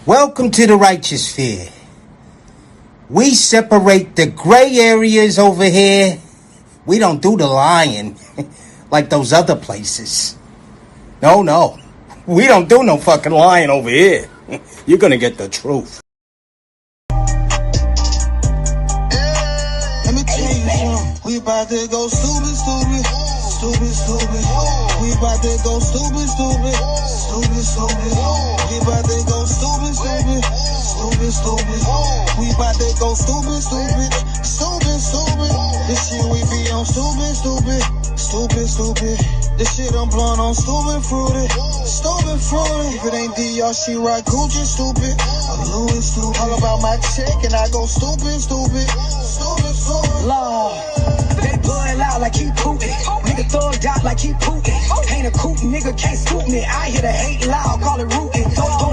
Welcome to the righteous sphere. We separate the gray areas over here. We don't do the lying like those other places. No. We don't do no fucking lying over here. You're gonna get the truth. Let me tell you something. We about to go stupid. We about to go stupid. We about to go stupid. We about to go stupid. This shit we be on stupid. This shit I'm blowing on stupid fruity. If it ain't D, y'all she right Gucci stupid. I'm Louis stupid. All about my check and I go stupid. Lord, they blood out like he Putin. Nigga thugged out like he Putin. Ain't a coot, nigga can't scoop me. I hear the hate loud, call it rootin'.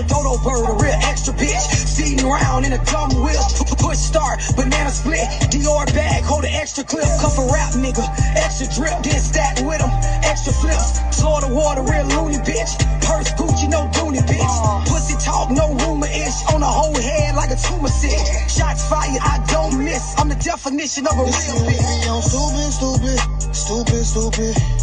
Dodo bird, a real extra bitch. Speeding around in a dumb whip. Push start, banana split. Dior bag, hold an extra clip. Cuff a rap nigga, extra drip, then stack with him. Extra flips, Florida water, real loony bitch. Purse Gucci, no Dooney bitch. Pussy talk, no rumor-ish. On the whole head like a tumor sick. Shots fired, I don't miss. I'm the definition of a real bitch. Be on stupid.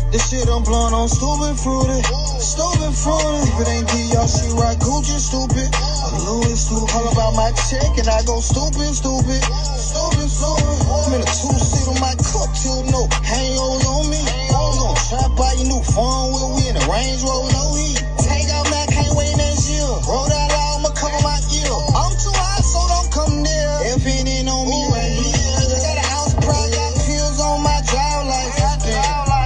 This shit I'm blowing on stupid fruity. If it ain't D, y'all she right Gucci stupid. I'm Louis stupid. All about my check and I go stupid. I'm in a two-seat on my cup till no hangovers on me. I was gonna try to buy you new phone with we in the Range Rover, no heat. Take out now, can't wait next year. Roll that out, I'ma cover my ear. I'm too high, so don't come near. If it ain't on me right here. Got a house pride, got pills on my drive like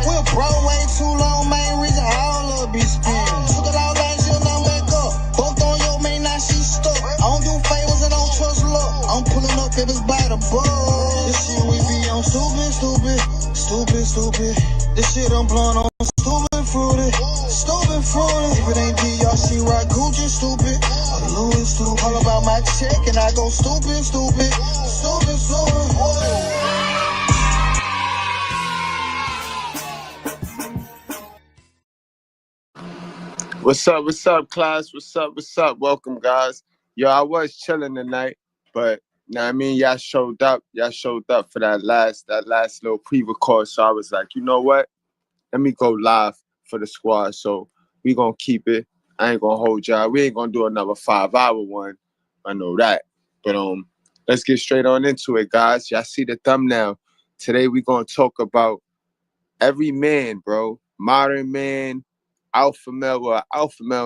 we're broke way too long, main reason I don't love be spinning. Took it out last year, now I'm back up. Both on your main, now she stuck. I don't do favors and don't trust luck. I'm pulling up if it's by the book. This shit we be on stupid. This shit I'm blowing on stupid fruity. If it ain't D, y'all she right Gucci stupid. I'm Louis stupid. All about my check and I go stupid. What's up, class? What's up? Welcome, guys. Yo, I was chilling tonight, but now I mean, y'all showed up for that last little pre-record. So I was like, you know what? Let me go live for the squad. So we gonna keep it. I ain't gonna hold y'all. We ain't gonna do another 5-hour one. I know that. But let's get straight on into it, guys. Y'all see the thumbnail. Today we gonna talk about every man, bro. Modern man. Alpha male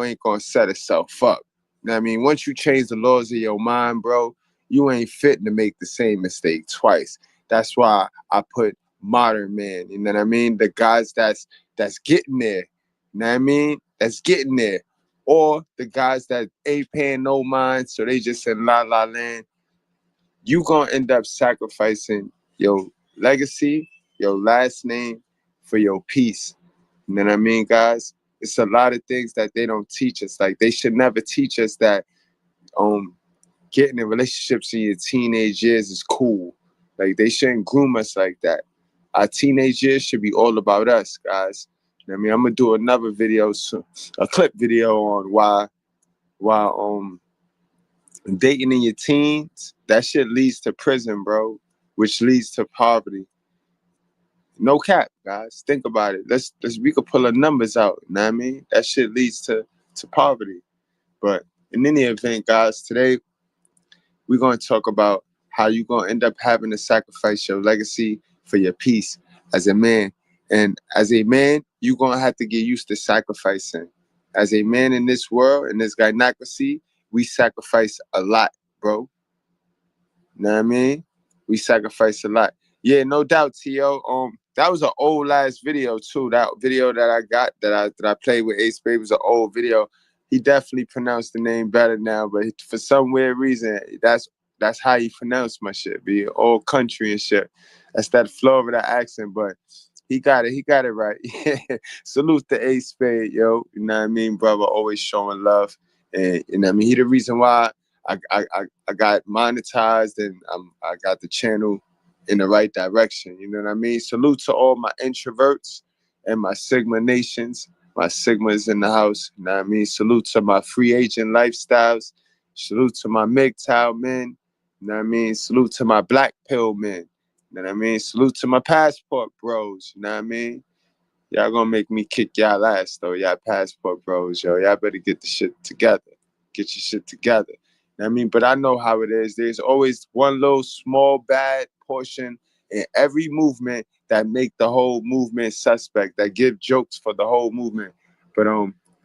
ain't gonna set itself up. You know what I mean? Once you change the laws of your mind, bro, you ain't fit to make the same mistake twice. That's why I put modern man. You know what I mean? The guys that's getting there. You know what I mean? That's getting there. Or the guys that ain't paying no mind, so they just in la la land. You gonna end up sacrificing your legacy, your last name for your peace. You know what I mean, guys? It's a lot of things that they don't teach us. Like, they should never teach us that getting in relationships in your teenage years is cool. Like, they shouldn't groom us like that. Our teenage years should be all about us, guys. You know what I mean? I'm gonna do another video, a clip video on why dating in your teens, that shit leads to prison, bro, which leads to poverty. No cap, guys. Think about it. We could pull the numbers out. You know what I mean? That shit leads to poverty. But in any event, guys, today we're going to talk about how you're going to end up having to sacrifice your legacy for your peace as a man. And as a man, you're going to have to get used to sacrificing. As a man in this world, in this gynocracy, we sacrifice a lot, bro. You know what I mean? We sacrifice a lot. Yeah, no doubt, T.O. That was an old last video too. That video that I got that I played with Ace Baby was an old video. He definitely pronounced the name better now, but for some weird reason, that's how he pronounced my shit. Be old country and shit. That's that Florida accent, but he got it right. Salute to Ace Spade, yo. You know what I mean, brother? Always showing love, and you know what I mean. He the reason why I got monetized and I got the channel in the right direction. You know what I mean? Salute to all my introverts and my Sigma nations. My Sigmas in the house. You know what I mean? Salute to my free agent lifestyles. Salute to my MGTOW men. You know what I mean? Salute to my black pill men. You know what I mean? Salute to my passport bros. You know what I mean? Y'all gonna make me kick y'all ass though. Y'all passport bros, yo. Y'all better get the shit together. Get your shit together. You know what I mean? But I know how it is. There's always one little small bad portion in every movement that make the whole movement suspect, that give jokes for the whole movement. But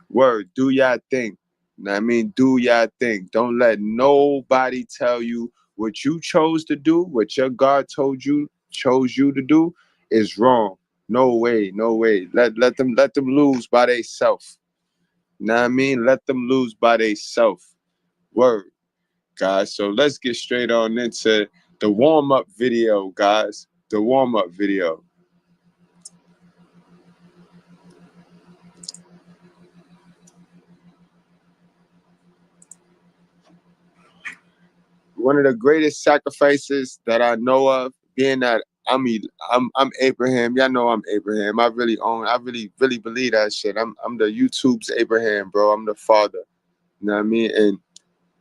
word, do y'all thing. You know what I mean? Do y'all thing. Don't let nobody tell you what you chose to do, what your God chose you to do is wrong. No way, no way. Let them lose by they self. You know what I mean? Let them lose by they self. Word, guys. So let's get straight on into the warm-up video, guys. The warm-up video. One of the greatest sacrifices that I know of, being that I'm Abraham. Y'all know I'm Abraham. I really believe that shit. I'm the YouTube's Abraham, bro. I'm the father. You know what I mean? And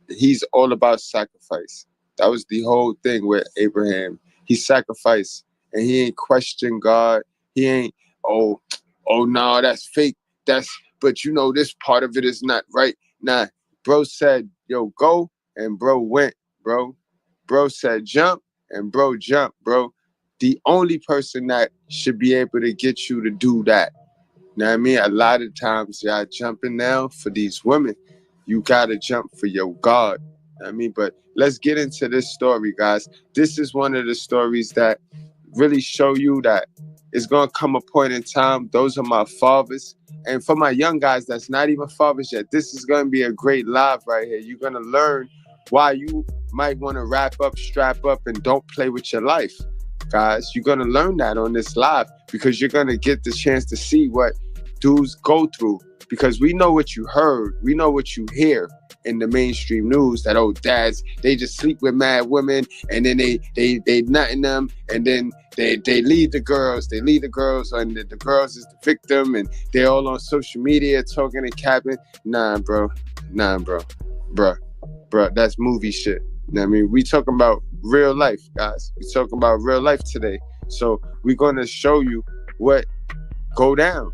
he's all about sacrifice. That was the whole thing with Abraham. He sacrificed, and he ain't question God. He ain't, oh no, that's fake. But you know, this part of it is not right. Nah, bro said, yo, go, and bro went, bro. Bro said jump, and bro jumped, bro. The only person that should be able to get you to do that. You know what I mean? A lot of times y'all jumping now for these women. You gotta jump for your God. You know what I mean? But let's get into this story, guys. This is one of the stories that really show you that it's gonna come a point in time. Those are my fathers. And for my young guys that's not even fathers yet, this is gonna be a great live right here. You're gonna learn why you might want to wrap up, strap up, and don't play with your life. Guys, you're gonna learn that on this live because you're gonna get the chance to see what dudes go through, because we know what you heard, we know what you hear in the mainstream news, that old dads, they just sleep with mad women, and then they nutting them, and then they leave the girls, and the girls is the victim, and they're all on social media talking and capping. Nah, bro, that's movie shit. You know what I mean? We talking about real life, guys. We talking about real life today. So we're gonna show you what go down.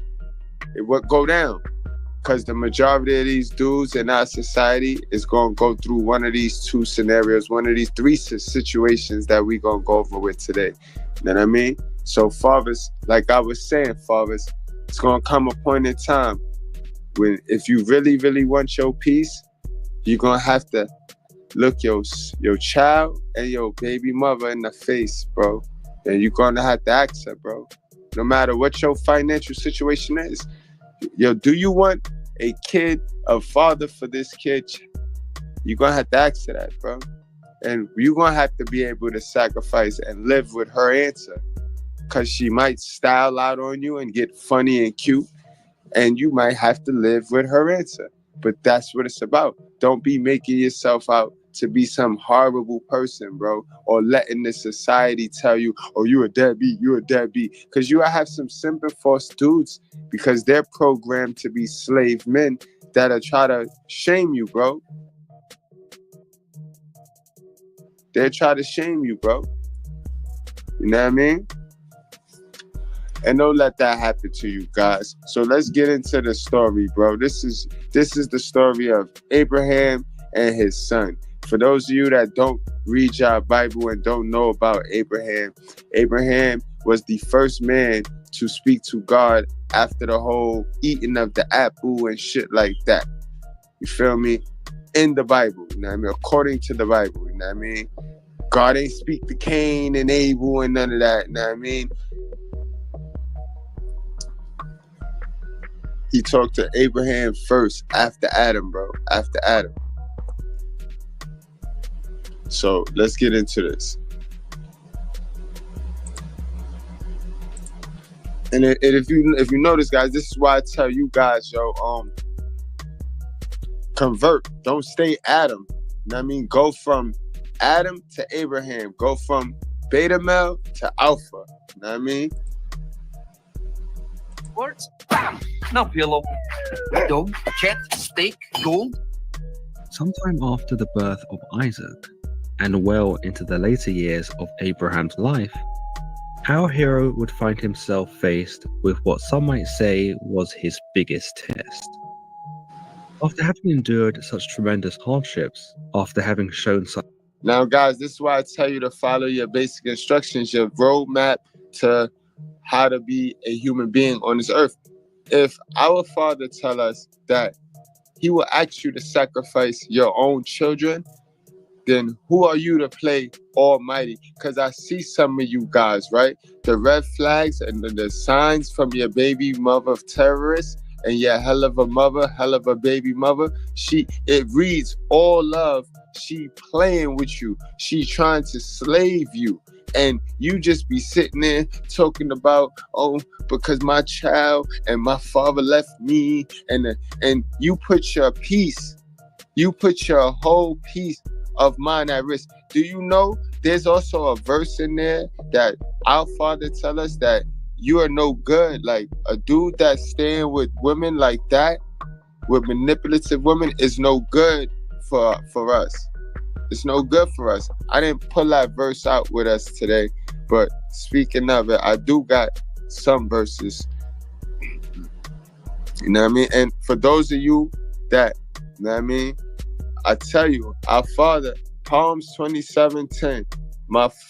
Because the majority of these dudes in our society is gonna go through one of these two scenarios, one of these three situations that we gonna go over with today. You know what I mean? So fathers, like I was saying, fathers, it's gonna come a point in time when if you really, really want your peace, you're gonna have to look your child and your baby mother in the face, bro. And you're gonna have to ask her, bro. No matter what your financial situation is. Yo, do you want a kid, a father for this kid? You're gonna have to ask her that, bro. And you're gonna have to be able to sacrifice and live with her answer. Cause she might style out on you and get funny and cute. And you might have to live with her answer. But that's what it's about. Don't be making yourself out to be some horrible person, bro, or letting the society tell you, oh, you're a deadbeat. Because you have some simple false dudes because they're programmed to be slave men that'll try to shame you, bro. They'll try to shame you, bro. You know what I mean? And don't let that happen to you, guys. So let's get into the story, bro. This is the story of Abraham and his son. For those of you that don't read your Bible and don't know about Abraham, Abraham was the first man to speak to God after the whole eating of the apple and shit like that. You feel me? In the Bible, you know what I mean? According to the Bible, you know what I mean? God ain't speak to Cain and Abel and none of that, you know what I mean? He talked to Abraham first, after Adam, bro. After Adam. So let's get into this. And if you notice, guys, this is why I tell you guys, yo, convert. Don't stay Adam. You know what I mean? Go from Adam to Abraham. Go from beta male to alpha. You know what I mean? Words. Now pillow, dog, cat, steak, gold, Sometime after the birth of Isaac, and well into the later years of Abraham's life, our hero would find himself faced with what some might say was his biggest test. After having endured such tremendous hardships, after having shown such... Now, guys, this is why I tell you to follow your basic instructions, your roadmap to how to be a human being on this earth. If our Father tell us that he will ask you to sacrifice your own children, then who are you to play almighty? Because I see some of you guys, right? The red flags and the signs from your baby mother of terrorists and your hell of a mother, hell of a baby mother. It reads all love. She playing with you. She trying to slave you. And you just be sitting there talking about, oh, because my child and my father left me. And you put your peace, you put your whole peace of mind at risk. Do you know there's also a verse in there that our Father tell us that you are no good? Like a dude that's staying with women like that, with manipulative women, is no good for us. It's no good for us. I didn't pull that verse out with us today, but speaking of it, I do got some verses. You know what I mean? And for those of you that, you know what I mean, I tell you, our Father, Psalms 27:10,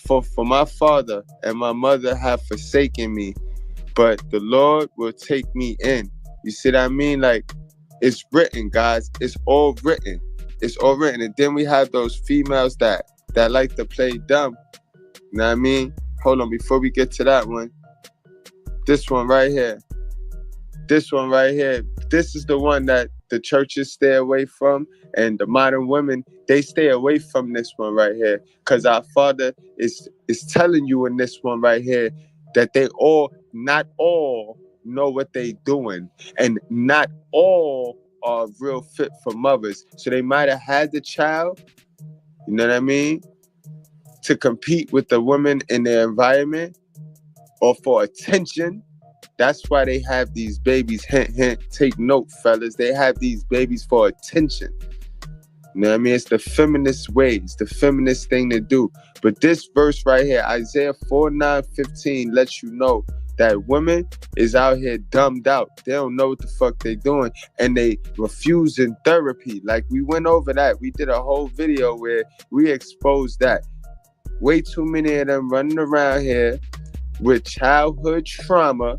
for my father and my mother have forsaken me, but the Lord will take me in. You see what I mean? Like, it's written, guys. It's all written. It's all written. And then we have those females that like to play dumb. You know what I mean? Hold on, before we get to that one. This one right here. This one right here. This is the one that the churches stay away from. And the modern women, they stay away from this one right here. Because our Father is telling you in this one right here that not all know what they doing. And not all are real fit for mothers. So they might have had the child, you know what I mean, to compete with the women in their environment or for attention. That's why they have these babies. Hint, hint, take note, fellas. They have these babies for attention. You know what I mean? It's the feminist ways, the feminist thing to do. But this verse right here, Isaiah 49:15, lets you know that women is out here dumbed out. They don't know what the fuck they doing. And they refusing therapy. Like, we went over that. We did a whole video where we exposed that. Way too many of them running around here with childhood trauma,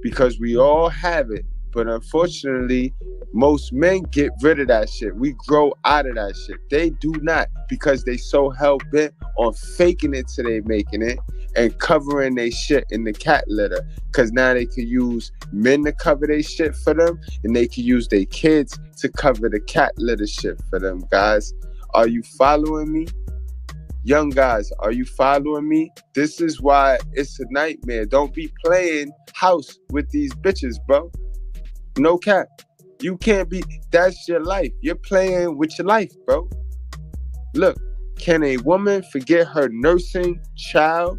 because we all have it. But unfortunately, most men get rid of that shit. We grow out of that shit. They do not, because they so hell-bent on faking it till they making it and covering their shit in the cat litter. Because now they can use men to cover their shit for them, and they can use their kids to cover the cat litter shit for them, guys. Are you following me? Young guys, are you following me? This is why it's a nightmare. Don't be playing house with these bitches, bro. No cap. You can't be, that's your life. You're playing with your life, bro. Look, can a woman forget her nursing child,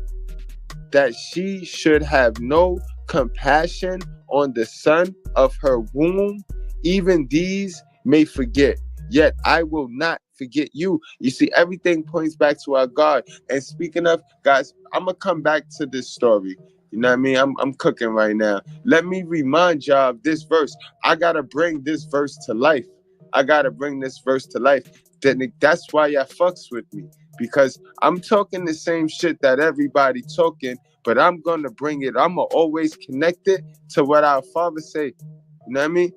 that she should have no compassion on the son of her womb? Even these may forget, yet I will not forget you. You see, everything points back to our God. And speaking of, guys, I'm going to come back to this story. You know what I mean? I'm cooking right now. Let me remind y'all of this verse. I got to bring this verse to life. That's why y'all fucks with me. Because I'm talking the same shit that everybody talking, but I'm going to bring it. I'm going to always connect it to what our Father say. You know what I mean?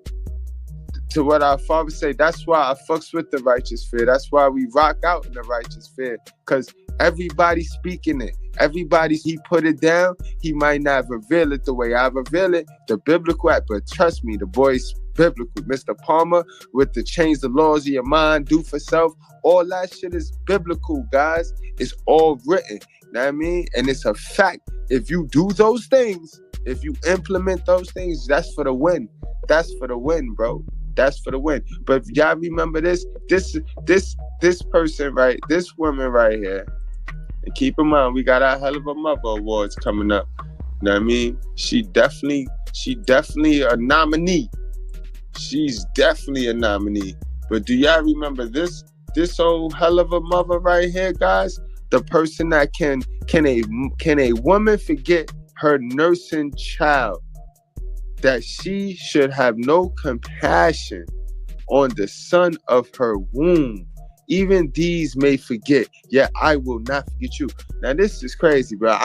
To what our Father say. That's why I fucks with the righteous fear. That's why we rock out in the righteous fear. Because everybody's speaking it. He put it down. He might not reveal it the way I reveal it, the biblical act, but trust me, the boy's biblical. Mr. Palmer with the change the laws of your mind, do for self. All that shit is biblical, guys. It's all written. You know what I mean? And it's a fact. If you do those things, if you implement those things, that's for the win. That's for the win, bro. That's for the win. But if y'all remember this person, right? This woman right here. And keep in mind, we got our Hell of a Mother Awards coming up. You know what I mean? She definitely a nominee. She's definitely a nominee. But do y'all remember this old hell of a mother right here, guys? The person that can a woman forget her nursing child, that she should have no compassion on the son of her womb? Even these may forget, yet I will not forget you. Now this is crazy, bro.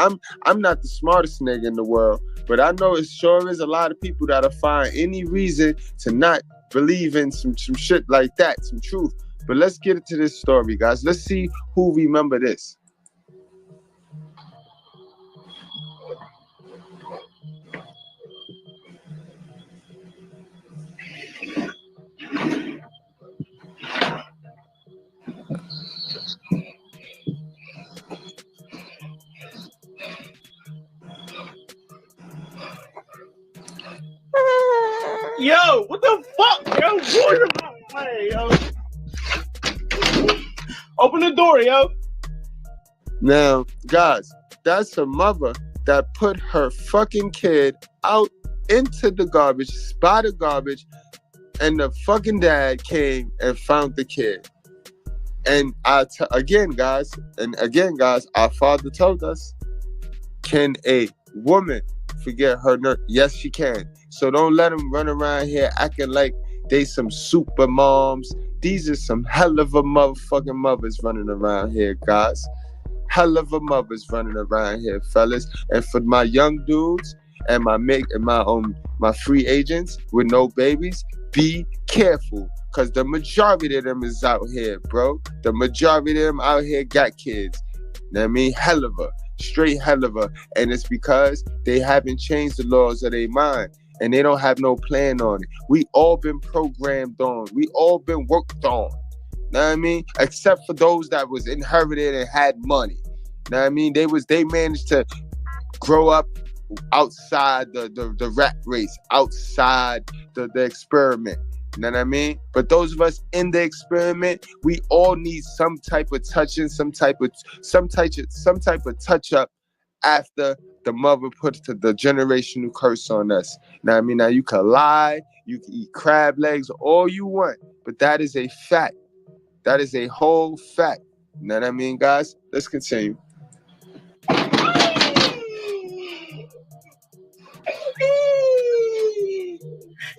I'm not the smartest nigga in the world, but I know it sure is a lot of people that'll find any reason to not believe in some shit like that, some truth. But let's get into this story, guys. Let's see who remember this. Yo, what the fuck, yo? Boy, hey, yo. Open the door, yo. Now, guys, that's a mother that put her fucking kid out into the garbage, spotted garbage, and the fucking dad came and found the kid. And again, guys, our father told us, can a woman forget her nurse? Yes, she can. So don't let them run around here acting like they some super moms. These are some hell of a motherfucking mothers running around here, guys. Hell of a mothers running around here, fellas. And for my young dudes and my free agents with no babies, be careful, because the majority of them is out here, bro. The majority of them out here got kids. You know what I mean? Hell of a. Straight hell of a. And it's because they haven't changed the laws of their mind. And they don't have no plan on it. We all been programmed on. We all been worked on. Know what I mean? Except for those that was inherited and had money. Know what I mean? They managed to grow up outside the rat race, outside the experiment. You know what I mean? But those of us in the experiment, we all need some type of touching, some type of touch up after the mother put the generational curse on us. Now I mean, now you can lie, you can eat crab legs, all you want, but that is a fact. That is a whole fact. You know what I mean, guys? Let's continue.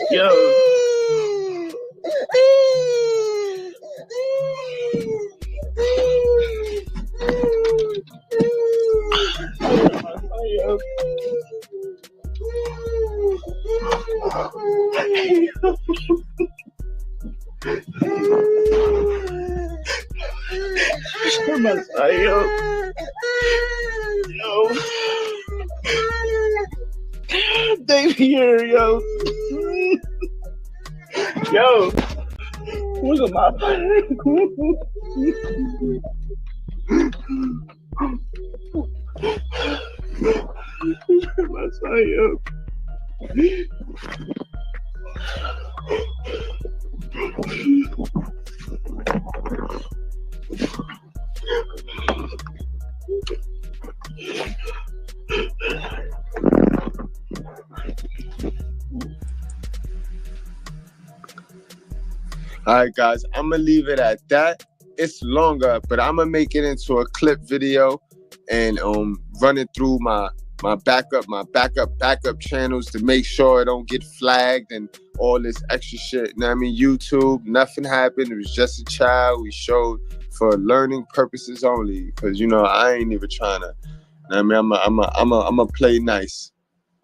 Yo. They here, yo. Yo. Look at my my son, yo. All right, guys, I'm gonna leave it at that. It's longer, but I'm gonna make it into a clip video and run it through my backup channels to make sure it don't get flagged and all this extra shit. You know what I mean? YouTube, nothing happened. It was just a child. We showed for learning purposes only, because I ain't even trying to. You know what I mean, I'm a play nice.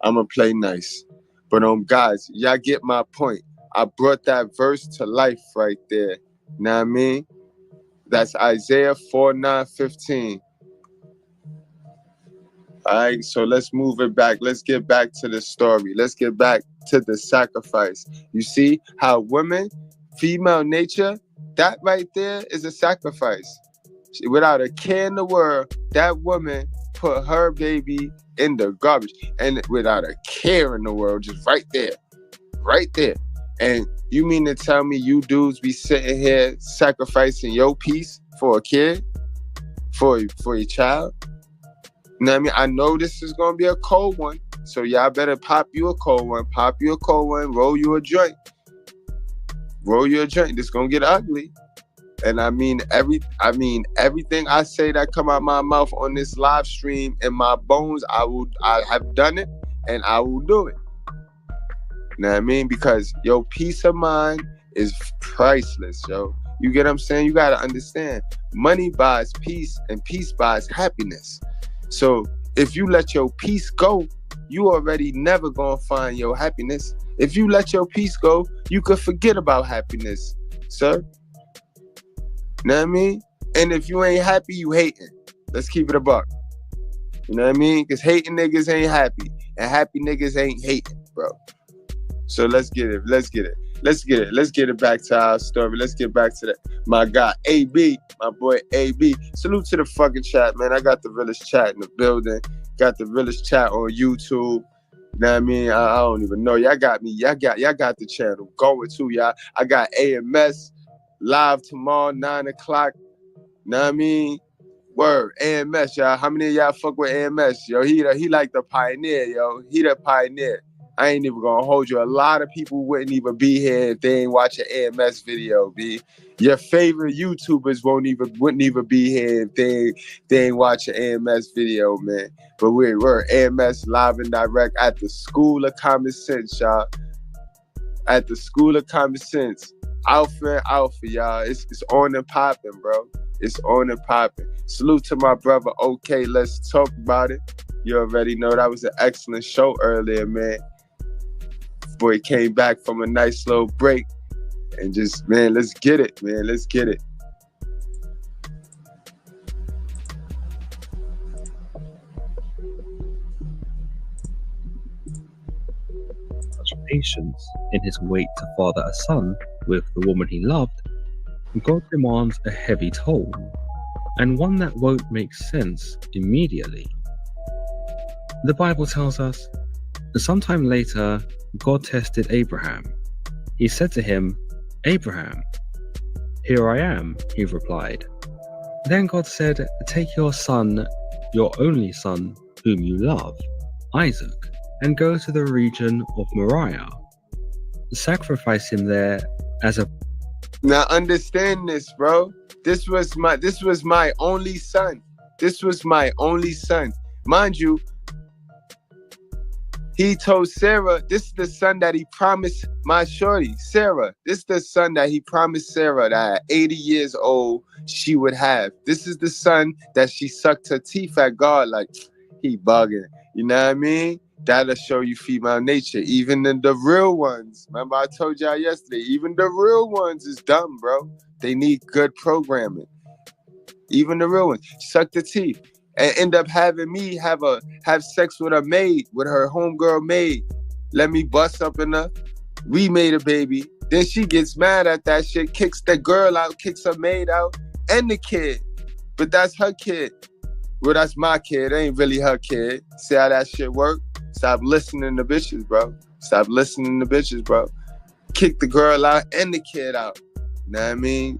I'm a play nice. But guys, y'all get my point. I brought that verse to life right there. You know what I mean? That's Isaiah 4:9-15. All right, so let's move it back. Let's get back to the story. Let's get back to the sacrifice. You see how women, female nature, that right there is a sacrifice. Without a care in the world, that woman put her baby in the garbage. And without a care in the world, just right there. Right there. And you mean to tell me you dudes be sitting here sacrificing your peace for a kid? For your child? You know what I mean? I know this is going to be a cold one. So y'all better pop you a cold one. Pop you a cold one. Roll you a joint. roll your joint. It's gonna get ugly. And I mean everything I say that come out my mouth on this live stream in my bones, I have done it and I will do it. You know what I mean? Because your peace of mind is priceless, yo. You get what I'm saying? You gotta understand. Money buys peace and peace buys happiness. So if you let your peace go, you already never gonna find your happiness. If you let your peace go, you could forget about happiness, sir. Know what I mean? And if you ain't happy, you hating. Let's keep it a buck. You know what I mean? Because hating niggas ain't happy. And happy niggas ain't hating, bro. So let's get it. Let's get it back to our story. Let's get back to that. My guy, AB. My boy, AB. Salute to the fucking chat, man. I got the realest chat in the building. Got the realest chat on YouTube. You know what I mean? I don't even know. Y'all got me. Y'all got the channel going too, y'all. I got AMS. Live tomorrow, 9 o'clock. Know what I mean? Word, AMS, y'all. How many of y'all fuck with AMS? Yo, he like the pioneer, yo. He the pioneer. I ain't even gonna hold you. A lot of people wouldn't even be here if they ain't watch an AMS video, B. Your favorite YouTubers wouldn't even be here if they ain't watch an AMS video, man. But we're AMS live and direct at the School of Common Sense, y'all. At the School of Common Sense. Alpha, y'all. It's on and popping, bro. It's on and popping. Salute to my brother. Okay, let's talk about it. You already know that was an excellent show earlier, man. Boy came back from a nice little break and just, man, let's get it, man. Let's get it. Patience in his wait to father a son with the woman he loved, God demands a heavy toll, and one that won't make sense immediately. The Bible tells us that sometime later, God tested Abraham. He said to him, "Abraham." "Here I am," he replied. Then God said, "Take your son, your only son, whom you love, Isaac, and go to the region of Moriah. Sacrifice him there as a..." Now understand this, bro. This was my only son. This was my only son. Mind you, he told Sarah, this is the son that he promised my shorty, Sarah. This is the son that he promised Sarah that at 80 years old, she would have. This is the son that she sucked her teeth at God like, he bugging. You know what I mean? That'll show you female nature. Even in the real ones. Remember I told y'all yesterday, even the real ones is dumb, bro. They need good programming. Even the real ones. Suck the teeth. And end up having me have sex with a maid, with her homegirl maid. Let me bust up in her. We made a baby. Then she gets mad at that shit, kicks the girl out, kicks her maid out, and the kid. But that's her kid. Well, that's my kid. It ain't really her kid. See how that shit work? Stop listening to bitches, bro. Stop listening to bitches, bro. Kick the girl out and the kid out. You know what I mean?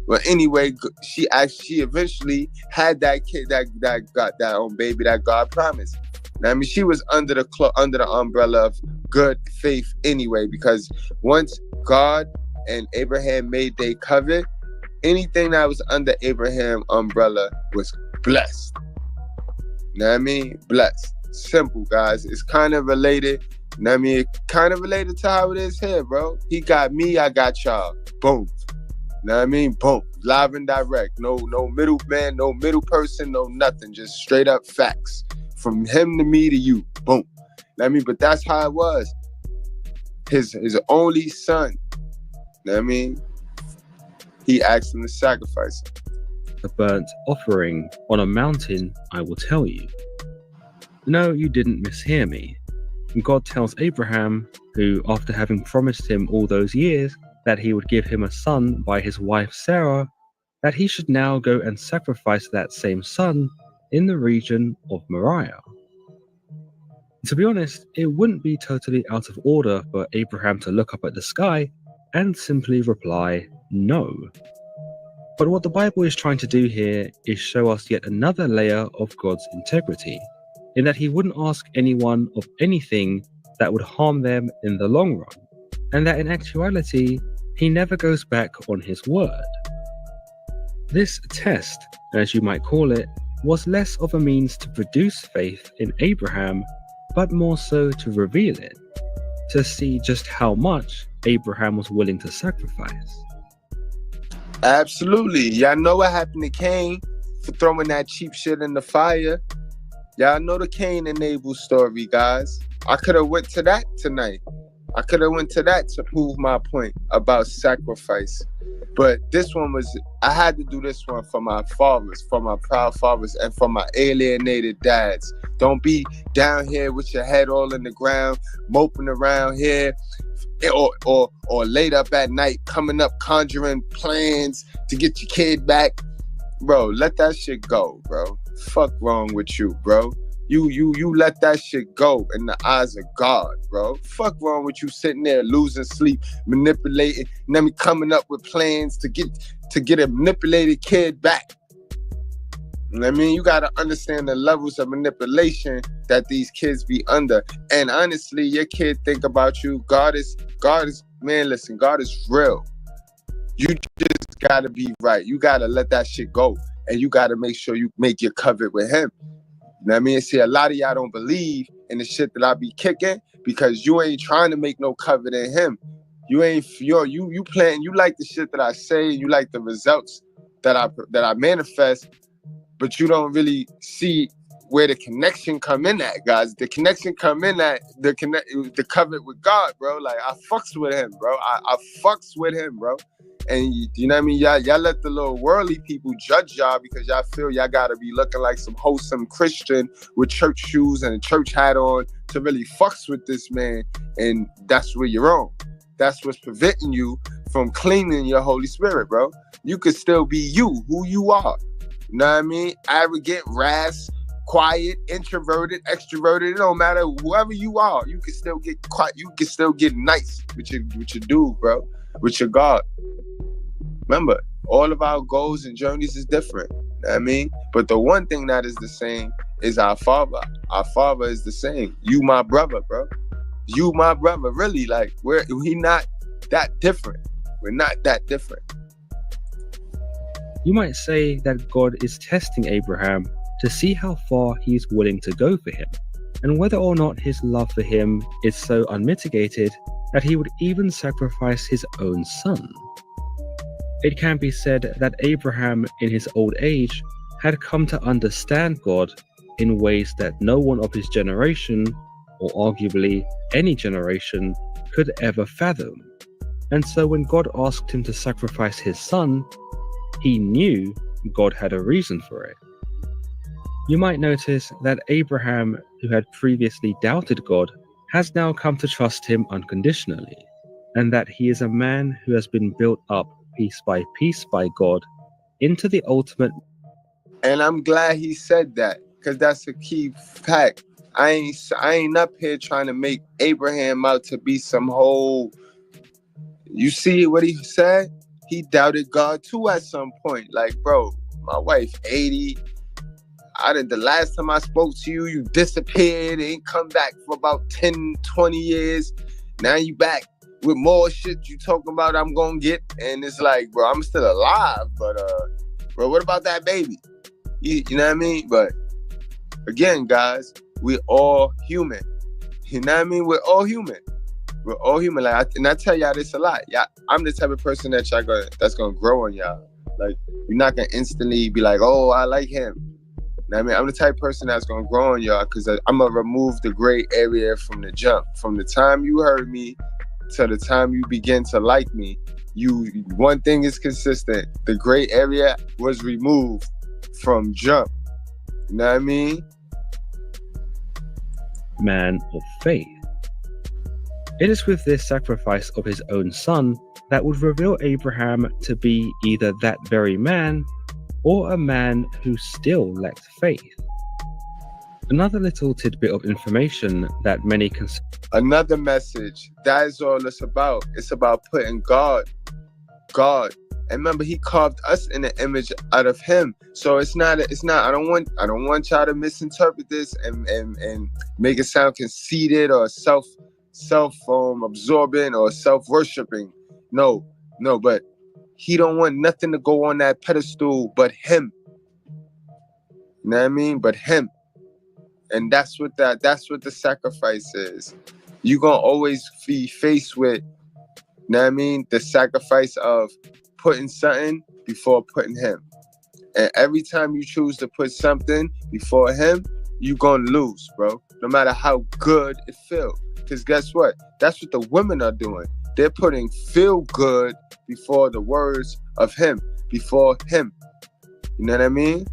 Well, anyway, she eventually had that kid that got that own baby that God promised. I mean, she was under the umbrella of good faith anyway, because once God and Abraham made their covenant, anything that was under Abraham umbrella was blessed. You know what I mean? Blessed. Simple, guys. It's kind of related. You know what I mean? It kind of related to how it is here, bro. He got me, I got y'all. Boom. You know what I mean? Boom. Live and direct. No middleman, no middle person, no nothing. Just straight up facts. From him to me to you. Boom. You know what I mean? But that's how it was. His only son. You know what I mean? He asked him to sacrifice him. "A burnt offering on a mountain, I will tell you." No, you didn't mishear me. God tells Abraham, who, after having promised him all those years that he would give him a son by his wife Sarah, that he should now go and sacrifice that same son in the region of Moriah. To be honest, it wouldn't be totally out of order for Abraham to look up at the sky and simply reply, no. But what the Bible is trying to do here is show us yet another layer of God's integrity, in that he wouldn't ask anyone of anything that would harm them in the long run, and that in actuality, he never goes back on his word. This test, as you might call it, was less of a means to produce faith in Abraham, but more so to reveal it, to see just how much Abraham was willing to sacrifice. Absolutely. Y'all know what happened to Cain for throwing that cheap shit in the fire. Y'all know the Cain and Abel story, guys. I could have went to that tonight. I could have went to that to prove my point about sacrifice. But this one was, I had to do this one for my fathers, for my proud fathers, and for my alienated dads. Don't be down here with your head all in the ground, moping around here, or late up at night, coming up, conjuring plans to get your kid back. Bro, let that shit go, bro. Fuck wrong with you, bro. You let that shit go in the eyes of God, bro. Fuck wrong with you sitting there losing sleep, manipulating, and then coming up with plans to get a manipulated kid back. I mean, you gotta understand the levels of manipulation that these kids be under. And honestly, your kid think about you. God is, man, listen, God is real. You just gotta be right. You gotta let that shit go. And you gotta make sure you make your covenant with him. You know what I mean? See, a lot of y'all don't believe in the shit that I be kicking because you ain't trying to make no covenant in him. You ain't, you playing, you like the shit that I say, you like the results that I manifest, but you don't really see where the connection come in at, guys. The connection come in at the covenant with God, bro. Like, I fucks with him, bro. I fucks with him, bro. And you know what I mean? Y'all let the little worldly people judge y'all because y'all feel y'all gotta be looking like some wholesome Christian with church shoes and a church hat on to really fucks with this man. And that's where you're wrong. That's what's preventing you from cleaning your Holy Spirit, bro. You could still be you, who you are. You know what I mean? Arrogant, rash, quiet, introverted, extroverted. It don't matter. Whoever you are, you can still get quiet. You can still get nice with your dude, bro. With your God. Remember, all of our goals and journeys is different. You know what I mean? But the one thing that is the same is our Father. Our Father is the same. You my brother, bro. You my brother. Really, like, we not that different. We're not that different. You might say that God is testing Abraham to see how far he's willing to go for him, and whether or not his love for him is so unmitigated that he would even sacrifice his own son. It can be said that Abraham, in his old age, had come to understand God in ways that no one of his generation, or arguably any generation, could ever fathom. And so when God asked him to sacrifice his son, he knew God had a reason for it. You might notice that Abraham, who had previously doubted God, has now come to trust him unconditionally, and that he is a man who has been built up piece by God into the ultimate. And I'm glad he said that, because that's a key fact. I ain't up here trying to make Abraham out to be some whole. You see what he said? He doubted God too at some point. Like, bro, my wife 80. The last time I spoke to you, you disappeared, ain't come back for about 10, 20 years. Now you back with more shit you talking about I'm gonna get. And it's like, bro, I'm still alive, but bro, what about that baby? You know what I mean? But again, guys, we're all human. You know what I mean? We're all human. We're all human. Like, and I tell y'all this a lot. Yeah, I'm the type of person that's gonna grow on y'all. Like, you're not gonna instantly be like, oh, I like him. You know what I mean? I'm the type of person that's gonna grow on y'all because I'm gonna remove the gray area from the jump. From the time you heard me to the time you begin to like me, one thing is consistent. The gray area was removed from jump. You know what I mean? Man of faith. It is with this sacrifice of his own son that would reveal Abraham to be either that very man or a man who still lacked faith. Another little tidbit of information that many another message. That is all it's about. It's about putting God. And remember, he carved us in the image out of him. So it's not. I don't want y'all to misinterpret this and make it sound conceited or self absorbing or self-worshiping. No, No, but he don't want nothing to go on that pedestal but him. You know what I mean? But him. And that's what the sacrifice is. You're gonna always be faced with, you know what I mean, the sacrifice of putting something before putting him. And every time you choose to put something before him, you're gonna lose, bro. No matter how good it feels. Because guess what? That's what the women are doing. They're putting feel good before the words of him, before him. You know what I mean?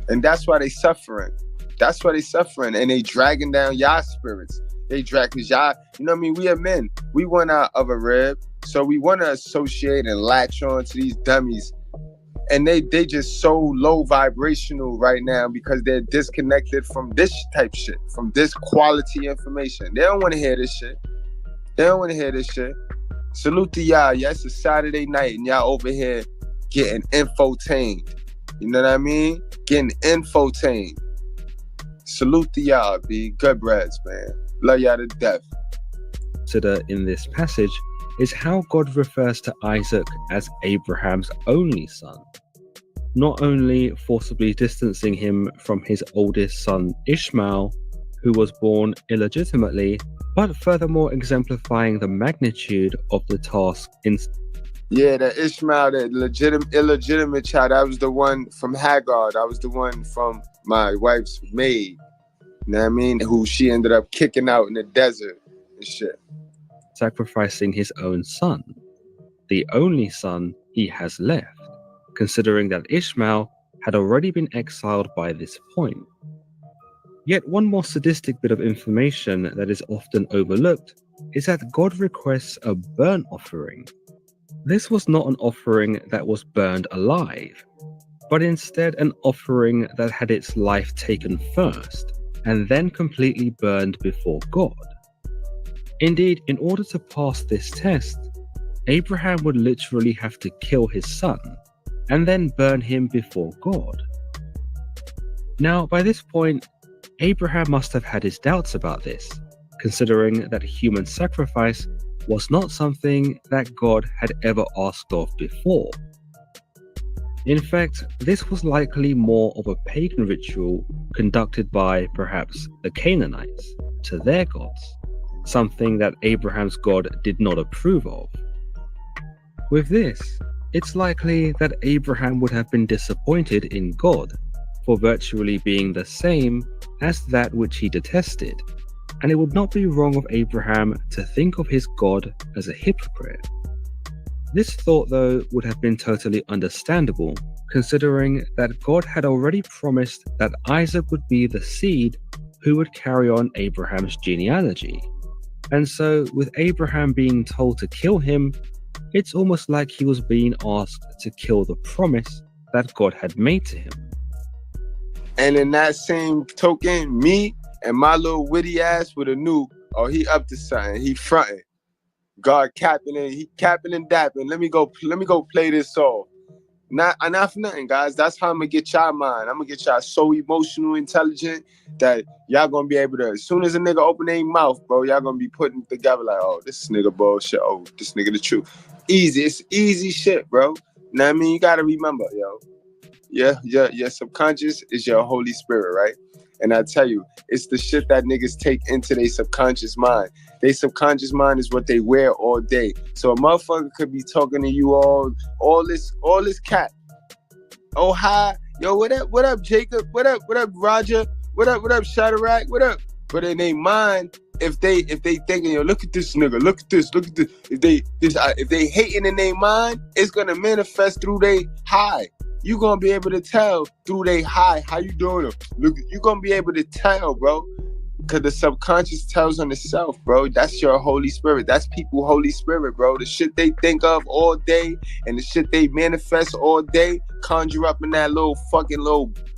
And that's why they suffering. That's why they suffering. And they dragging down y'all spirits. They drag, because y'all, you know what I mean? We are men. We want our other rib. So we want to associate and latch on to these dummies. And they just so low vibrational right now because they're disconnected from this type shit, from this quality information. They don't want to hear this shit. They don't want to hear this shit. Salute to y'all. Yeah, it's a Saturday night and y'all over here getting infotained. You know what I mean? Getting infotained. Salute to y'all, B. Good breads, man. Love y'all to death. Consider in this passage is how God refers to Isaac as Abraham's only son, not only forcibly distancing him from his oldest son Ishmael, who was born illegitimately, but furthermore exemplifying the magnitude of the task in. Yeah, the Ishmael, the illegitimate child, that was the one from Hagar. That was the one from my wife's maid. You know what I mean? Who she ended up kicking out in the desert and shit. Sacrificing his own son, the only son he has left, considering that Ishmael had already been exiled by this point. Yet one more sadistic bit of information that is often overlooked is that God requests a burnt offering. This was not an offering that was burned alive, but instead an offering that had its life taken first, and then completely burned before God. Indeed, in order to pass this test, Abraham would literally have to kill his son, and then burn him before God. Now, by this point, Abraham must have had his doubts about this, considering that human sacrifice was not something that God had ever asked of before. In fact, this was likely more of a pagan ritual conducted by, perhaps, the Canaanites to their gods, something that Abraham's God did not approve of. With this, it's likely that Abraham would have been disappointed in God for virtually being the same as that which he detested, and it would not be wrong of Abraham to think of his God as a hypocrite. This thought, though, would have been totally understandable, considering that God had already promised that Isaac would be the seed who would carry on Abraham's genealogy. And so, with Abraham being told to kill him, it's almost like he was being asked to kill the promise that God had made to him. And in that same token, me and my little witty ass would have knew, oh, he up to something, he fronting. God capping and he capping and dapping. Let me go play this song. Not for nothing, guys. That's how I'm gonna get y'all mind. I'm gonna get y'all so emotional, intelligent that y'all gonna be able to, as soon as a nigga open their mouth, bro, y'all gonna be putting it together like, oh, this nigga bullshit. Oh, this nigga the truth. Easy. It's easy shit, bro. Know what I mean? You gotta remember, yo. Your subconscious is your Holy Spirit, right? And I tell you, it's the shit that niggas take into their subconscious mind. Their subconscious mind is what they wear all day. So a motherfucker could be talking to you all this cat. Oh, hi. Yo, what up, Jacob? What up, Roger? What up, Shadrach? What up? But in their mind, if they thinking, yo, look at this nigga, look at this. If they hating in their mind, it's gonna manifest through they high. You gonna be able to tell through they high. How you doing? Look, you gonna be able to tell, bro. Cause the subconscious tells on itself, bro. That's your Holy Spirit. That's people Holy Spirit, bro. The shit they think of all day and the shit they manifest all day, conjure up in that little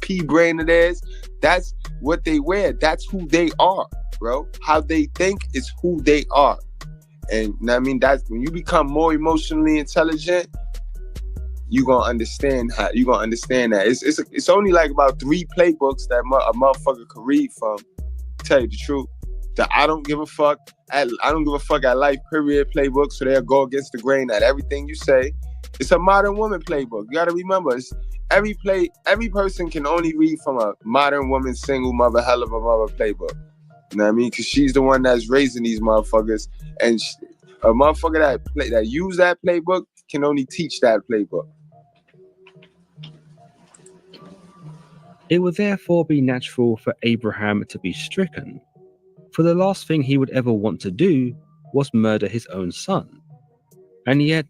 pea brain of theirs. That's what they wear. That's who they are, bro. How they think is who they are. And I mean, that's when you become more emotionally intelligent, you gonna understand that. It's only like about 3 playbooks that a motherfucker could read from. Tell you the truth, The I don't give a fuck at life, period playbook, so they'll go against the grain at everything you say. It's a modern woman playbook. You gotta remember, every person can only read from a modern woman, single mother, hell of a mother playbook. You know what I mean? Because she's the one that's raising these motherfuckers, and a motherfucker that use that playbook can only teach that playbook. It would therefore be natural for Abraham to be stricken, for the last thing he would ever want to do was murder his own son. And yet,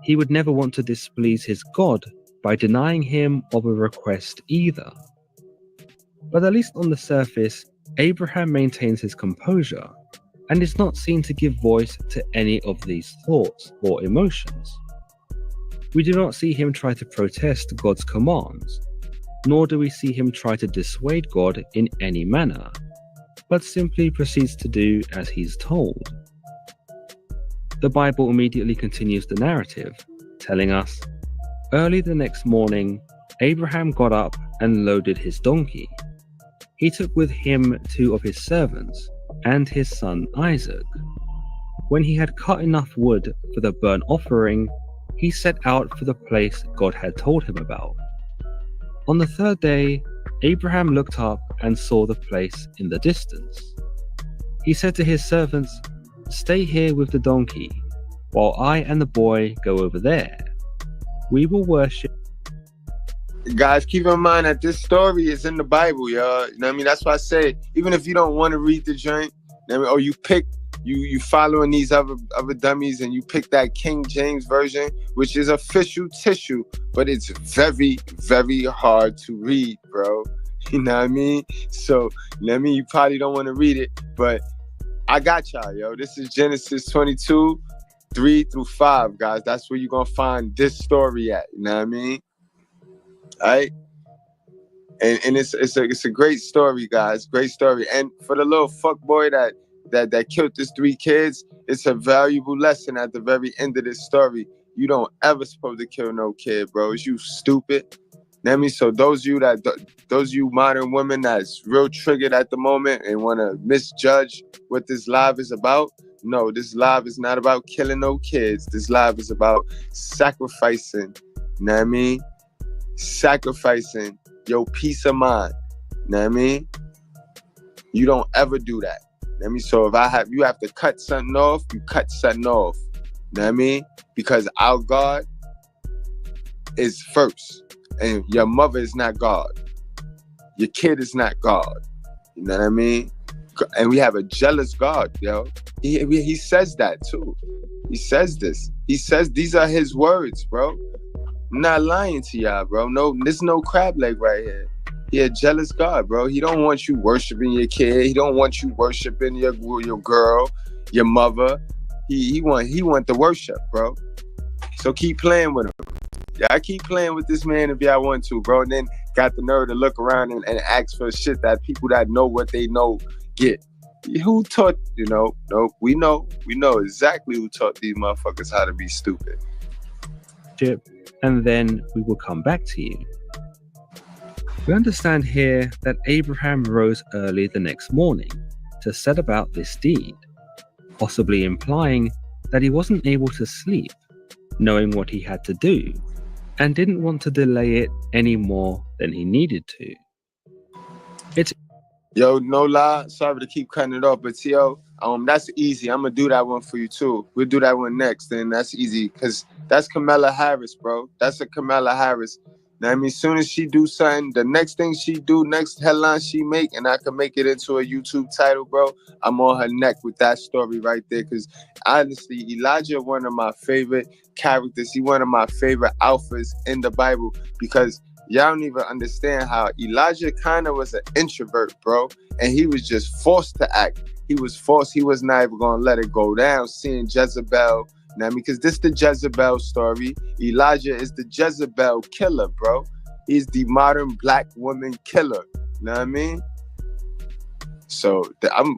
he would never want to displease his God by denying him of a request either. But at least on the surface, Abraham maintains his composure and is not seen to give voice to any of these thoughts or emotions. We do not see him try to protest God's commands, nor do we see him try to dissuade God in any manner, but simply proceeds to do as he's told. The Bible immediately continues the narrative, telling us, early the next morning, Abraham got up and loaded his donkey. He took with him 2 of his servants and his son Isaac. When he had cut enough wood for the burnt offering, he set out for the place God had told him about. On the 3rd day, Abraham looked up and saw the place in the distance. He said to his servants, "Stay here with the donkey, while I and the boy go over there. We will worship." Guys, keep in mind that this story is in the Bible, y'all. You know what I mean? That's why I say, even if you don't want to read the joint, you know what I mean? Or you following these other dummies and you pick that King James version, which is official tissue, but it's very, very hard to read, bro. You know what I mean? So, you know what I mean? You probably don't want to read it, but I got y'all, yo. This is Genesis 22, 3 through 5, guys. That's where you're going to find this story at. You know what I mean? All right? And it's a great story, guys. Great story. And for the little fuckboy that killed his 3 kids, it's a valuable lesson at the very end of this story. You don't ever supposed to kill no kid, bro. Is you stupid? You know what I mean? So those of you modern women that's real triggered at the moment and want to misjudge what this live is about, no, this live is not about killing no kids. This live is about sacrificing, you know what I mean? Sacrificing your peace of mind, you know what I mean? You don't ever do that. I mean, so if you have to cut something off, you cut something off. You know what I mean? Because our God is first. And your mother is not God. Your kid is not God. You know what I mean? And we have a jealous God, yo. He says that too. He says this. He says these are his words, bro. I'm not lying to y'all, bro. No, there's no crab leg right here. He a jealous God, bro. He don't want you worshiping your kid. He don't want you worshiping your girl, your mother. He want the worship, bro. So keep playing with him. Yeah, I keep playing with this man if y'all want to, bro. And then got the nerve to look around and ask for shit that people that know what they know get. Who taught, No, we know exactly who taught these motherfuckers how to be stupid. And then we will come back to you. We understand here that Abraham rose early the next morning to set about this deed, possibly implying that he wasn't able to sleep, knowing what he had to do, and didn't want to delay it any more than he needed to. Yo, no lie, sorry to keep cutting it off, but that's easy. I'm gonna do that one for you too. We'll do that one next, and that's easy because that's Kamala Harris, bro. That's a Kamala Harris. Now, I mean, soon as she do something, the next thing she do, next headline she make, and I can make it into a YouTube title, bro, I'm on her neck with that story right there. Because honestly, Elijah, one of my favorite characters. He one of my favorite alphas in the Bible because y'all don't even understand how Elijah kind of was an introvert, bro. And he was just forced to act. He was forced. He was not even going to let it go down, seeing Jezebel. Now, because this is the Jezebel story. Elijah is the Jezebel killer, bro. He's the modern black woman killer. You know what I mean? So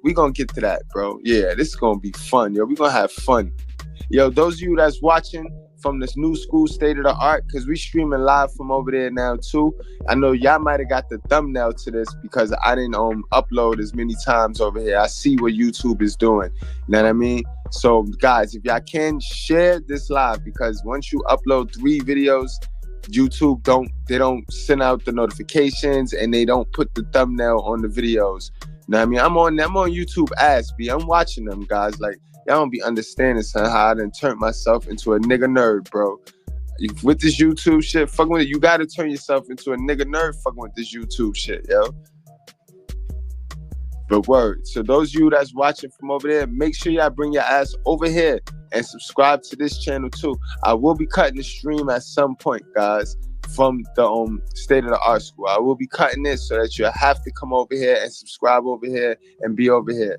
we going to get to that, bro. Yeah, this is going to be fun, yo. We're going to have fun. Yo, those of you that's watching, from this new school State of the Art, because we streaming live from over there now too. I know y'all might have got the thumbnail to this because I didn't upload as many times over here. I see what YouTube is doing. You know what I mean? So guys, if y'all can share this live, because once you upload 3 videos, YouTube don't send out the notifications and they don't put the thumbnail on the videos. You know what I mean? I'm on YouTube ass, B. I'm watching them, guys. Like, y'all don't be understanding, son, how I done turned myself into a nigga nerd, bro. With this YouTube shit, fucking with it, you gotta turn yourself into a nigga nerd fucking with this YouTube shit, yo. But word, so those of you that's watching from over there, make sure y'all bring your ass over here and subscribe to this channel too. I will be cutting the stream at some point, guys, from the State of the Art School. I will be cutting this so that you have to come over here and subscribe over here and be over here.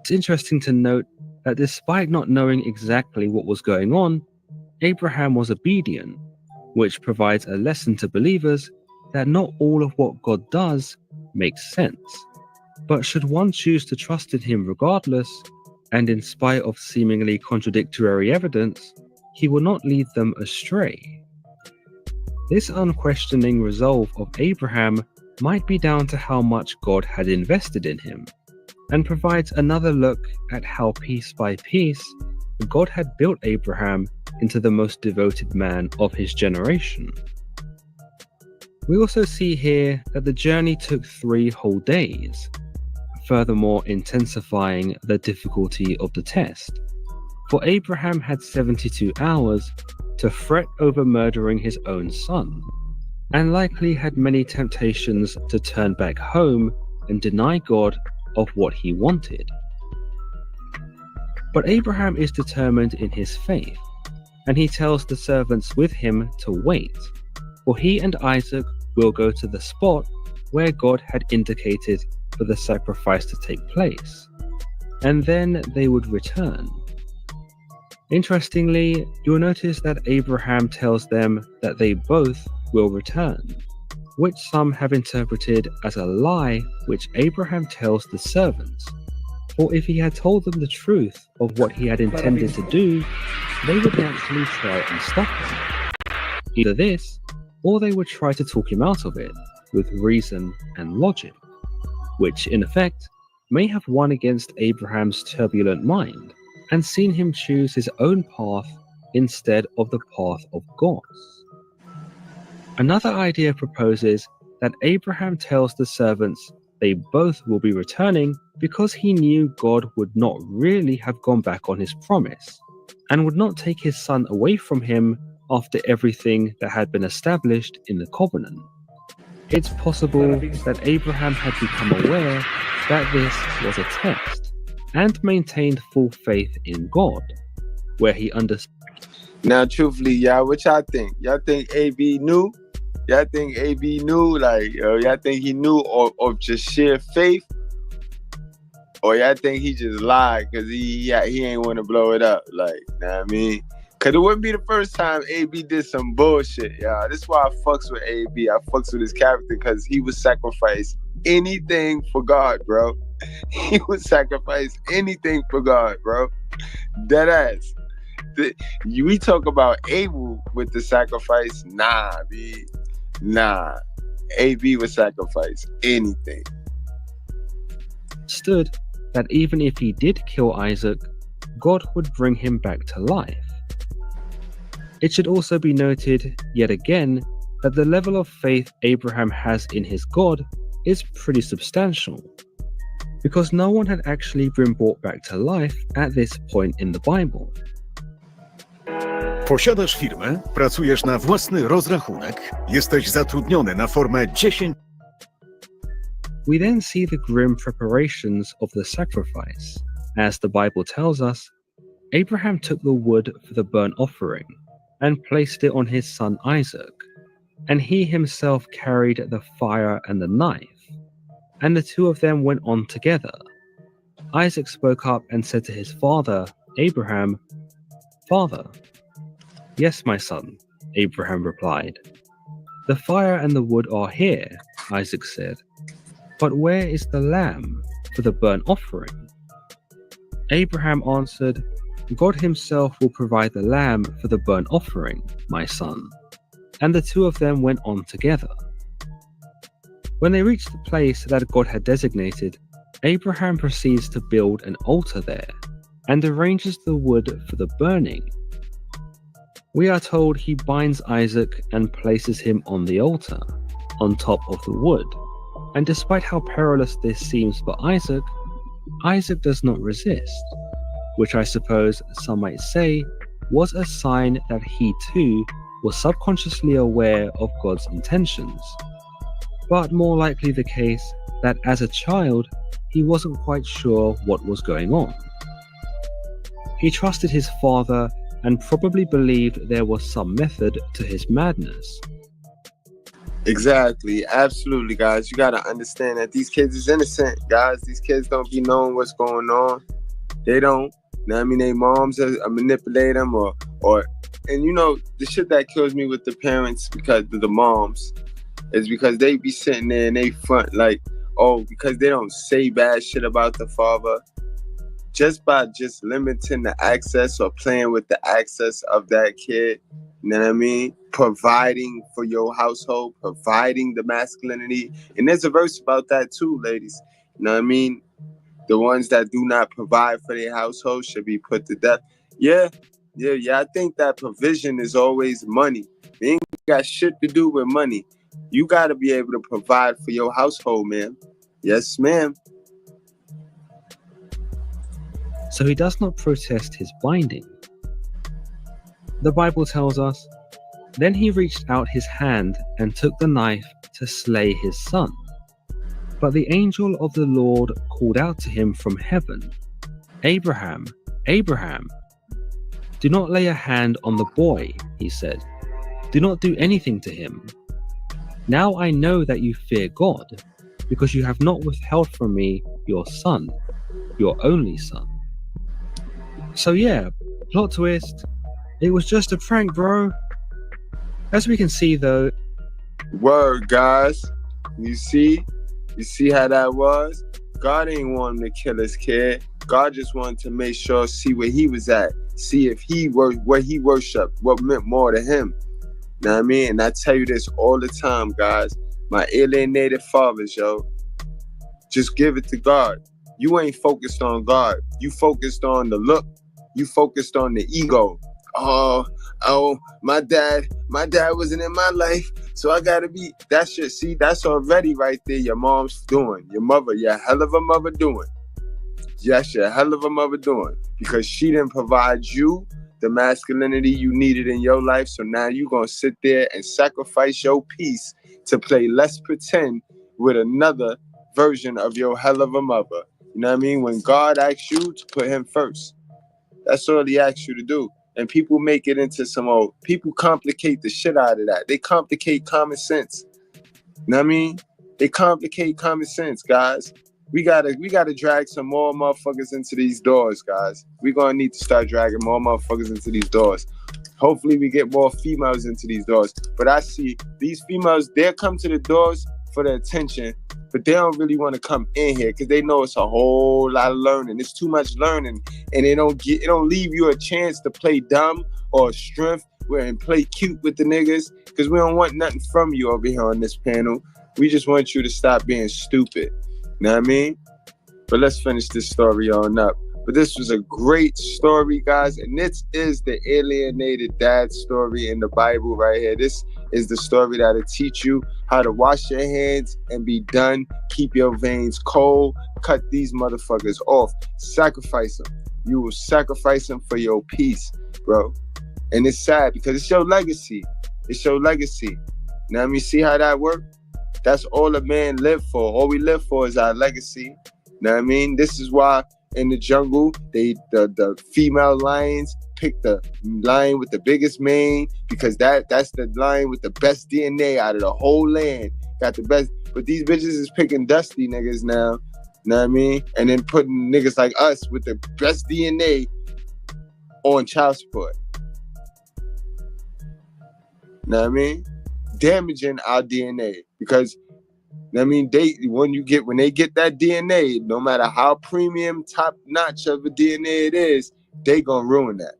It's interesting to note that despite not knowing exactly what was going on, Abraham was obedient, which provides a lesson to believers that not all of what God does makes sense. But should one choose to trust in him regardless, and in spite of seemingly contradictory evidence, he will not lead them astray. This unquestioning resolve of Abraham might be down to how much God had invested in him, and provides another look at how piece by piece God had built Abraham into the most devoted man of his generation. We also see here that the journey took 3 whole days, furthermore intensifying the difficulty of the test, for Abraham had 72 hours to fret over murdering his own son, and likely had many temptations to turn back home and deny God of what he wanted. But Abraham is determined in his faith, and he tells the servants with him to wait, for he and Isaac will go to the spot where God had indicated for the sacrifice to take place, and then they would return. Interestingly, you'll notice that Abraham tells them that they both will return, which some have interpreted as a lie which Abraham tells the servants, for if he had told them the truth of what he had intended to do, they would naturally try and stop him. Either this, or they would try to talk him out of it with reason and logic, which in effect may have won against Abraham's turbulent mind and seen him choose his own path instead of the path of God's. Another idea proposes that Abraham tells the servants they both will be returning because he knew God would not really have gone back on his promise and would not take his son away from him after everything that had been established in the covenant. It's possible that Abraham had become aware that this was a test and maintained full faith in God, where he understood. Now, truthfully, y'all, what y'all think? Y'all think AB knew? Y'all think AB knew? Like, y'all think he knew of just sheer faith? Or y'all think he just lied because he ain't want to blow it up? Like, you know what I mean? Because it wouldn't be the first time AB did some bullshit, y'all. This is why I fucks with AB. I fucks with his character because he would sacrifice anything for God, bro. He would sacrifice anything for God, bro. Dead ass. We talk about Abel with the sacrifice. Nah, B. Nah. AB would sacrifice anything. Stood that even if he did kill Isaac, God would bring him back to life. It should also be noted, yet again, that the level of faith Abraham has in his God is pretty substantial, because no one had actually been brought back to life at this point in the Bible. Posiadasz firmę, pracujesz na własny rozrachunek, jesteś zatrudniony na formę 10. We then see the grim preparations of the sacrifice. As the Bible tells us, Abraham took the wood for the burnt offering and placed it on his son Isaac, and he himself carried the fire and the knife, and the two of them went on together. Isaac spoke up and said to his father, Abraham, "Father." "Yes, my son," Abraham replied. "The fire and the wood are here," Isaac said, "but where is the lamb for the burnt offering?" Abraham answered, God himself will provide the lamb for the burnt offering, my son. And the two of them went on together. When they reached the place that God had designated, Abraham proceeds to build an altar there and arranges the wood for the burning. We are told he binds Isaac and places him on the altar, on top of the wood. And despite how perilous this seems for Isaac, Isaac does not resist, which I suppose some might say was a sign that he too was subconsciously aware of God's intentions, but more likely the case that as a child he wasn't quite sure what was going on. He trusted his father and probably believed there was some method to his madness. Exactly, absolutely, guys. You gotta understand that these kids is innocent, guys. These kids don't be knowing what's going on. They don't. You know what I mean? Their moms manipulate them, and you know the shit that kills me with the parents because of the moms is because they be sitting there and they front like, oh, because they don't say bad shit about the father. Just by just limiting the access or playing with the access of that kid, you know what I mean? Providing for your household, providing the masculinity. And there's a verse about that too, ladies. You know what I mean? The ones that do not provide for their household should be put to death. Yeah. I think that provision is always money. It ain't got shit to do with money. You got to be able to provide for your household, man. Yes, ma'am. So he does not protest his binding. The Bible tells us, then he reached out his hand and took the knife to slay his son. But the angel of the Lord called out to him from heaven, Abraham, Abraham. Do not lay a hand on the boy, he said. Do not do anything to him. Now I know that you fear God, because you have not withheld from me your son, your only son. So yeah, plot twist, it was just a prank, bro. As we can see though... Word, guys. You see how that was? God ain't want him to kill his kid. God just wanted to make sure, see where he was at. See if he were what he worshiped, what meant more to him. Know what I mean? And I tell you this all the time, guys. My alienated fathers, yo. Just give it to God. You ain't focused on God. You focused on the look. You focused on the ego. Oh, my dad wasn't in my life, so I gotta be. That shit, see, that's already right there. Your mom's doing. Your mother, your hell of a mother doing. Yes, your hell of a mother doing. Because she didn't provide you the masculinity you needed in your life. So now you gonna sit there and sacrifice your peace to play let's pretend with another version of your hell of a mother. You know what I mean? When God asks you to put him first, that's all he asks you to do. And people make it into people complicate the shit out of that. They complicate common sense. You know what I mean? They complicate common sense, guys. We gotta drag some more motherfuckers into these doors, guys. We're gonna need to start dragging more motherfuckers into these doors. Hopefully we get more females into these doors. But I see these females, they'll come to the doors for the attention, but they don't really want to come in here because they know it's a whole lot of learning. It's too much learning, and it don't leave you a chance to play dumb or strength and play cute with the niggas, because we don't want nothing from you over here on this panel. We just want you to stop being stupid. You know what I mean? But let's finish this story on up. But this was a great story, guys, and this is the alienated dad story in the Bible right here. This is the story that'll teach you how to wash your hands and be done. Keep your veins cold. Cut these motherfuckers off. Sacrifice them. You will sacrifice them for your peace, bro. And it's sad because it's your legacy. It's your legacy. Now, let me see how that works. That's all a man live for. All we live for is our legacy. Know what I mean? This is why in the jungle, the female lions pick the lion with the biggest mane, because that's the lion with the best DNA out of the whole land. Got the best. But these bitches is picking dusty niggas now. Know what I mean? And then putting niggas like us with the best DNA on child support. Know what I mean? Damaging our DNA, because I mean when they get that DNA, no matter how premium, top notch of a DNA it is, they gonna ruin that.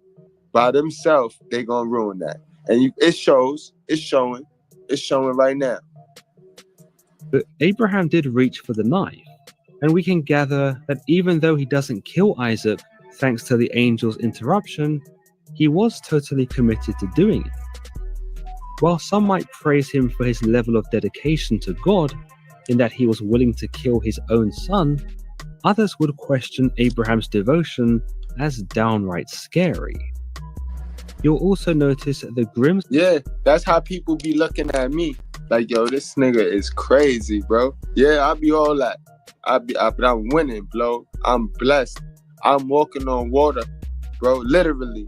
By themselves, they gonna ruin that. And it's showing right now. But Abraham did reach for the knife, and we can gather that even though he doesn't kill Isaac thanks to the angel's interruption, he was totally committed to doing it. While some might praise him for his level of dedication to God, in that he was willing to kill his own son, others would question Abraham's devotion as downright scary. You'll also notice the grim... Yeah, that's how people be looking at me. Like, yo, this nigga is crazy, bro. Yeah, I'll be all that. But I'm winning, bro. I'm blessed. I'm walking on water, bro. Literally.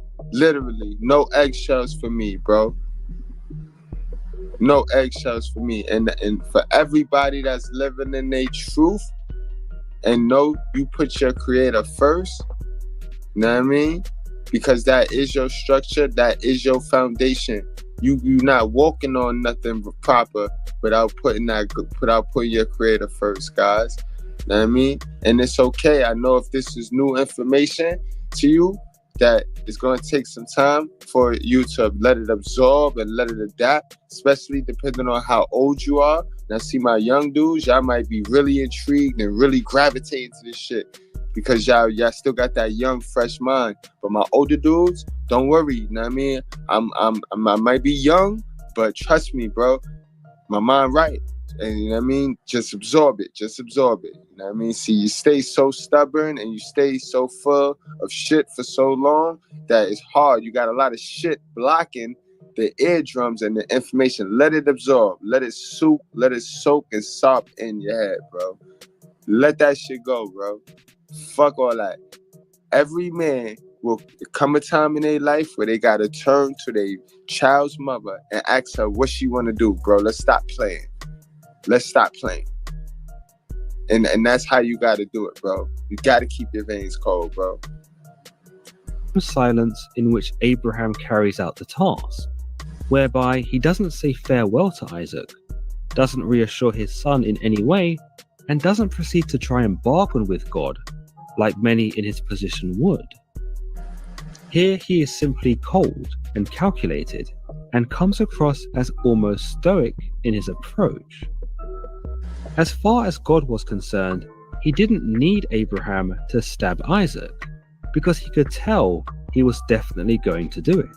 No eggshells for me, bro. No eggshells for me. And for everybody that's living in their truth and know you put your creator first, you know what I mean? Because that is your structure, that is your foundation. You not walking on nothing proper without putting your creator first, guys. You know what I mean? And it's okay. I know if this is new information to you, that it's going to take some time for you to let it absorb and let it adapt, especially depending on how old you are. Now, see, my young dudes, y'all might be really intrigued and really gravitating to this shit because y'all still got that young, fresh mind. But my older dudes, don't worry. You know what I mean? I might be young, but trust me, bro, my mind right. And you know what I mean? Just absorb it. You know what I mean? See, you stay so stubborn and you stay so full of shit for so long that it's hard. You got a lot of shit blocking the eardrums and the information. Let it absorb. Let it soak and sop in your head, bro. Let that shit go, bro. Fuck all that. Every man will come a time in their life where they gotta turn to their child's mother and ask her what she wanna do, bro. Let's stop playing. And that's how you gotta do it, bro. You gotta keep your veins cold, bro. Silence in which Abraham carries out the task, whereby he doesn't say farewell to Isaac, doesn't reassure his son in any way, and doesn't proceed to try and bargain with God, like many in his position would. Here he is simply cold and calculated, and comes across as almost stoic in his approach. As far as God was concerned, he didn't need Abraham to stab Isaac, because he could tell he was definitely going to do it.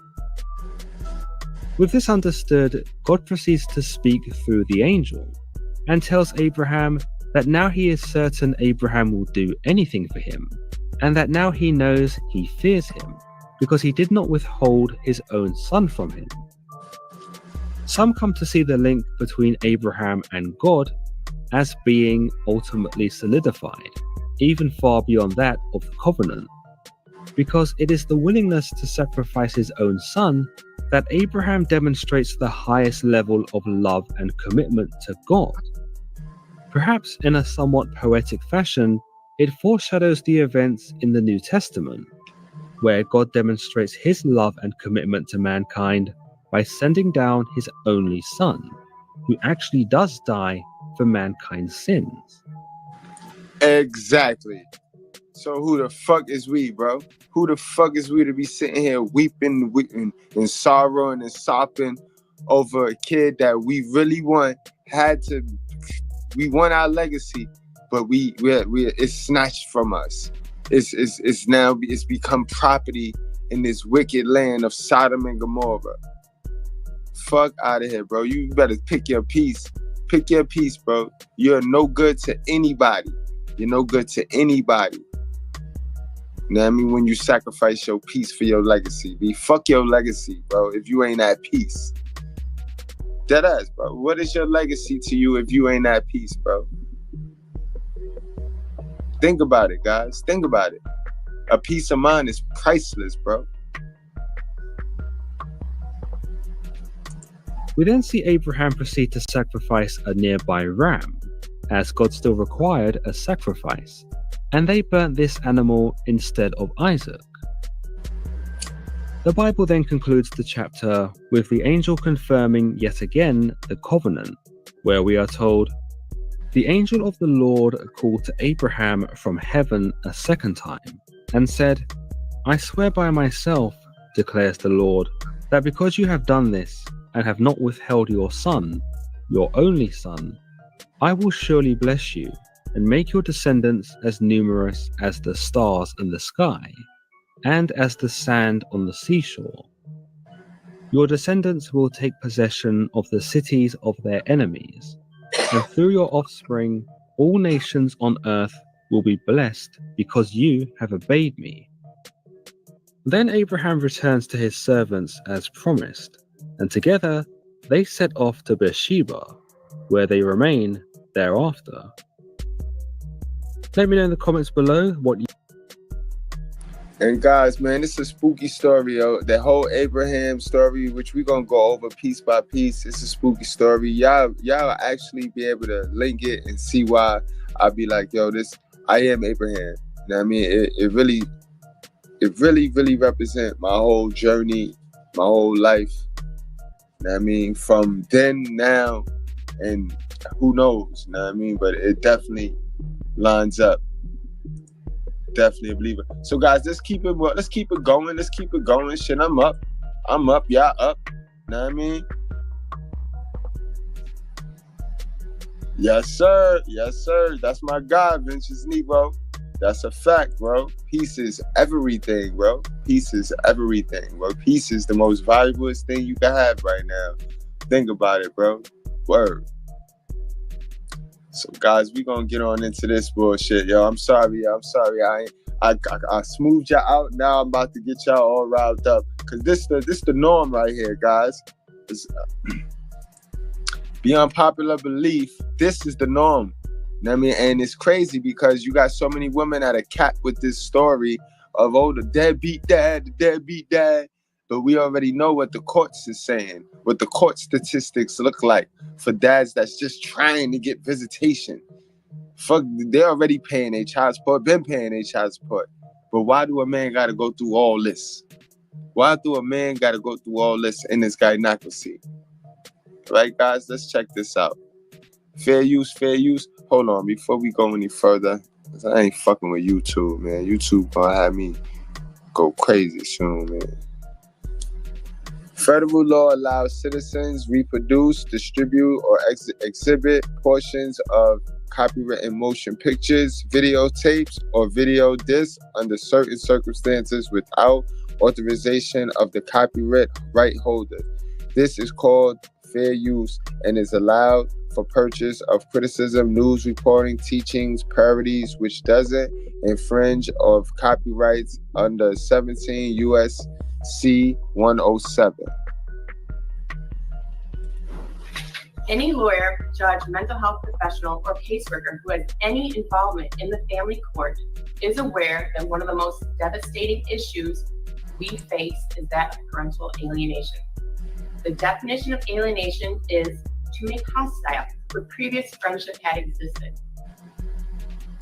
With this understood, God proceeds to speak through the angel, and tells Abraham that now he is certain Abraham will do anything for him, and that now he knows he fears him, because he did not withhold his own son from him. Some come to see the link between Abraham and God as being ultimately solidified, even far beyond that of the covenant, because it is the willingness to sacrifice his own son that Abraham demonstrates the highest level of love and commitment to God. Perhaps in a somewhat poetic fashion, it foreshadows the events in the New Testament, where God demonstrates his love and commitment to mankind by sending down his only son, who actually does die for mankind's sins. Exactly. So who the fuck is we, bro? Who the fuck is we to be sitting here weeping and sorrowing and sopping over a kid that we really want? We want our legacy, but it's snatched from us. It's become property in this wicked land of Sodom and Gomorrah. Fuck out of here, bro. You better pick your piece. Pick your piece, bro. You're no good to anybody. You know what I mean? When you sacrifice your peace for your legacy. Fuck your legacy, bro, if you ain't at peace. Deadass, bro. What is your legacy to you if you ain't at peace, bro? Think about it, guys. Think about it. A peace of mind is priceless, bro. We then see Abraham proceed to sacrifice a nearby ram, as God still required a sacrifice, and they burnt this animal instead of Isaac. The Bible then concludes the chapter with the angel confirming yet again the covenant, where we are told, "The angel of the Lord called to Abraham from heaven a second time, and said, I swear by myself, declares the Lord, that because you have done this, and have not withheld your son, your only son, I will surely bless you, and make your descendants as numerous as the stars in the sky, and as the sand on the seashore. Your descendants will take possession of the cities of their enemies, and through your offspring, all nations on earth will be blessed because you have obeyed me. Then Abraham returns to his servants as promised, and together they set off to Beersheba, where they remain thereafter. Let me know in the comments below what you... And guys, man, it's a spooky story, yo. The whole Abraham story, which we're gonna go over piece by piece. It's a spooky story. Y'all actually be able to link it and see why I be like, yo, I am Abraham. You know what I mean? It really represent my whole journey, my whole life. You know what I mean? From then, now, and who knows, you know what I mean? But it definitely lines up. Definitely a believer. So guys, let's keep it going. Shit, I'm up, y'all up. You know what I mean? Yes, sir. That's my guy, Vinicius Nebo. That's a fact, bro. Peace is everything, bro. Peace is the most valuable thing you can have right now. Think about it, bro. Word. So guys, we gonna get on into this bullshit, yo. I'm sorry. I smoothed y'all out. Now I'm about to get y'all all riled up, cause this the norm right here, guys. Beyond popular belief, this is the norm. You know what I mean? And it's crazy because you got so many women that are capped with this story of the deadbeat dad. But we already know what the courts is saying, what the court statistics look like for dads that's just trying to get visitation. Fuck, they're already paying their child support, been paying their child support. But why do a man got to go through all this? Why do a man got to go through all this in this gynocracy? Right, guys, let's check this out. Fair use. Hold on, before we go any further, 'cause I ain't fucking with YouTube, man. YouTube gonna have me go crazy soon, man. Federal law allows citizens reproduce, distribute, or exhibit portions of copywritten motion pictures, videotapes, or video discs under certain circumstances without authorization of the copyright right holder. This is called fair use and is allowed for purchase of criticism, news reporting, teachings, parodies, which doesn't infringe of copyrights under 17 U.S.C. 107. Any lawyer, judge, mental health professional, or caseworker who has any involvement in the family court is aware that one of the most devastating issues we face is that of parental alienation. The definition of alienation is to make hostile where previous friendship had existed.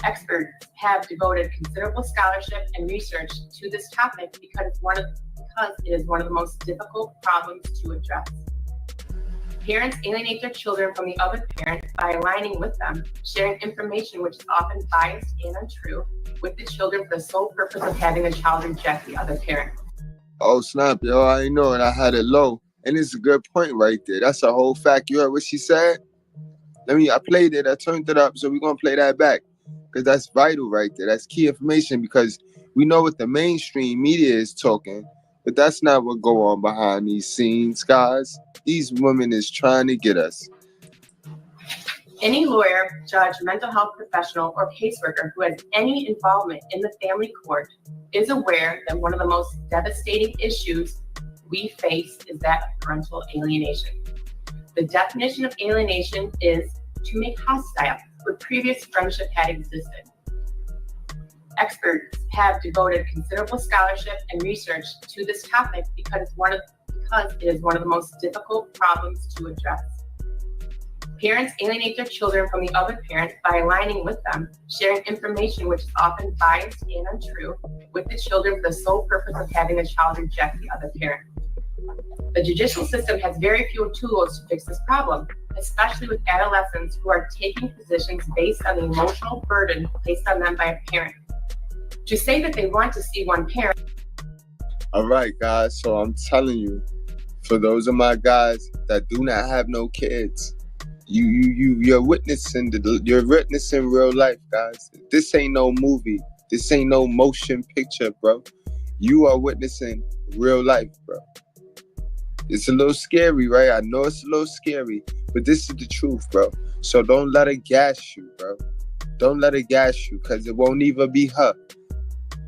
Experts have devoted considerable scholarship and research to this topic because it is one of the most difficult problems to address. Parents alienate their children from the other parent by aligning with them, sharing information which is often biased and untrue with the children for the sole purpose of having the child reject the other parent. Oh, snap, yo, I know, and I had it low. And it's a good point right there. That's a whole fact. You heard what she said? I played it, I turned it up, so we're going to play that back. Because that's vital right there. That's key information because we know what the mainstream media is talking, but that's not what go on behind these scenes, guys. These women is trying to get us. Any lawyer, judge, mental health professional, or caseworker who has any involvement in the family court is aware that one of the most devastating issues we face is that of parental alienation. The definition of alienation is to make hostile where previous friendship had existed. Experts have devoted considerable scholarship and research to this topic because it is one of the most difficult problems to address. Parents alienate their children from the other parent by aligning with them, sharing information which is often biased and untrue with the children for the sole purpose of having the child reject the other parent. The judicial system has very few tools to fix this problem, especially with adolescents who are taking positions based on the emotional burden placed on them by a parent. To say that they want to see one parent All right, guys. So I'm telling you, for those of my guys that do not have no kids, you're witnessing real life, guys. This ain't no movie. This ain't no motion picture, bro. You are witnessing real life, bro. It's a little scary, right? I know it's a little scary, but this is the truth, bro. So don't let it gas you, bro. Don't let it gas you, because it won't even be her.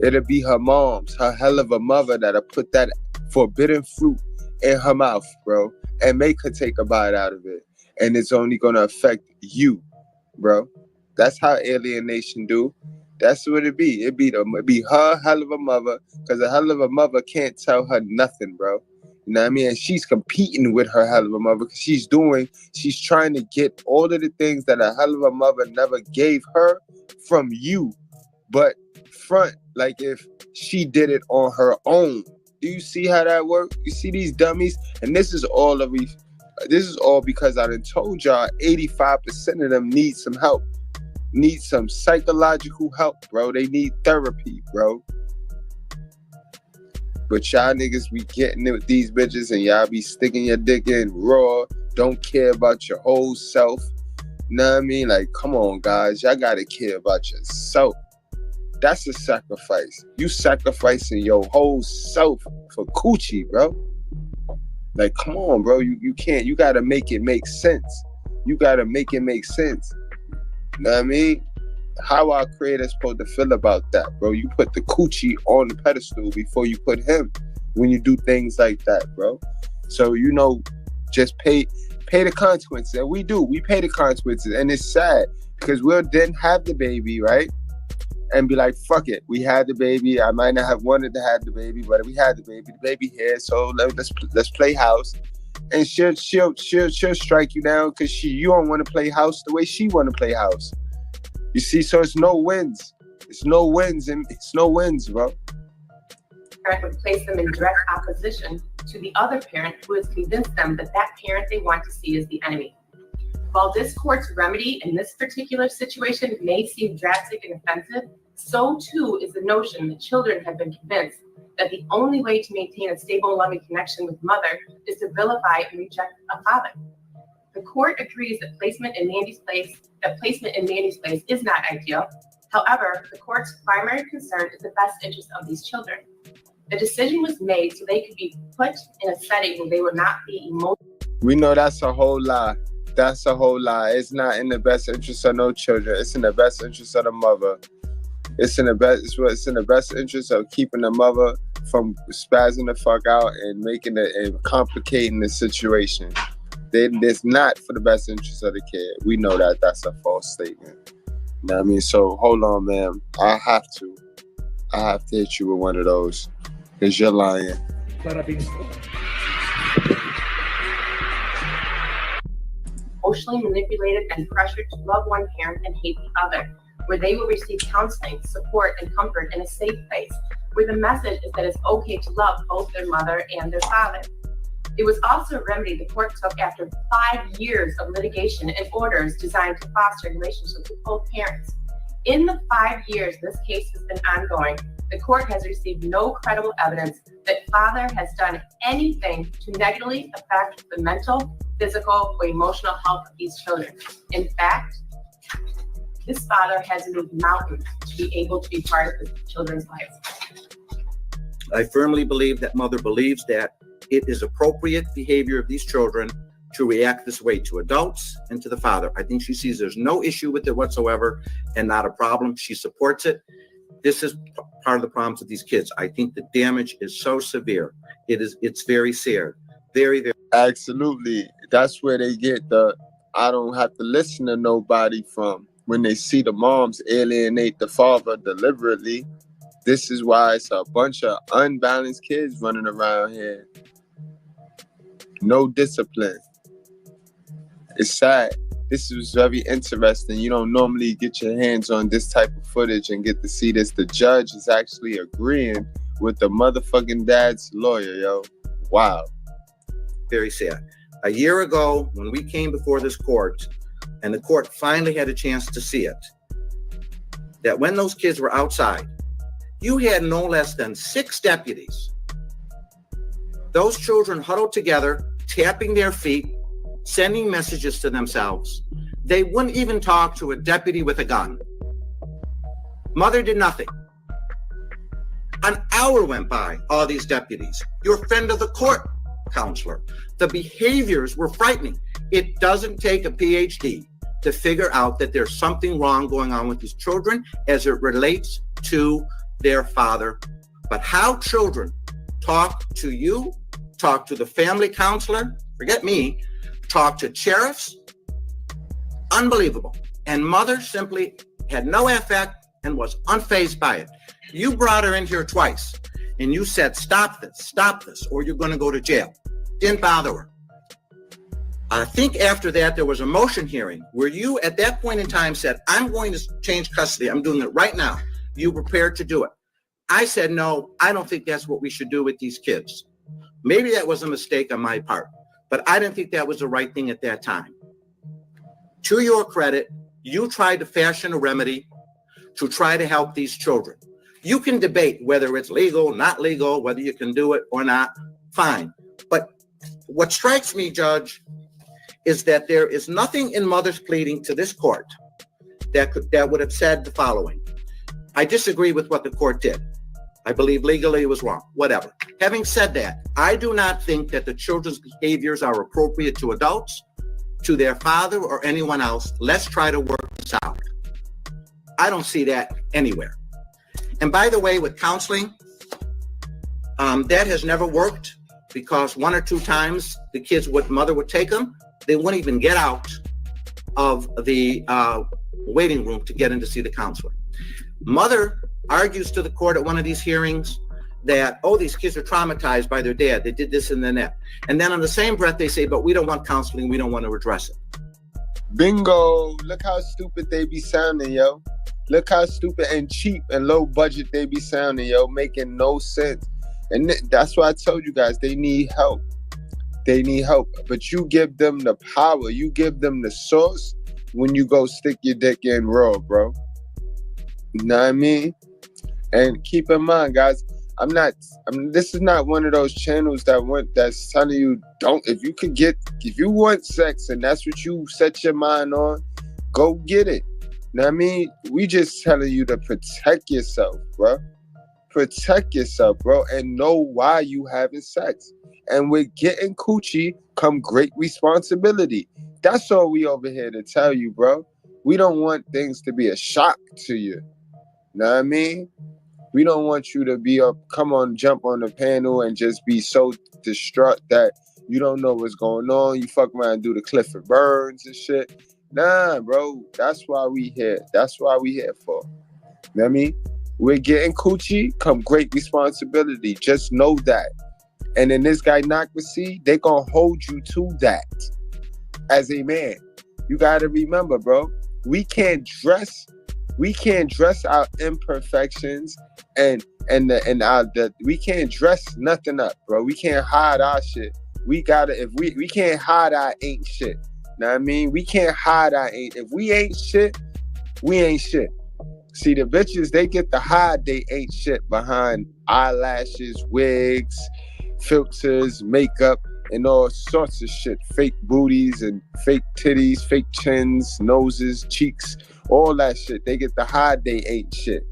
It'll be her mom's, her hell of a mother that'll put that forbidden fruit in her mouth, bro, and make her take a bite out of it. And it's only going to affect you, bro. That's how alienation do. That's what it be. It be her hell of a mother, because a hell of a mother can't tell her nothing, bro. You know what I mean? And she's competing with her hell of a mother, because she's trying to get all of the things that a hell of a mother never gave her from you, but front like if she did it on her own. Do you see how that works? You see these dummies? And this is all because I done told y'all 85% of them need some help. Need some psychological help, bro. They need therapy, bro. But y'all niggas be getting it with these bitches, and y'all be sticking your dick in raw, don't care about your whole self. You know what I mean? Like, come on, guys. Y'all gotta care about yourself. That's a sacrifice. You sacrificing your whole self for coochie, bro. Like, come on, bro. You can't. You gotta make it make sense. You gotta make it make sense. You know what I mean? How our creator's supposed to feel about that, bro? You put the coochie on the pedestal before you put him when you do things like that, bro. So, you know, just pay the consequences. And we do. We pay the consequences. And it's sad because we'll then have the baby, right? And be like, fuck it. We had the baby. I might not have wanted to have the baby, but we had the baby. The baby here. So let's play house. And she'll strike you down because you don't want to play house the way she want to play house. You see, so it's no wins. It's no wins, bro. Parent would place them in direct opposition to the other parent who has convinced them that parent they want to see is the enemy. While this court's remedy in this particular situation may seem drastic and offensive, so too is the notion that children have been convinced that the only way to maintain a stable and loving connection with mother is to vilify and reject a father. The court agrees that placement in Mandy's place is not ideal. However, the court's primary concern is the best interest of these children. The decision was made so they could be put in a setting where they would not be emotional. We know that's a whole lie. That's a whole lie. It's not in the best interest of no children. It's in the best interest of the mother. It's in the best interest of keeping the mother from spazzing the fuck out and making it and complicating the situation. It's not for the best interest of the kid. We know that that's a false statement. You know what I mean? So hold on, man. I have to hit you with one of those because you're lying. Emotionally manipulated and pressured to love one parent and hate the other, where they will receive counseling, support, and comfort in a safe place, where the message is that it's okay to love both their mother and their father. It was also a remedy the court took after 5 years of litigation and orders designed to foster relationships with both parents. In the 5 years this case has been ongoing, the court has received no credible evidence that father has done anything to negatively affect the mental, physical, or emotional health of these children. In fact, this father has moved mountains to be able to be part of the children's lives. I firmly believe that mother believes that it is appropriate behavior of these children to react this way to adults and to the father. I think she sees there's no issue with it whatsoever and not a problem. She supports it. This is part of the problems with these kids. I think the damage is so severe. It's very sad. Very, very. Absolutely. That's where they get the I don't have to listen to nobody from. When they see the moms alienate the father deliberately, this is why it's a bunch of unbalanced kids running around here. No discipline. It's sad. This is very interesting. You don't normally get your hands on this type of footage and get to see this. The judge is actually agreeing with the motherfucking dad's lawyer, yo. Wow. Very sad. A year ago, when we came before this court, and the court finally had a chance to see it, that when those kids were outside, you had no less than 6 deputies Those children huddled together, tapping their feet, sending messages to themselves. They wouldn't even talk to a deputy with a gun. Mother did nothing. An hour went by, all these deputies. Your friend of the court counselor. The behaviors were frightening. It doesn't take a PhD to figure out that there's something wrong going on with these children as it relates to their father. But how children talk to you, talk to the family counselor, forget me, talk to sheriffs, unbelievable. And mother simply had no affect and was unfazed by it. You brought her in here twice and you said, stop this, or you're going to go to jail. Didn't bother her. I think after that, there was a motion hearing where you at that point in time said, I'm going to change custody. I'm doing it right now. You prepared to do it. I said, no, I don't think that's what we should do with these kids. Maybe that was a mistake on my part, but I didn't think that was the right thing at that time. To your credit, you tried to fashion a remedy to try to help these children. You can debate whether it's legal, not legal, whether you can do it or not, fine. But what strikes me, Judge, is that there is nothing in mother's pleading to this court that would have said the following. I disagree with what the court did. I believe legally it was wrong, whatever. Having said that, I do not think that the children's behaviors are appropriate to adults, to their father or anyone else. Let's try to work this out. I don't see that anywhere. And by the way, with counseling, that has never worked because one or two times the kids, mother would take them, they wouldn't even get out of the waiting room to get in to see the counselor. Mother argues to the court at one of these hearings that, oh, these kids are traumatized by their dad. They did this and then that. And then on the same breath, they say, but we don't want counseling. We don't want to address it. Bingo. Look how stupid they be sounding, yo. Look how stupid and cheap and low budget they be sounding, yo. Making no sense. And that's why I told you guys, they need help. They need help. But you give them the power. You give them the source when you go stick your dick in raw, bro. You know what I mean? And keep in mind, guys, this is not one of those channels that's telling you if you want sex and that's what you set your mind on, go get it. You know what I mean? We just telling you to protect yourself, bro. Protect yourself, bro, and know why you having sex. And with getting coochie come great responsibility. That's all we over here to tell you, bro. We don't want things to be a shock to you. Know what I mean? We don't want you to jump on the panel and just be so distraught that you don't know what's going on. You fuck around and do the Clifford Burns and shit. Nah, bro. That's why we here. That's why we here for. Know what I mean? We're getting coochie, come great responsibility. Just know that. And in this gynocracy, they gonna hold you to that as a man. You gotta remember, bro, we can't dress our imperfections and we can't dress nothing up, bro. We can't hide our shit. We can't hide our ain't shit. Know what I mean? We can't hide our ain't. If we ain't shit, we ain't shit. See, the bitches, they get to hide they ain't shit behind eyelashes, wigs, filters, makeup, and all sorts of shit. Fake booties and fake titties, fake chins, noses, cheeks, all that shit. They get to hide they ain't shit.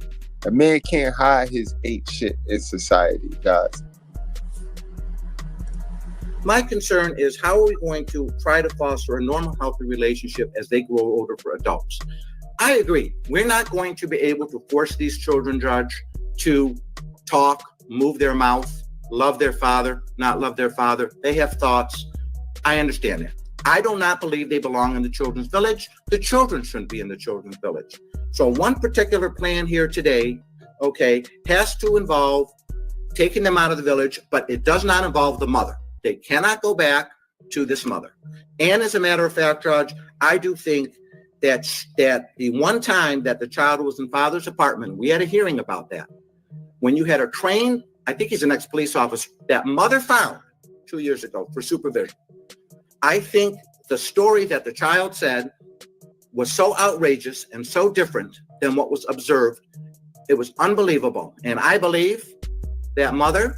A man can't hide his ain't shit in society, guys. My concern is how are we going to try to foster a normal, healthy relationship as they grow older for adults? I agree. We're not going to be able to force these children, Judge, to talk, move their mouth, love their father, not love their father. They have thoughts. I understand that. I do not believe they belong in the children's village. The children shouldn't be in the children's village. So one particular plan here today, has to involve taking them out of the village, but it does not involve the mother. They cannot go back to this mother. And as a matter of fact, Judge, I do think that the one time that the child was in father's apartment, we had a hearing about that. When you had a trained, I think he's an ex-police officer, that mother found 2 years ago for supervision. I think the story that the child said was so outrageous and so different than what was observed. It was unbelievable. And I believe that mother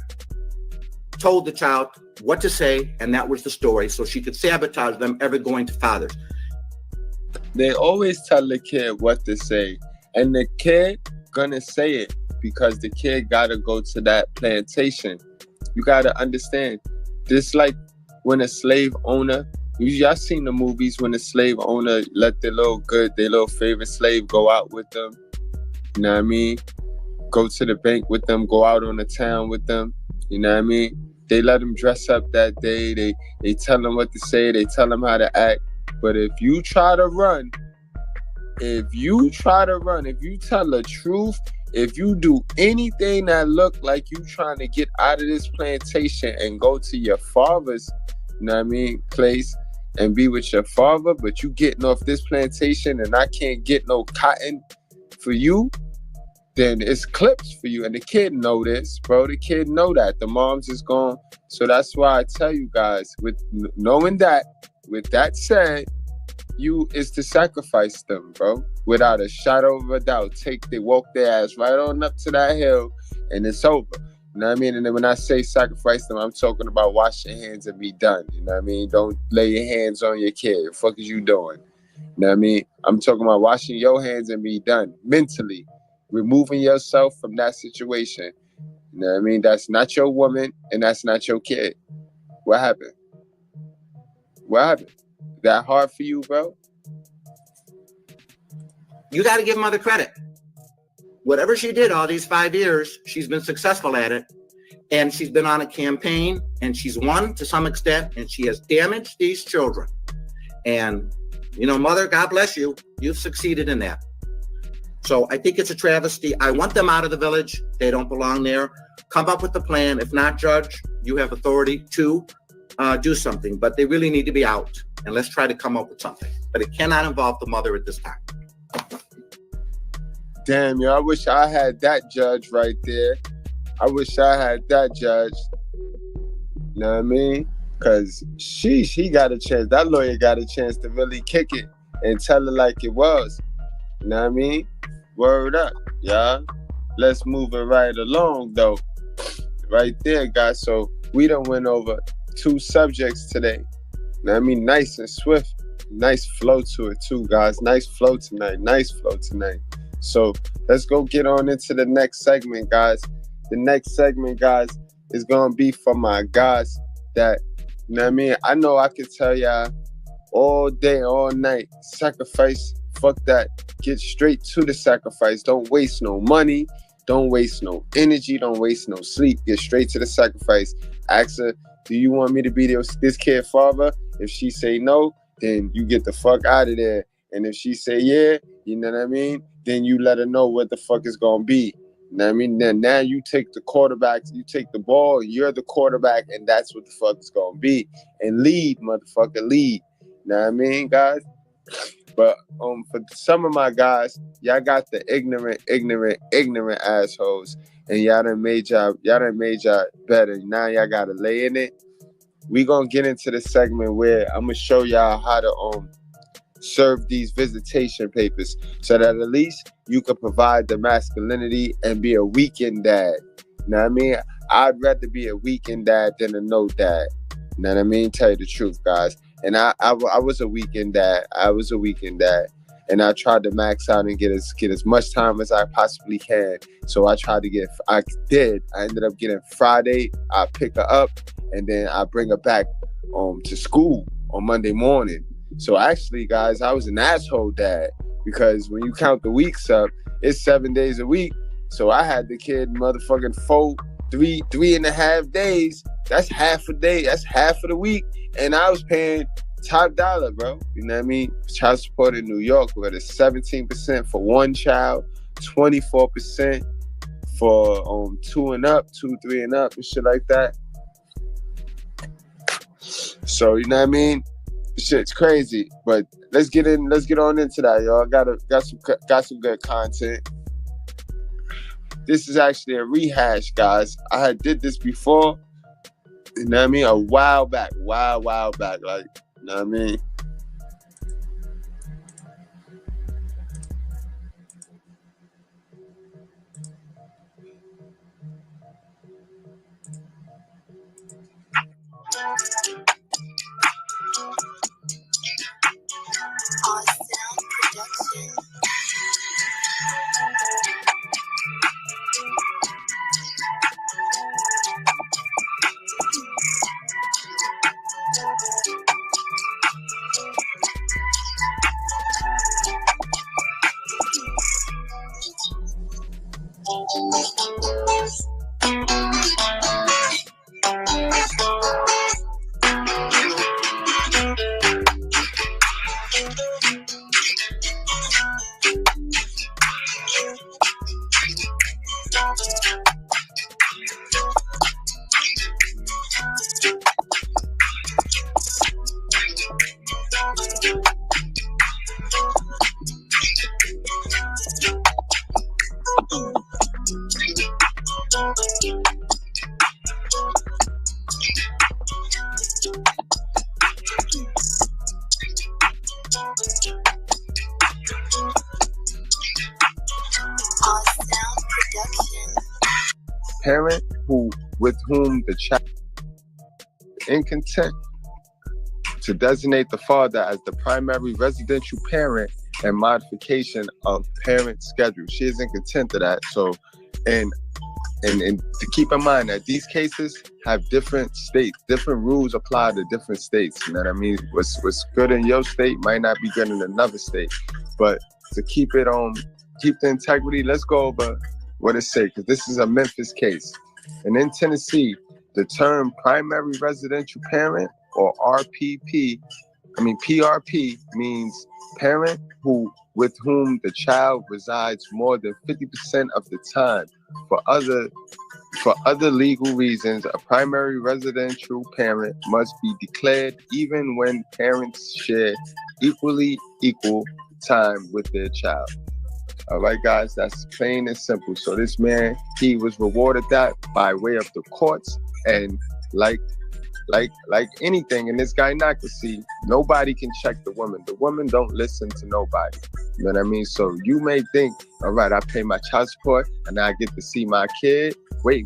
told the child what to say, and that was the story, so she could sabotage them ever going to fathers. They always tell the kid what to say, and the kid gonna say it because the kid gotta go to that plantation. You gotta understand. This like when a slave owner, y'all seen the movies when the slave owner let their little favorite slave go out with them. You know what I mean? Go to the bank with them, go out on the town with them. You know what I mean? They let them dress up that day. They tell them what to say. They tell them how to act. But if you try to run, if you tell the truth, if you do anything that look like you trying to get out of this plantation and go to your father's, you know what I mean, place and be with your father, but you getting off this plantation and I can't get no cotton for you, then it's clips for you. And the kid know this, bro. The kid know that. The mom's is gone. So that's why I tell you guys, with knowing that, with that said, you is to sacrifice them, bro. Without a shadow of a doubt. They walk their ass right on up to that hill and it's over. You know what I mean? And then when I say sacrifice them, I'm talking about wash your hands and be done. You know what I mean? Don't lay your hands on your kid. What the fuck is you doing? You know what I mean? I'm talking about washing your hands and be done. Mentally. Removing yourself from that situation. You know what I mean? That's not your woman and that's not your kid. What happened? What happened? That hard for you, bro? You got to give mother credit. Whatever she did all these 5 years, she's been successful at it. And she's been on a campaign and she's won to some extent and she has damaged these children. And, you know, mother, God bless you. You've succeeded in that. So I think it's a travesty. I want them out of the village. They don't belong there. Come up with a plan. If not, Judge, you have authority to do something. But they really need to be out. And let's try to come up with something. But it cannot involve the mother at this time. Damn, yo, I wish I had that judge right there. I wish I had that judge. You know what I mean? Because he got a chance. That lawyer got a chance to really kick it and tell it like it was. You know what I mean? Word up, y'all. Let's move it right along, though. Right there, guys. So we done went over 2 subjects today. You know what I mean? Nice and swift. Nice flow to it, too, guys. Nice flow tonight. So let's go get on into the next segment, guys. The next segment, guys, is going to be for my guys that, you know what I mean? I know I can tell y'all all day, all night, sacrifice, fuck that. Get straight to the sacrifice. Don't waste no money. Don't waste no energy. Don't waste no sleep. Get straight to the sacrifice. Ask her, do you want me to be this kid's father? If she say no, then you get the fuck out of there. And if she say yeah, you know what I mean? Then you let her know what the fuck is going to be. You know what I mean? Then now you take the quarterback, you take the ball, you're the quarterback, and that's what the fuck is going to be. And lead, motherfucker, lead. You know what I mean, guys? But for some of my guys, y'all got the ignorant assholes. And y'all done made y'all better. Now y'all got to lay in it. We going to get into the segment where I'm going to show y'all how to serve these visitation papers so that at least you can provide the masculinity and be a weekend dad. You know what I mean? I'd rather be a weekend dad than a no dad. You know what I mean? Tell you the truth, guys. And I was a weekend dad. And I tried to max out and get as much time as I possibly can. So I ended up getting Friday. I pick her up and then I bring her back to school on Monday morning. So actually, guys, I was an asshole dad because when you count the weeks up, it's 7 days a week. So I had the kid motherfucking 3.5 days. That's half a day. That's half of the week. And I was paying top dollar, bro. You know what I mean? Child support in New York, where it's 17% for one child, 24% for 2 and up, 2, 3 and up, and shit like that. So, you know what I mean? Shit's crazy. But let's get on into that, y'all. Got some good content. This is actually a rehash, guys. I did this before. You know what I mean? A while back. Like, you know what I mean? parent with whom the child is incontent to designate the father as the primary residential parent and modification of parent schedule. She isn't content to that. So, and to keep in mind that these cases have different states, different rules apply to different states. You know what I mean? What's good in your state might not be good in another state. But to keep the integrity, let's go over what it says, because this is a Memphis case. And in Tennessee, the term primary residential parent, or PRP, means parent with whom the child resides more than 50% of the time. For other legal reasons, a primary residential parent must be declared even when parents share equal time with their child. All right, guys, that's plain and simple. So this man, he was rewarded that by way of the courts, and like anything in this gynocracy, nobody can check the woman. The woman don't listen to nobody. You know what I mean? So you may think, all right, I pay my child support and I get to see my kid. Wait,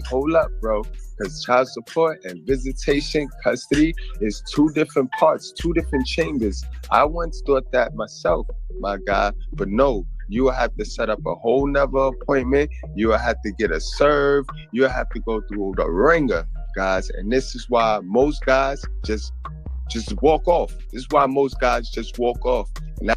hold up, bro. Because child support and visitation custody is two different parts, two different chambers. I once thought that myself, my guy, but no. You will have to set up a whole nother appointment. You will have to get a serve. You will have to go through the ringer, guys. And this is why most guys just walk off. This is why most guys just walk off. And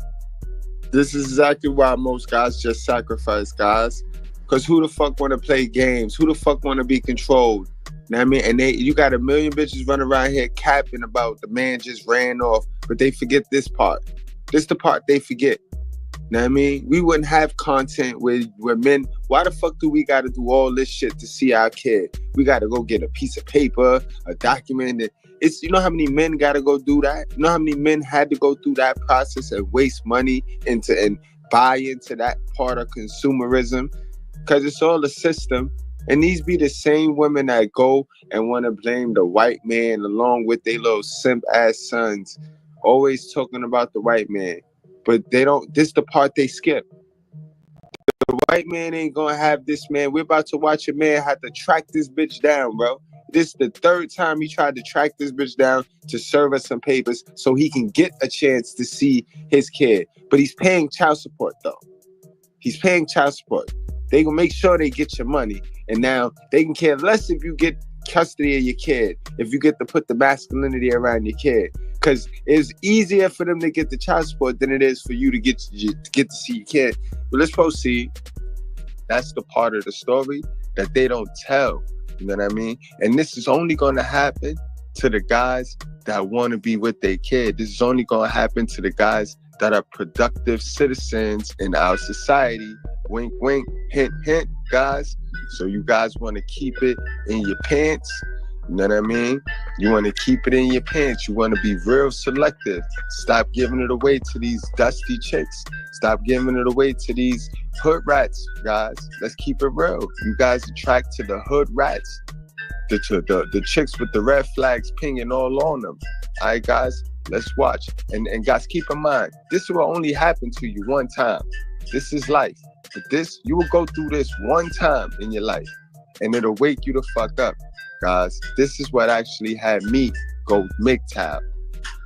this is exactly why most guys just sacrifice, guys. Because who the fuck want to play games? Who the fuck want to be controlled? You know what I mean? And you got a million bitches running around here capping about the man just ran off. But they forget this part. This is the part they forget. Know what I mean? We wouldn't have content where men, why the fuck do we got to do all this shit to see our kid? We got to go get a piece of paper, a document. It's, you know how many men got to go do that? You know how many men had to go through that process and waste money and buy into that part of consumerism? Because it's all a system. And these be the same women that go and want to blame the white man along with their little simp ass sons, always talking about the white man. But they don't, this the part they skip. The white man ain't gonna have this man. We're about to watch a man have to track this bitch down, bro. This is the third time he tried to track this bitch down to serve us some papers so he can get a chance to see his kid. But he's paying child support, though. He's paying child support. They gonna make sure they get your money. And now they can care less if you get custody of your kid, if you get to put the masculinity around your kid. Because it's easier for them to get the child support than it is for you to get to see your kid. But let's proceed. That's the part of the story that they don't tell. You know what I mean? And this is only going to happen to the guys that want to be with their kid. This is only going to happen to the guys that are productive citizens in our society. Wink, wink, hint, hint, guys. So you guys want to keep it in your pants. You know what I mean? You want to keep it in your pants. You want to be real selective. Stop giving it away to these dusty chicks. Stop giving it away to these hood rats, guys. Let's keep it real. You guys attract to the hood rats. The chicks with the red flags pinging all on them. All right, guys, let's watch. And guys, keep in mind, this will only happen to you one time. This is life. But this, you will go through this one time in your life. And it'll wake you the fuck up. Guys, this is what actually had me go MGTOW.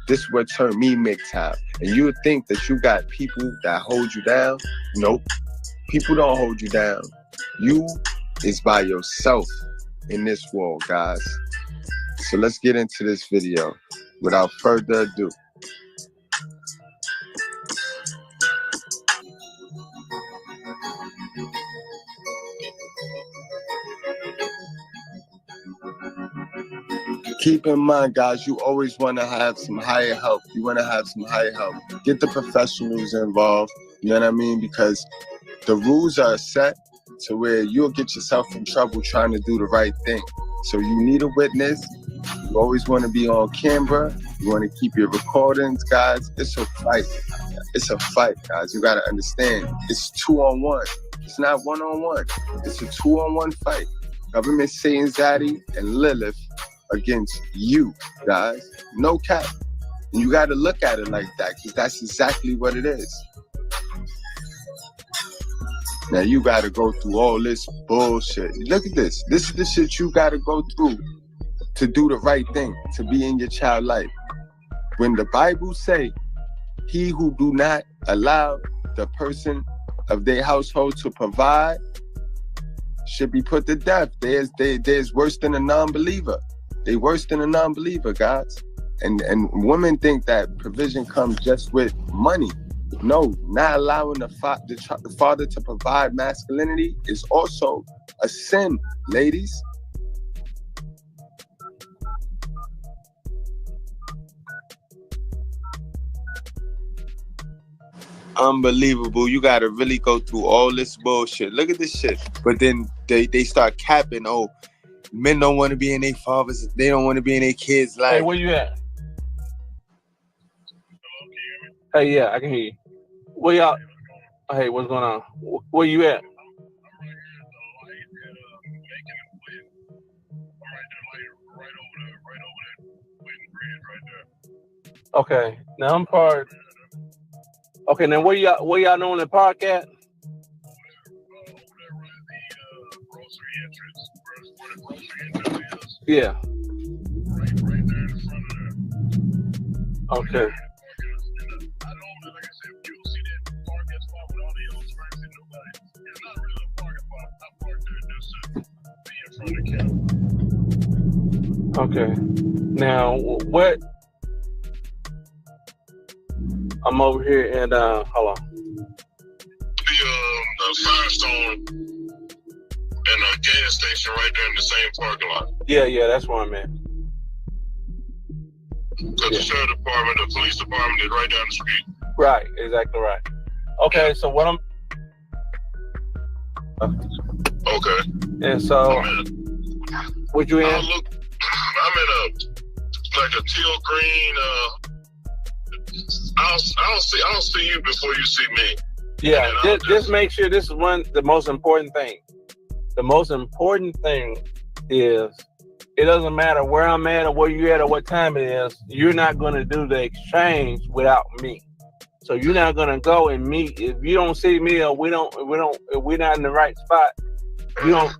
This is what turned me MGTOW. And you would think that you got people that hold you down. Nope. People don't hold you down. You is by yourself in this world, guys. So let's get into this video without further ado. Keep in mind, guys, you always want to have some higher help. You want to have some higher help. Get the professionals involved. You know what I mean? Because the rules are set to where you'll get yourself in trouble trying to do the right thing. So you need a witness. You always want to be on camera. You want to keep your recordings, guys. It's a fight. It's a fight, guys. You got to understand. It's 2-on-1. It's not 1-on-1. It's a 2-on-1 fight. Government Satan Zaddy and Lilith against you, guys. No cap. And you got to look at it like that, because that's exactly what it is. Now you gotta go through all this bullshit. Look at this. This is the shit you gotta go through to do the right thing, to be in your child life. When the Bible say, he who do not allow the person of their household to provide should be put to death. There's worse than a non-believer. They worse than a non-believer, guys. And women think that provision comes just with money. No, not allowing the father to provide masculinity is also a sin, ladies. Unbelievable. You gotta really go through all this bullshit. Look at this shit. But then they start capping, oh, men don't want to be in their fathers, they don't want to be in their kids' life. Hey, where you at? Hey, yeah, I can hear you. Where y'all? Hey, what's going on? Where you at? Okay, now I'm part. Okay, now where y'all knowing the park at? Yeah. Okay. Okay. Now what? I'm over here and hold on. The Firestone and a gas station right there in the same parking lot. Yeah, that's where I'm at. Because the sheriff department, the police department is right down the street. Right, exactly right. Okay, so what I'm. Okay. And so, what you in? I'm in a teal green. I'll see you before you see me. Yeah, just make sure this is the most important thing. The most important thing is it doesn't matter where I'm at or where you're at or what time it is. You're not going to do the exchange without me. So you're not going to go and meet if you don't see me or if we're not in the right spot. You don't.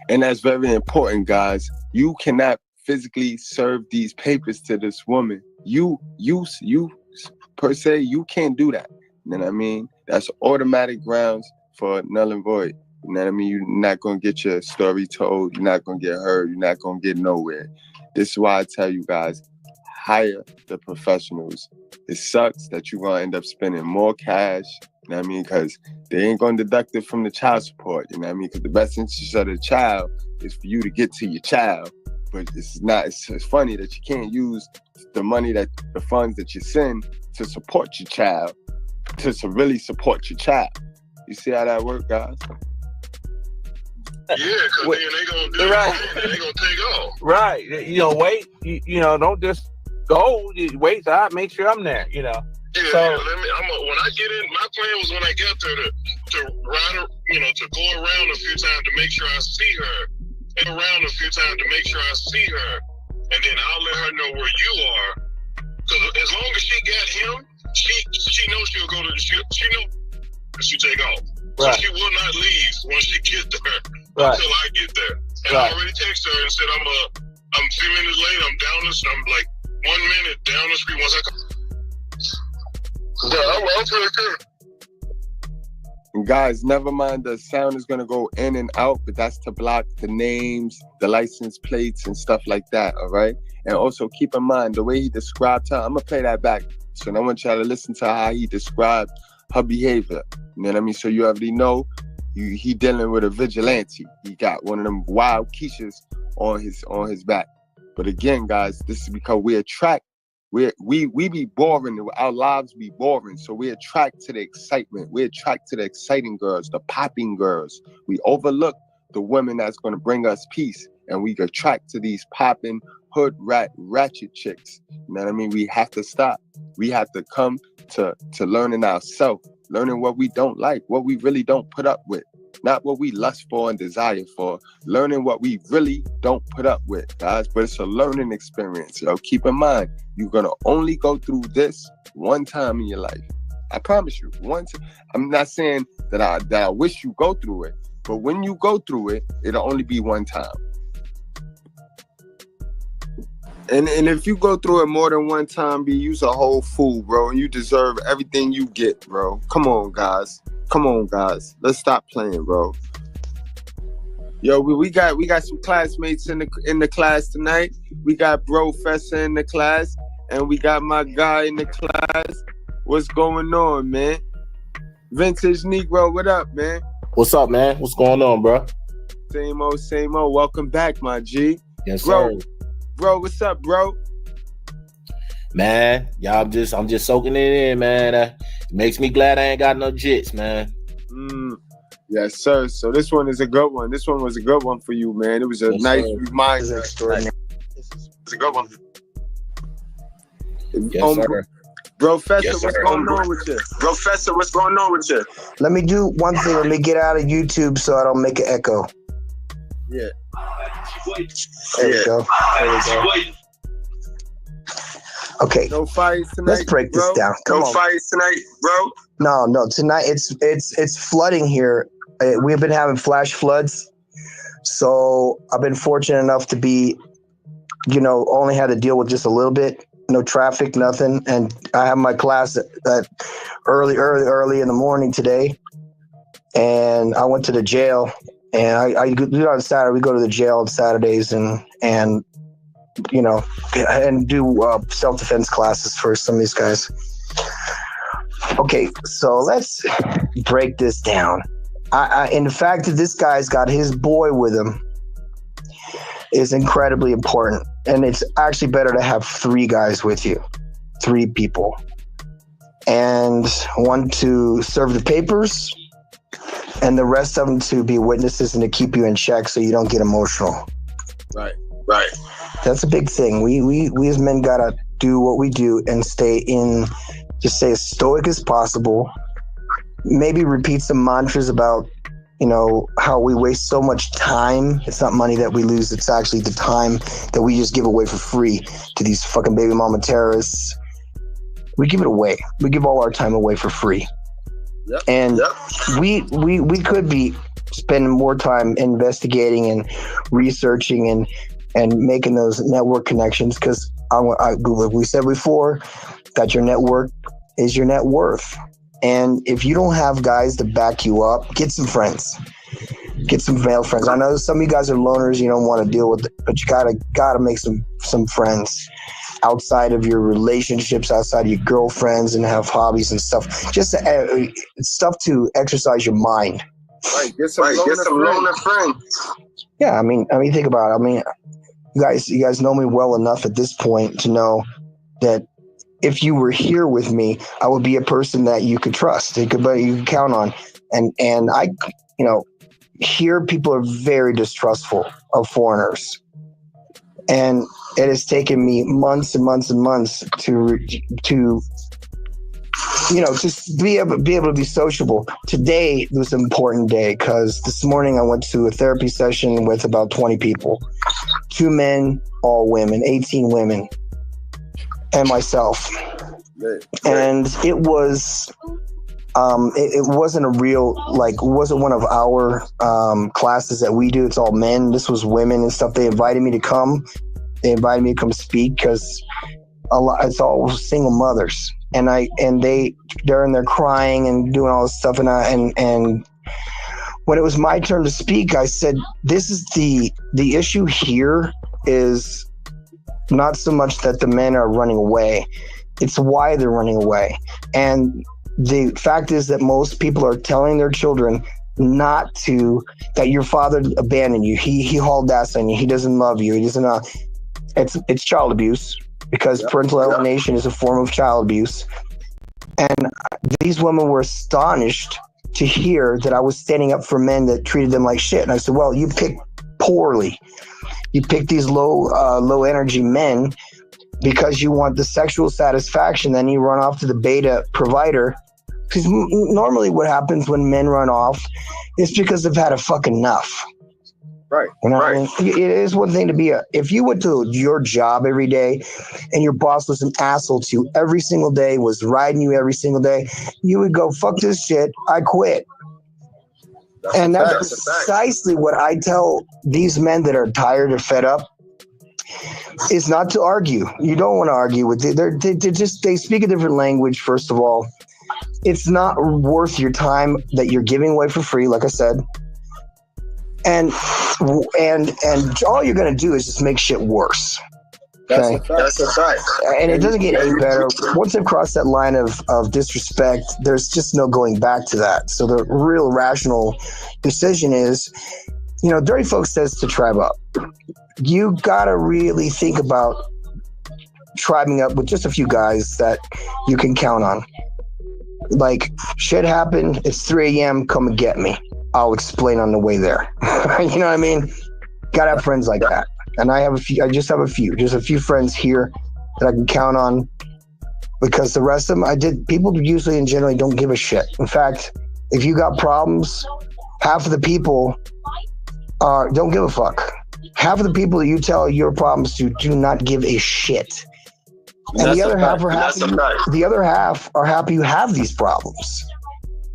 And that's very important, guys. You cannot physically serve these papers to this woman. You per se, you can't do that. You know what I mean? That's automatic grounds for null and void. You know what I mean? You're not going to get your story told. You're not going to get heard. You're not going to get nowhere. This is why I tell you guys, hire the professionals. It sucks that you're going to end up spending more cash, you know what I mean? Because they ain't going to deduct it from the child support, you know what I mean? Because the best interest of the child is for you to get to your child. But it's funny that you can't use the funds that you send to support your child, to really support your child. You see how that works, guys? Yeah, because then they going to do right. They going to take off. Right. Wait. Don't just go. Wait till I make sure I'm there, Yeah, So, when I get in, my plan was when I get there to ride her, to go around a few times to make sure I see her. And around a few times to make sure I see her. And then I'll let her know where you are. Because as long as she got him, she knows she'll go to she knows she take off. Right. So she will not leave once she gets there until I get there. And I already texted her and said I'm a few minutes late, I'm like 1 minute down the street once I come. Yeah, I'm pretty good. Guys, never mind, the sound is going to go in and out, but that's to block the names, the license plates, and stuff like that, all right? And also keep in mind, the way he described her, I'm going to play that back. So I want y'all to listen to how he described her behavior. You know what I mean? So you already know he dealing with a vigilante. He got one of them wild quiches on his back. But again, guys, this is because we attract. We be boring. Our lives be boring. So we attract to the excitement. We attract to the exciting girls, the popping girls. We overlook the women that's going to bring us peace. And we attract to these popping hood ratchet chicks. You know what I mean? We have to stop. We have to come to learning ourselves, learning what we don't like, what we really don't put up with. not what we lust for and desire for. Learning what we really don't put up with, guys. But it's a learning experience, yo. Keep in mind, you're gonna only go through this one time in your life. I promise you, once. I'm not saying that I wish you go through it, but when you go through it, it'll only be one time. And if you go through it more than one time, you's a whole fool, bro. And you deserve everything you get, bro. Come on, guys. Let's stop playing, bro. Yo, we got some classmates in the class tonight. We got Professor in the class, and we got my guy in the class. What's going on, man? Vintage Negro, what up, man? What's up, man? What's going on, bro? Same old. Welcome back, my G. Yes, bro. sir. Bro, what's up, bro? Man, y'all, I'm just soaking it in, man. It makes me glad I ain't got no jits, man. Yes, sir. So this one is a good one. This one was a good one for you, man. It was a nice reminder. It's a good one. Yes, sir. Professor, what's going on with you? Professor, what's going on with you? Let me do one thing. Let me get out of YouTube so I don't make an echo. Yeah. There we go. Okay. No fights tonight. Let's break this down. Come on. Fights tonight, bro. No. Tonight it's flooding here. We've been having flash floods, so I've been fortunate enough to be, only had to deal with just a little bit. No traffic, nothing, and I have my class at early in the morning today, and I went to the jail. And I do it on Saturday. We go to the jail on Saturdays and do self-defense classes for some of these guys. Okay, so let's break this down. And the fact that this guy's got his boy with him is incredibly important. And it's actually better to have 3 guys with you, 3 people. And one to serve the papers, and the rest of them to be witnesses and to keep you in check so you don't get emotional. Right. That's a big thing. We as men gotta do what we do and stay as stoic as possible. Maybe repeat some mantras about, how we waste so much time. It's not money that we lose. It's actually the time that we just give away for free to these fucking baby mama terrorists. We give it away. We give all our time away for free. Yep. And we could be spending more time investigating and researching and making those network connections, because like we said before, that your network is your net worth. And if you don't have guys to back you up, get some friends. Get some male friends. I know some of you guys are loners, you don't want to deal with it, but you gotta make some friends outside of your relationships, outside of your girlfriends, and have hobbies and stuff. Just stuff to exercise your mind. Right. Get some loner friends. Yeah, I mean, think about it. I mean, you guys know me well enough at this point to know that if you were here with me, I would be a person that you could trust, you could count on. And I, here people are very distrustful of foreigners. And it has taken me months and months and months to just be able to be sociable. Today was an important day because this morning I went to a therapy session with about 20 people, 2 men, all women, 18 women, and myself. And it was, it wasn't a real, it wasn't one of our classes that we do. It's all men. This was women and stuff. They invited me to come. They invited me to come speak because it's all single mothers. And they're in there crying and doing all this stuff. And when it was my turn to speak, I said, this is the issue here is not so much that the men are running away. It's why they're running away. And the fact is that most people are telling their children that your father abandoned you. He hauled ass on you. He doesn't love you. He doesn't. It's child abuse, because parental alienation is a form of child abuse. And these women were astonished to hear that I was standing up for men that treated them like shit. And I said, well, you picked poorly. You picked these low energy men because you want the sexual satisfaction. Then you run off to the beta provider Because normally what happens when men run off is because they've had a fucking enough. Right. You know what I mean? It is one thing to be if you went to your job every day and your boss was an asshole to you every single day, was riding you every single day, you would go, fuck this shit, I quit. And that's precisely what I tell these men that are tired or fed up, is not to argue. You don't want to argue with it. They speak a different language, first of all. It's not worth your time that you're giving away for free, like I said. And all you're gonna do is just make shit worse. Okay? That's a fact. And it doesn't get any better. Once they've crossed that line of disrespect, there's just no going back to that. So the real rational decision is, Dirty Folk says to tribe up. You gotta really think about tribing up with just a few guys that you can count on. Like, shit happened, it's 3 a.m., come and get me. I'll explain on the way there. You know what I mean? Gotta have friends like that. And I just have a few friends here that I can count on, because the rest of them, people usually and generally don't give a shit. In fact, if you got problems, half of the people don't give a fuck. Half of the people that you tell your problems to do not give a shit. And the other half are happy. The other half are happy you have these problems.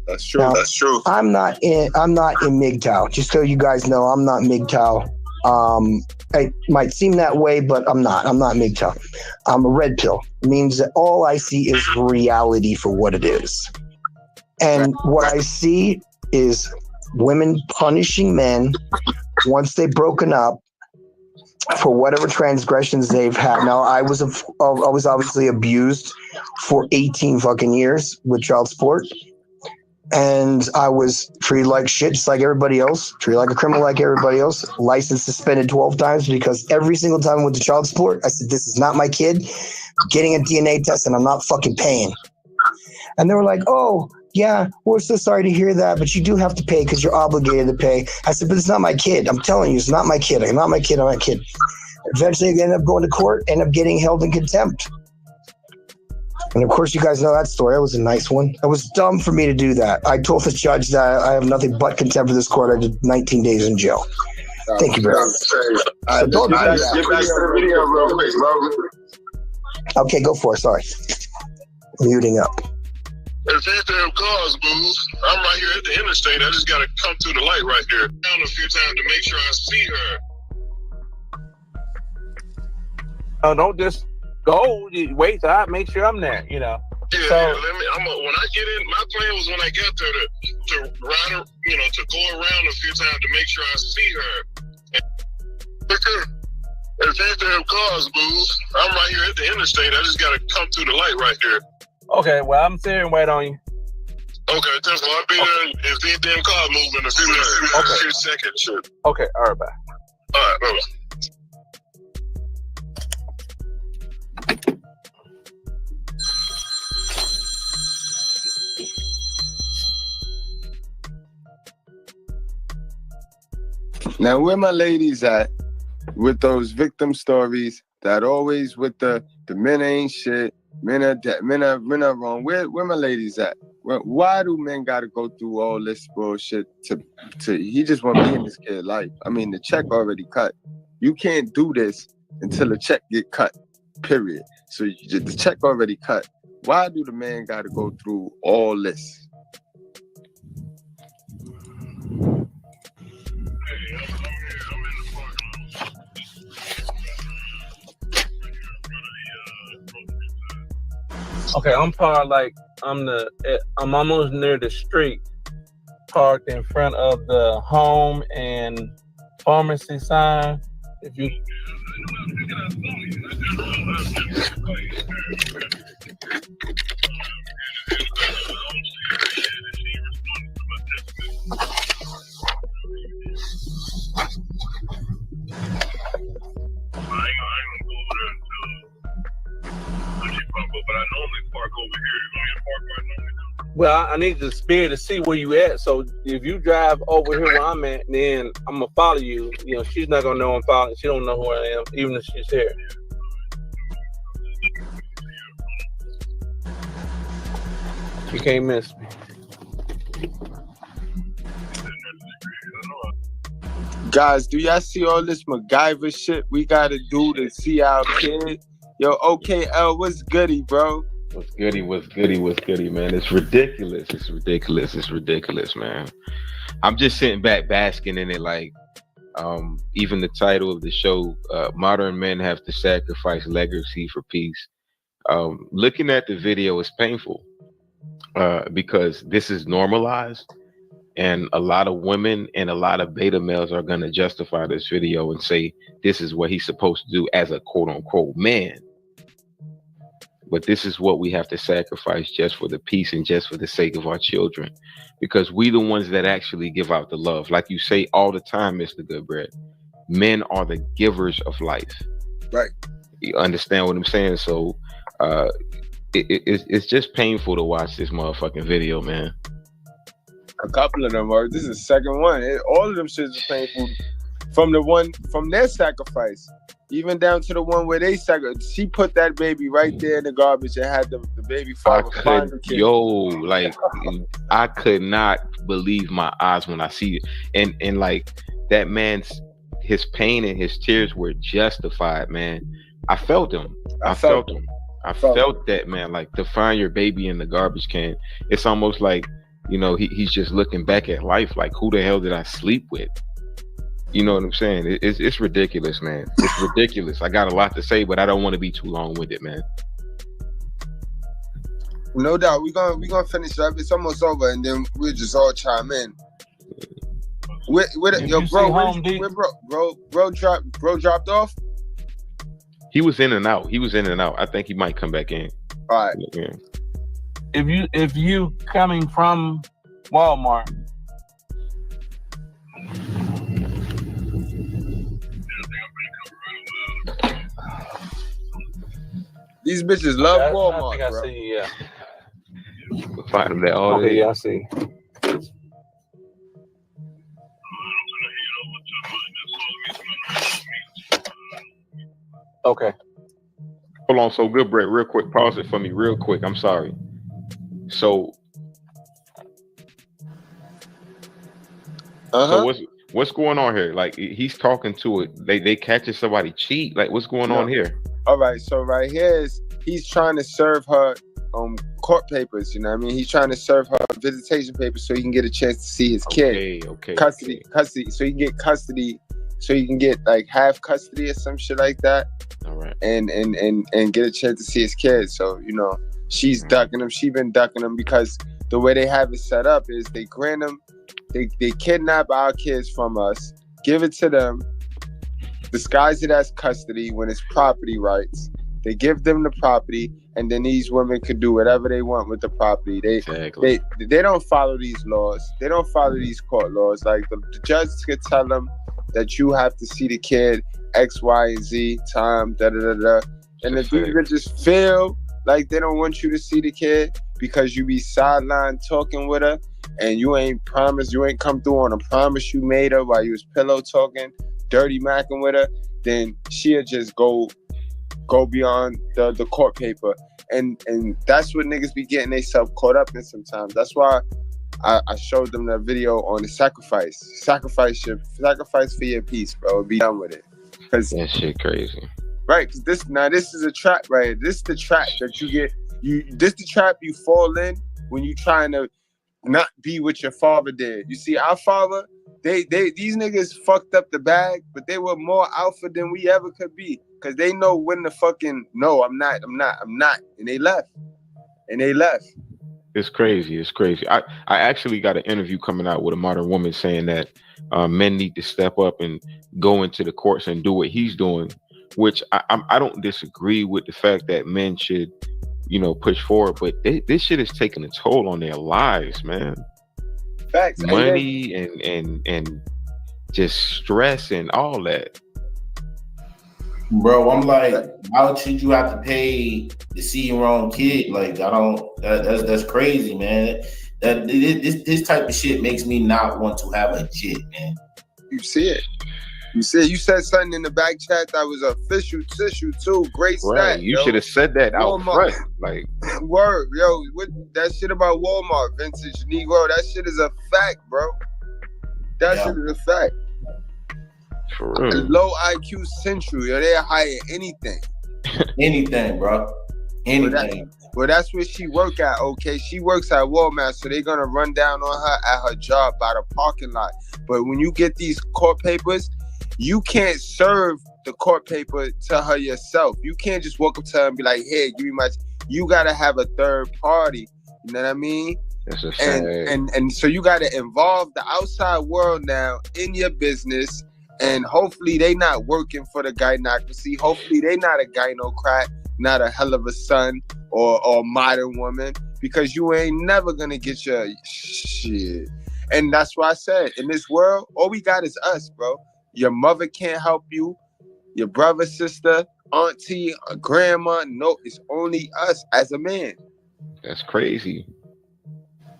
That's true. Now, That's true. I'm not in MGTOW. Just so you guys know, I'm not MGTOW. It might seem that way, but I'm not. I'm not MGTOW. I'm a red pill. It means that all I see is reality for what it is. And what I see is women punishing men once they've broken up for whatever transgressions they've had. Now, I was obviously abused for 18 fucking years with child support. And I was treated like shit, just like everybody else, treated like a criminal like everybody else, license suspended 12 times because every single time I went to child support, I said, this is not my kid, I'm getting a DNA test and I'm not fucking paying. And they were like, oh, yeah, we're so sorry to hear that, but you do have to pay because you're obligated to pay. I said, but it's not my kid. I'm telling you, it's not my kid. I'm not my kid. I'm my kid. Eventually, I ended up going to court, ended up getting held in contempt. And of course, you guys know that story. That was a nice one. It was dumb for me to do that. I told the judge that I have nothing but contempt for this court. I did 19 days in jail. Thank you very much. So don't do that. Get back to the video real quick, bro. Okay, go for it. Sorry. Muting up. If these damn cars move, I'm right here at the interstate. I just gotta come through the light right here. Down a few times to make sure I see her. Oh, don't just go. Wait till I make sure I'm there. Yeah, So, yeah. When I get in, my plan was when I got there to ride her, to go around a few times to make sure I see her. If these damn cars move, I'm right here at the interstate. I just gotta come through the light right here. okay, well, I'm sitting and wait on you. Okay, thanks. Well, I'll be there if these damn cars move in a few seconds. Sure. Okay, all right, bye. All right, bye. Now, where my ladies at with those victim stories that always with the men ain't shit, men are wrong. Where my ladies at? Why do men gotta go through all this bullshit to he just want to be in this kid's life? I mean, the check already cut. You can't do this until the check get cut, period. So the check already cut. Why do the man gotta go through all this? Okay, I'm I'm almost near the street, parked in front of the home and pharmacy sign. If you Well, I need to be able to see where you at. So if you drive over here where I'm at, then I'm gonna follow you. She's not gonna know I'm following. She don't know who I am, even if she's here. You can't miss me. Guys, do y'all see all this MacGyver shit we gotta do to see our kid? Yo, OKL, what's goody, bro? What's goody, man? It's ridiculous. It's ridiculous, man. I'm just sitting back basking in it like even the title of the show, Modern Men Have to Sacrifice Legacy for Peace. Looking at the video is painful because this is normalized, and a lot of women and a lot of beta males are going to justify this video and say this is what he's supposed to do as a quote unquote man. But this is what we have to sacrifice just for the peace and just for the sake of our children, because we the ones that actually give out the love. Like you say all the time, Mr. Goodbread, men are the givers of life. Right. You understand what I'm saying? So it's just painful to watch this motherfucking video, man. A couple of them are. This is the second one. All of them shits is painful. From their sacrifice, even down to the one where they sacrificed. She put that baby right there in the garbage and had the baby father find the kid. I could not believe my eyes when I see it. And like that man's, his pain and his tears were justified, man. I felt him. I felt that, man. Like, to find your baby in the garbage can, it's almost like, you know, he's just looking back at life like, who the hell did I sleep with? You know what I'm saying? It's ridiculous, man. It's ridiculous. I got a lot to say, but I don't want to be too long with it, man. No doubt. We're gonna finish up. It's almost over, and then we'll just all chime in. Bro dropped off? He was in and out. I think he might come back in. All right. Yeah. If you coming from Walmart, these bitches love Walmart, I think bro. I see, yeah. Find them there all day. Okay, yeah, I see. Okay. Hold on, so good, Brett, real quick. Pause it for me real quick. I'm sorry. So, so what's going on here? Like, he's talking to it. They catching somebody cheat. Like, what's going on here? All right, so right here is he's trying to serve her court papers. You know what I mean? He's trying to serve her visitation papers so he can get a chance to see his kid. Custody. So he can get custody. So you can get like half custody or some shit like that. All right. And get a chance to see his kid. So, you know, she's ducking him. She been ducking him because the way they have it set up is they grant them, they kidnap our kids from us, give it to them, disguise it as custody when it's property rights. They give them the property, and then these women could do whatever they want with the property. They don't follow these laws. They don't follow these court laws. Like the judge could tell them that you have to see the kid X, Y, and Z time, da da da da. And if these bitches feel like they don't want you to see the kid because you be sidelined talking with her and you ain't promised, you ain't come through on a promise you made her while you was pillow talking, dirty macking with her, then she'll just go beyond the court paper. And that's what niggas be getting themselves caught up in sometimes. That's why I showed them the video on the sacrifice. Sacrifice for your peace, bro. Be done with it. Cause that shit crazy. Right, cause this is a trap, right? This is the trap that you get. This the trap you fall in when you trying to not be what your father did. You see, our father, these niggas fucked up the bag, but they were more alpha than we ever could be. Cause they know when to fucking no, I'm not. And they left. It's crazy. I actually got an interview coming out with a modern woman saying that men need to step up and go into the courts and do what he's doing, which I don't disagree with the fact that men should, you know, push forward, but this shit is taking a toll on their lives, man. Facts. Money and just stress and all that. Bro, I'm like, how should you have to pay to see your own kid? Like, I don't. That's crazy, man. This type of shit makes me not want to have a jit, man. You see it. You said something in the back chat that was official tissue too. Great stat. Right. You should have said that out front. Like, word, yo, what that shit about Walmart, vintage Negro, that shit is a fact, bro. That shit is a fact. For real. Low IQ Central, yo, they'll hire anything. Anything, bro. Anything. Well, that's where she work at, okay? She works at Walmart, so they're gonna run down on her at her job by the parking lot. But when you get these court papers, you can't serve the court paper to her yourself. You can't just walk up to her and be like, hey, give me my... You gotta have a third party. You know what I mean? That's a sad. And so you gotta involve the outside world now in your business, and hopefully they not working for the gynocracy. Hopefully they not a gynocrat, not a hell of a son or modern woman, because you ain't never gonna get your shit. And that's why I said, in this world, all we got is us, bro. Your mother can't help you. Your brother, sister, auntie, grandma. No, it's only us as a man. That's crazy.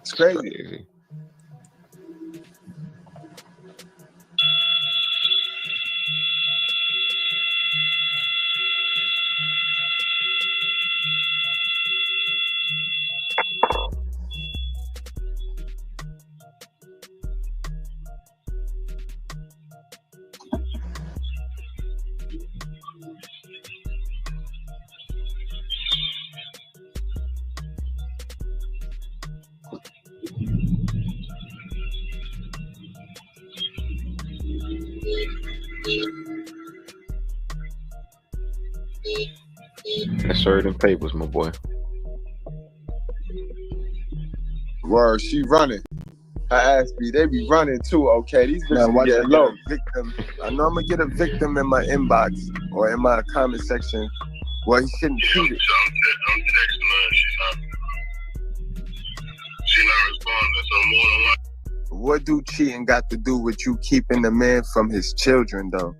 It's crazy. That's certain papers, my boy. Word, she running. Her ass they be running too, okay? These bitches get low. Victim. I know I'm gonna get a victim in my inbox or in my comment section. Well, he shouldn't cheat it. I'm texting her. She not responding, so more than likely. What do cheating got to do with you keeping the man from his children, though?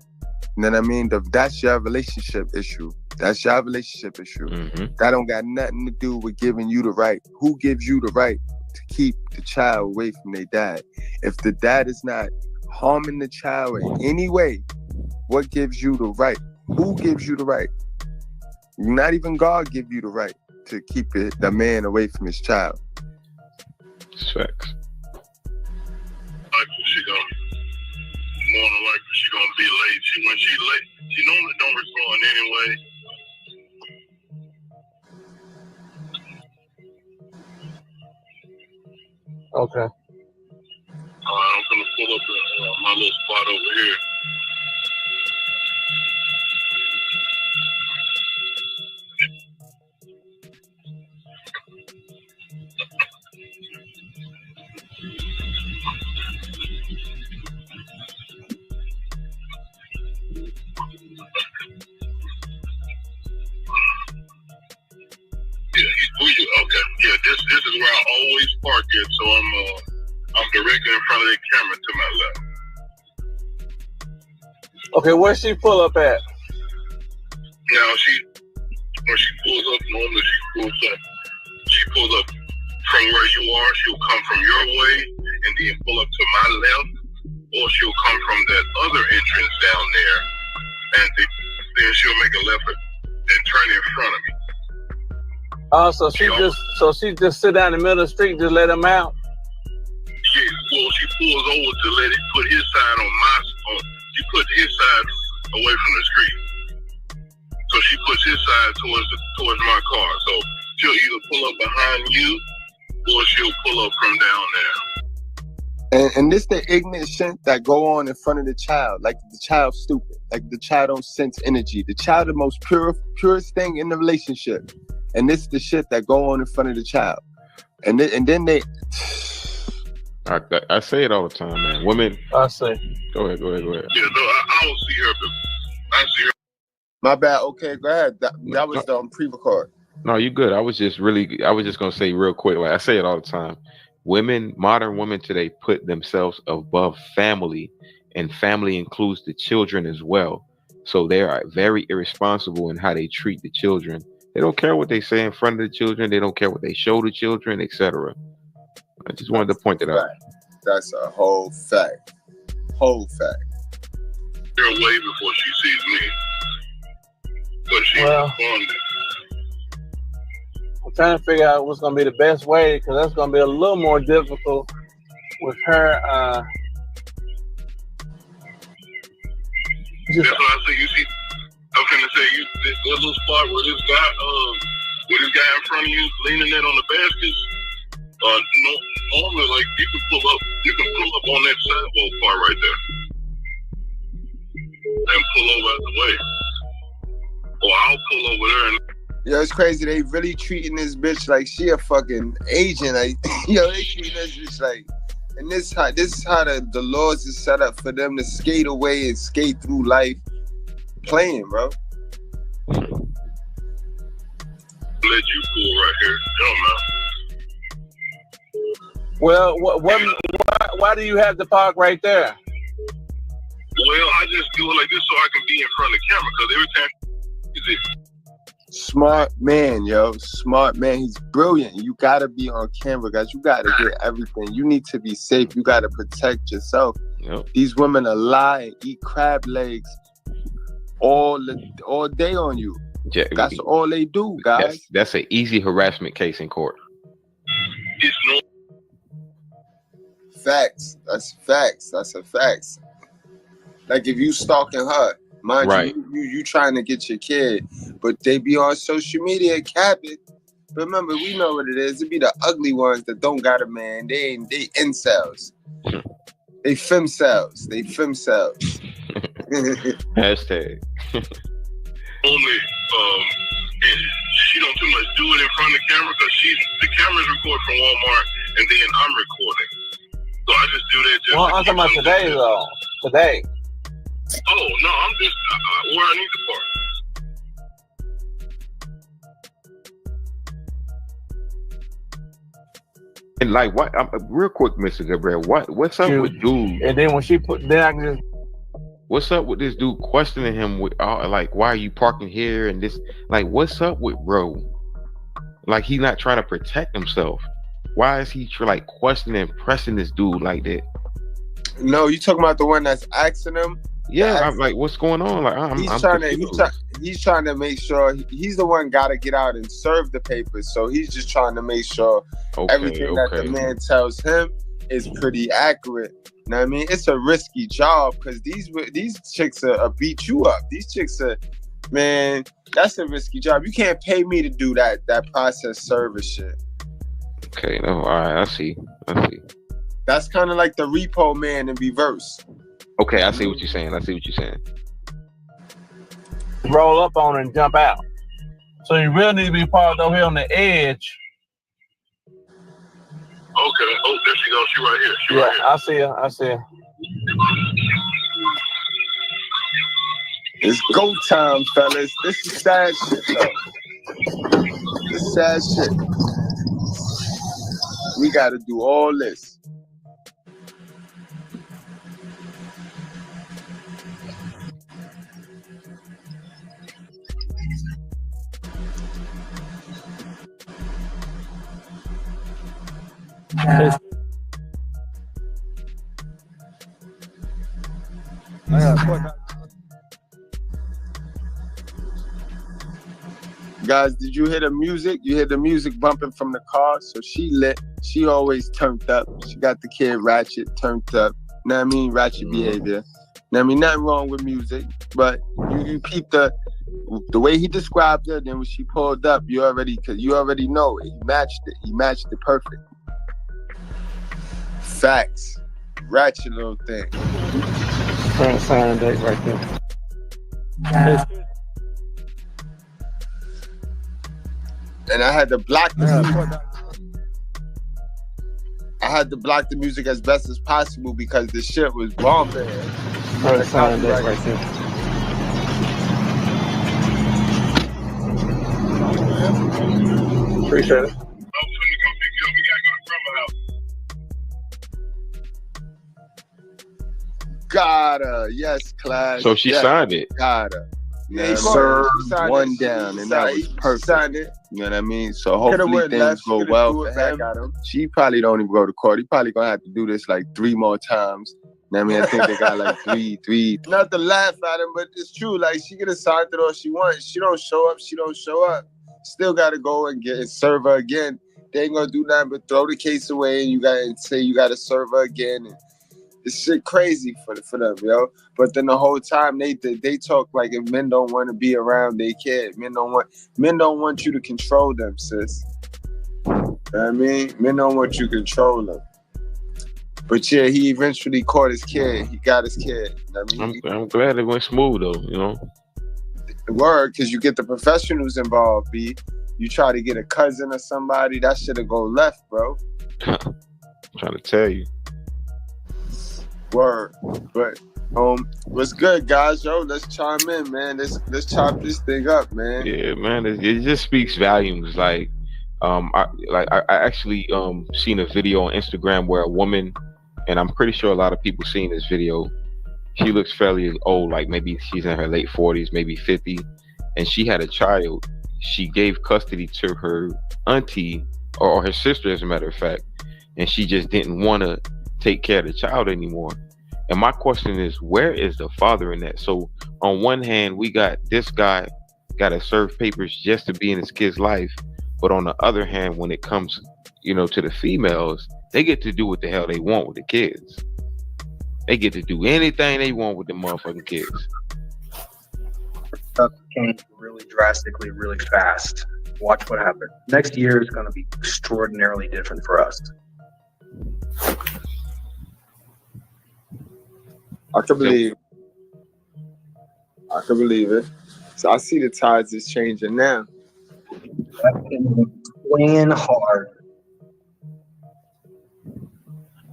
You know what I mean? That's your relationship issue. That's your relationship issue. Mm-hmm. That don't got nothing to do with giving you the right. Who gives you the right to keep the child away from their dad? If the dad is not harming the child in any way, what gives you the right? Who gives you the right? Not even God give you the right to keep the man away from his child. Facts. More than likely she gonna be late. When she late, she normally don't respond anyway. Okay. I'm gonna pull up my little spot over here. Okay. Yeah, this is where I always park it, so I'm directly in front of the camera to my left. Okay, where's she pull up at? Now when she pulls up, normally she pulls up from where you are. She'll come from your way and then pull up to my left, or she'll come from that other entrance down there, and then she'll make a left and turn in front of me. Oh, so she just sit down in the middle of the street, just let him out? Yeah, well, she pulls over to let it put his side on my. She put his side away from the street, so she puts his side towards my car. So she'll either pull up behind you, or she'll pull up from down there. And this the ignorant shit that go on in front of the child. Like the child's stupid. Like the child don't sense energy. The child the most purest thing in the relationship. And this is the shit that go on in front of the child. And then they... I say it all the time, man. Women... I say. Go ahead. Yeah, no, I don't see her, but I see her. My bad. Okay, go ahead. That was the pre-record. No, you good. I was just going to say real quick, like I say it all the time. Modern women today put themselves above family, and family includes the children as well. So they are very irresponsible in how they treat the children. They don't care what they say in front of the children. They don't care what they show the children, etc. I just wanted to point that out. That's a whole fact. her away before she sees me. But she responded. I'm trying to figure out what's going to be the best way, because that's going to be a little more difficult with her. That's what I say. You see, I'm finna say this little spot where this guy in front of you leaning in on the baskets. Normally, like you can pull up on that sidewalk part right there and pull over out the way, or I'll pull over there. And Yo, it's crazy. They really treating this bitch like she a fucking agent. Like, yo, they treating this bitch like. And this is how the laws is set up for them to skate away and skate through life playing, bro. Let you pull right here. Hell no. Well, why do you have the park right there? Well, I just do it like this so I can be in front of the camera, because every time Smart man, yo. Smart man. He's brilliant. You gotta be on camera, guys. You gotta get everything. You need to be safe. You gotta protect yourself. Yep. These women are lie and eat crab legs all day on you. Yeah, that's all they do, guys. That's an easy harassment case in court. Facts. That's facts. That's a facts. Like if you stalking her, mind you trying to get your kid, but they be on social media capping. Remember, we know what it is. It be the ugly ones that don't got a man. They incels. They femcells. Hashtag. Only she don't too much do it in front of the camera, because the camera's recorded from Walmart and then I'm recording. So I just do that. Well, I'm talking about today though. Today. Oh no, I'm just where I need the part. And like, what? Real quick, Mr. Gabriel, what's up with dude? And then when she put, then I can just. What's up with this dude questioning him with like, why are you parking here and this? Like, what's up with bro? Like, he's not trying to protect himself. Why is he like questioning and pressing this dude like that? No, you talking about the one that's asking him? Yeah, I'm like, what's going on? Like, he's trying to make sure he's the one got to get out and serve the papers. So he's just trying to make sure everything that the man tells him is pretty accurate. You know what I mean? It's a risky job because these chicks are beat you up. These chicks are, man, that's a risky job. You can't pay me to do that process service shit. Okay, no, all right, I see. That's kind of like the repo man in reverse. Okay, I see what you're saying. Roll up on her and jump out. So you really need to be parked over here on the edge. Okay. Oh, there she goes. She right here. Right here. I see her. It's go time, fellas. This is sad shit, though. This is sad shit. We got to do all this. Guys, did you hear the music? You hear the music bumping from the car? So she lit. She always turned up. She got the kid ratchet, turned up. Know what I mean? Ratchet behavior. Know what I mean? Nothing wrong with music, but you peep the way he described it. Then when she pulled up, you already know it. He matched it. He matched it perfect. Facts. Ratchet little thing. Sign date right there. And I had to block the music. I had to block the music as best as possible because the shit was bumping. Sign date right there. Appreciate it. Got her. Yes, class. So she signed it. Got her. Yeah, served one down, and that was perfect. You know what I mean? So hopefully things go well for him. She probably don't even go to court. He probably gonna have to do this like 3 more times I mean, I think they got like three. Not to laugh at him, but it's true. Like, she can decide that all she wants. She don't show up. Still got to go and serve her again. They ain't gonna do nothing but throw the case away, and you gotta say you gotta serve her again. And it's shit crazy for them, yo. But then the whole time they talk like if men don't want to be around their kid. Men don't want you to control them, sis. You know what I mean? Men don't want you to control them. But yeah, he eventually caught his kid. He got his kid. You know what I mean? I'm glad it went smooth though, you know. Word, because you get the professionals involved, B. You try to get a cousin or somebody, that shit'll go left, bro. I'm trying to tell you. Word. But what's good, guys? Yo, let's chime in, man. Let's chop this thing up, man. Yeah, man. It just speaks volumes. Like, I actually seen a video on Instagram where a woman, and I'm pretty sure a lot of people seen this video. She looks fairly old, like maybe she's in her late 40s, maybe 50, and she had a child. She gave custody to her auntie or her sister, as a matter of fact, and she just didn't want to take care of the child anymore. And my question is, where is the father in that? So on one hand, we got this guy got to serve papers just to be in his kid's life, but on the other hand, when it comes, to the females, they get to do what the hell they want with the kids. They get to do anything they want with the motherfucking kids. Stuff changed really drastically, really fast. Watch what happens. Next year is going to be extraordinarily different for us. I can believe it. So I see the tides is changing now. Playing hard.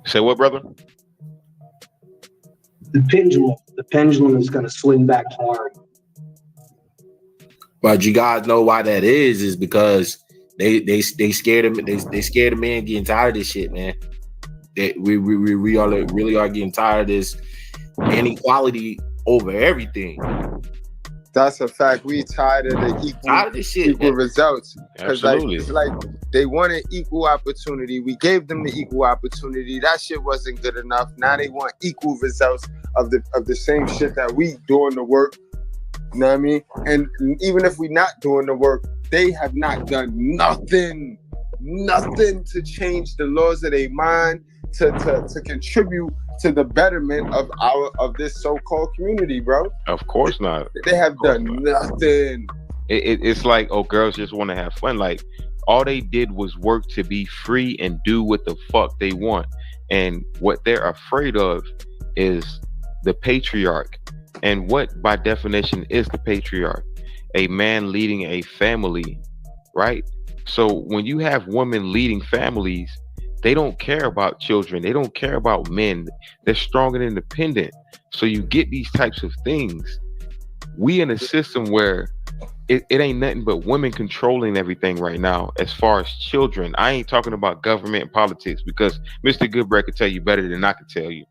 Say what, brother? The pendulum is going to swing back hard. But you guys know why that is because they scared of they scared of men getting tired of this shit, man. That we really are getting tired of this inequality over everything. That's a fact. We tired of the equal results. Because it's like they wanted equal opportunity. We gave them the equal opportunity. That shit wasn't good enough. Now they want equal results of the same shit that we doing the work. You know what I mean? And even if we not doing the work, they have not done nothing to change the laws of their mind to contribute to the betterment of this so-called community, bro. Of course not. They have done nothing. It's like, girls just want to have fun. Like, all they did was work to be free and do what the fuck they want. And what they're afraid of is the patriarch. And what, by definition, is the patriarch? A man leading a family, right? So when you have women leading families, they don't care about children. They don't care about men. They're strong and independent. So you get these types of things. We in a system where it ain't nothing but women controlling everything right now as far as children. I ain't talking about government and politics because Mr. Goodbread could tell you better than I could tell you.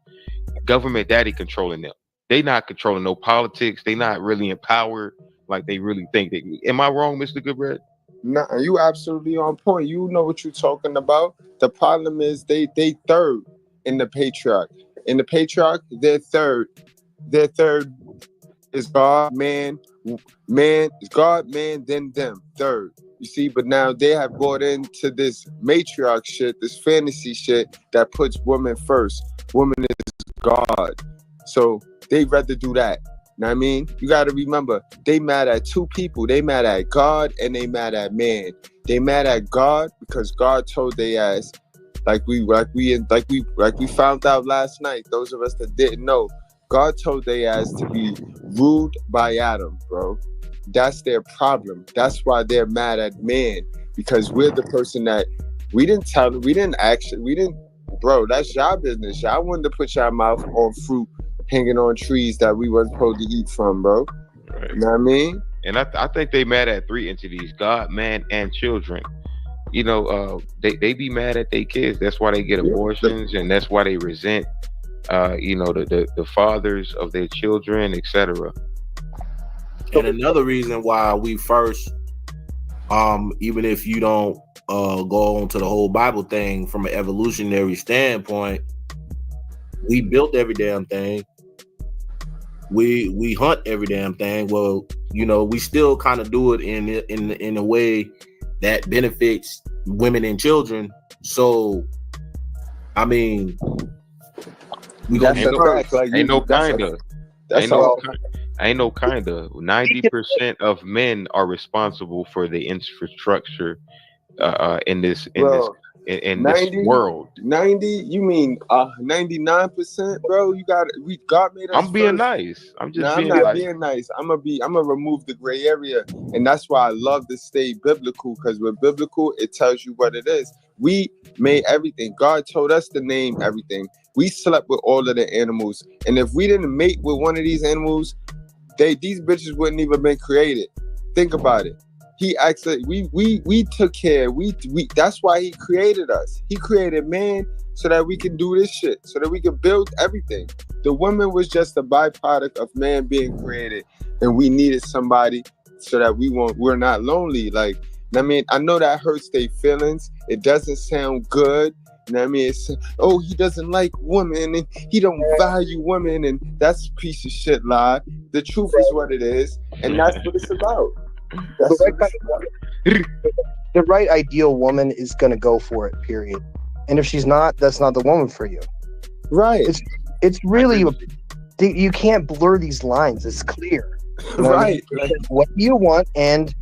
Government daddy controlling them. They not controlling no politics. They not really empowered like they really think they. Am I wrong, Mr. Goodbread? No, you absolutely on point. You know what you're talking about. The problem is they third in the patriarch. In the patriarch, they're third. Their third is God, man, is God, man, then them. Third. You see, but now they have bought into this matriarch shit, this fantasy shit that puts women first. Woman is God. So they'd rather do that. Know what I mean? You got to remember, they mad at two people. They mad at God and they mad at man. They mad at God because God told they ass, like we found out last night. Those of us that didn't know, God told they ass to be ruled by Adam, bro. That's their problem. That's why they're mad at man, because we're the person that bro, that's y'all business. Y'all wanted to put y'all mouth on fruit hanging on trees that we wasn't supposed to eat from, bro. Right. You know what I mean? And I think they mad at three entities: God, man, and children. They be mad at their kids. That's why they get abortions, and that's why they resent, the fathers of their children, etc. And another reason why we first, even if you don't go on to the whole Bible thing from an evolutionary standpoint, We built every damn thing. We hunt every damn thing. Well, you know, we still kind of do it in a way that benefits women and children. So, I mean, we gonna That's a fact. Like, Ain't no that's kinda. That's Ain't no, all. ain't no kinda. 90% of men are responsible for the infrastructure in this Bro, this 90, world. 90, you mean 99%, bro? God made us I'm being first. nice. I'm just Nah, I'm being not like, being nice. I'm gonna remove the gray area, and that's why I love to stay biblical, because with biblical, it tells you what it is. We made everything. God told us to name everything. We slept with all of the animals, and if we didn't mate with one of these animals, these bitches wouldn't even been created. Think about it. He actually, we took care. We that's why he created us. He created man so that we can do this shit, so that we can build everything. The woman was just a byproduct of man being created, and we needed somebody so that we're not lonely. Like, I mean, I know that hurts their feelings. It doesn't sound good. You know what I mean? It's, oh, he doesn't like women and he don't value women, and that's a piece of shit lie. The truth is what it is, and that's what it's about. That's what it's about. The right ideal woman is going to go for it, period. And if she's not, that's not the woman for you. Right. It's really, you can't blur these lines. It's clear. You know Right. What I mean? What do you want? And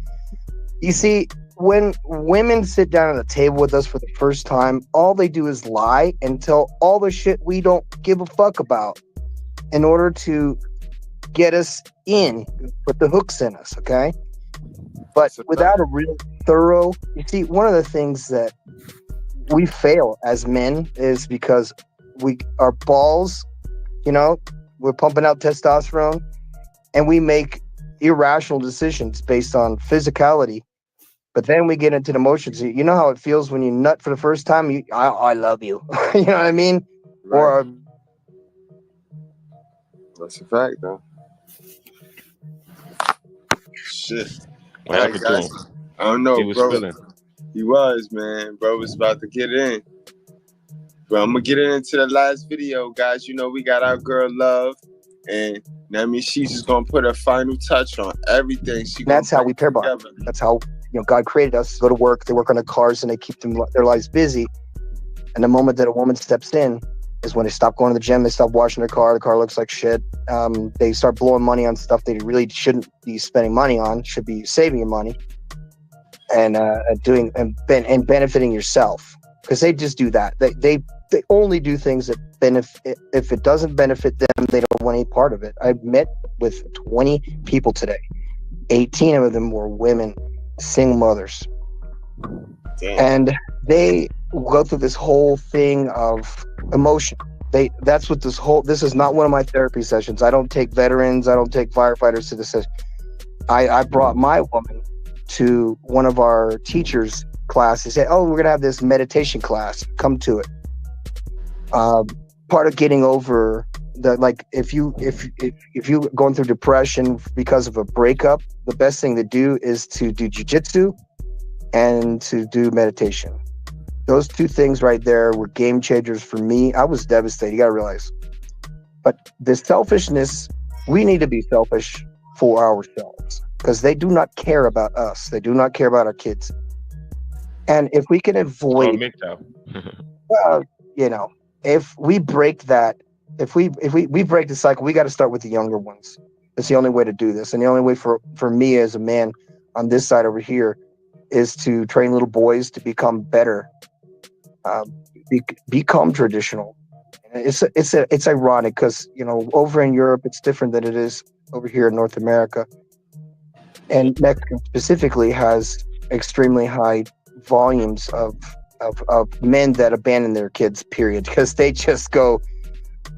you see, when women sit down at a table with us for the first time, all they do is lie and tell all the shit we don't give a fuck about in order to get us in, put the hooks in us, okay? But without a real thorough, you see, one of the things that we fail as men is because our balls, you know, we're pumping out testosterone and we make irrational decisions based on physicality. But then we get into the emotions. You know how it feels when you nut for the first time? I love you. You know what I mean? Right. Or that's a fact, though. Shit. what happened to him? I don't know, He was bro. feeling. He was, man. Bro was about to get in. But I'm gonna get into the last video, guys. You know, we got our girl Love, and I mean, she's just gonna put a final touch on everything. That's how we pair bond. That's how, you know, God created us to go to work. They work on their cars and they keep their lives busy. And the moment that a woman steps in is when they stop going to the gym. They stop washing their car. The car looks like shit. They start blowing money on stuff they really shouldn't be spending money on. Should be saving your money and doing and benefiting yourself, because they just do that. They only do things that benefit. If it doesn't benefit them, they don't want any part of it. I met with 20 people today. 18 of them were women, single mothers. Damn. And they go through this whole thing of emotion. That's what this is not one of my therapy sessions. I don't take veterans, I don't take firefighters to this session. I brought my woman to one of our teachers' class. They said, oh, we're gonna have this meditation class, come to it. Part of getting over the, like, if you going through depression because of a breakup, the best thing to do is to do jiu-jitsu and to do meditation. Those two things right there were game changers for me. I was devastated. You gotta realize. But the selfishness, we need to be selfish for ourselves, because they do not care about us. They do not care about our kids. And if we can avoid, well, you know, if we break that, if we break the cycle, we got to start with the younger ones. It's the only way to do this. And the only way for me as a man on this side over here is to train little boys to become better, become traditional. It's ironic because, you know, over in Europe it's different than it is over here in North America, and Mexico specifically has extremely high volumes of men that abandon their kids, period, because they just go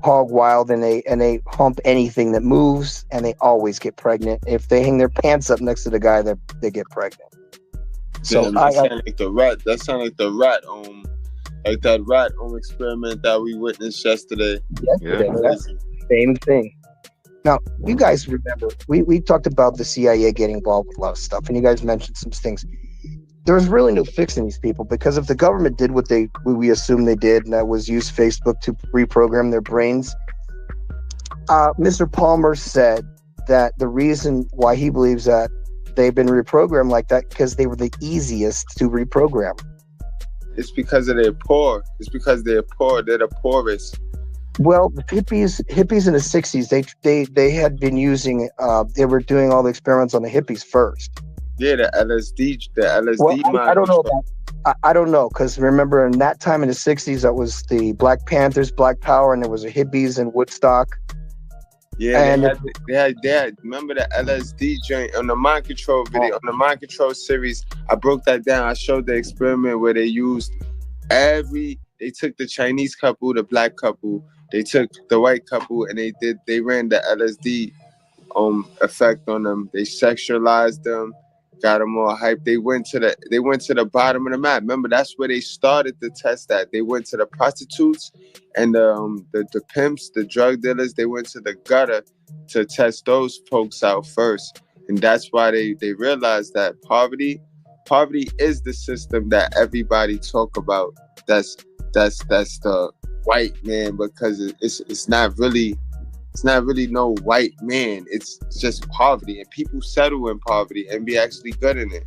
hog wild and they hump anything that moves, and they always get pregnant. If they hang their pants up next to the guy, they get pregnant. So that sound like the rat. That sound like the rat like that rat experiment that we witnessed yesterday. Same thing. Now, you guys remember we talked about the CIA getting involved with a lot of stuff, and you guys mentioned some things. there's really no fixing these people, because if the government did what we assume they did, and that was use Facebook to reprogram their brains, Mr. Palmer said that the reason why he believes that they've been reprogrammed like that because they were the easiest to reprogram. It's because of they're poor. It's because they're poor. They're the poorest. Well, the hippies in the 60s, they had been using, they were doing all the experiments on the hippies first. Yeah, the LSD. Well, I don't know about. I don't know, because remember in that time in the 60s, that was the Black Panthers, Black Power, and there was a hippies in Woodstock. Yeah, and they had. Remember the LSD joint on the Mind Control video, on the Mind Control series. I broke that down. I showed the experiment where they used they took the Chinese couple, the black couple, they took the white couple, and they ran the LSD effect on them. They sexualized them, got them all hyped. They went to the bottom of the map. Remember, that's where they started the test at. They went to the prostitutes and the pimps, the drug dealers. They went to the gutter to test those folks out first. And that's why they realized that poverty is the system that everybody talk about. That's the white man, because it's not really no white man. It's just poverty, and people settle in poverty and be actually good in it.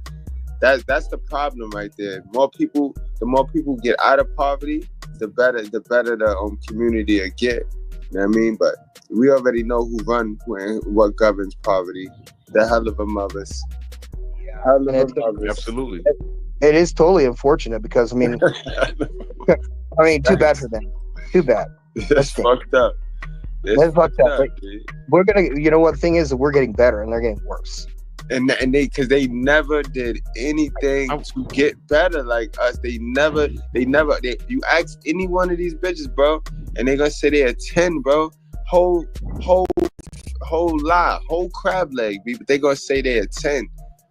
That's the problem right there. The more people get out of poverty, the better the community will get. You know what I mean? But we already know who run what governs poverty. The hell of a mothers. Yeah. Hell of a mothers. Absolutely. It is totally unfortunate, because I mean, too bad for them. Too bad. That's fucked up. That's fucked up. We're gonna, you know what the thing is, we're getting better and they're getting worse. And because they never did anything to get better like us. They never. You ask any one of these bitches, bro, and they gonna say they're 10, bro. Whole lie, whole crab leg, but they gonna say they're 10.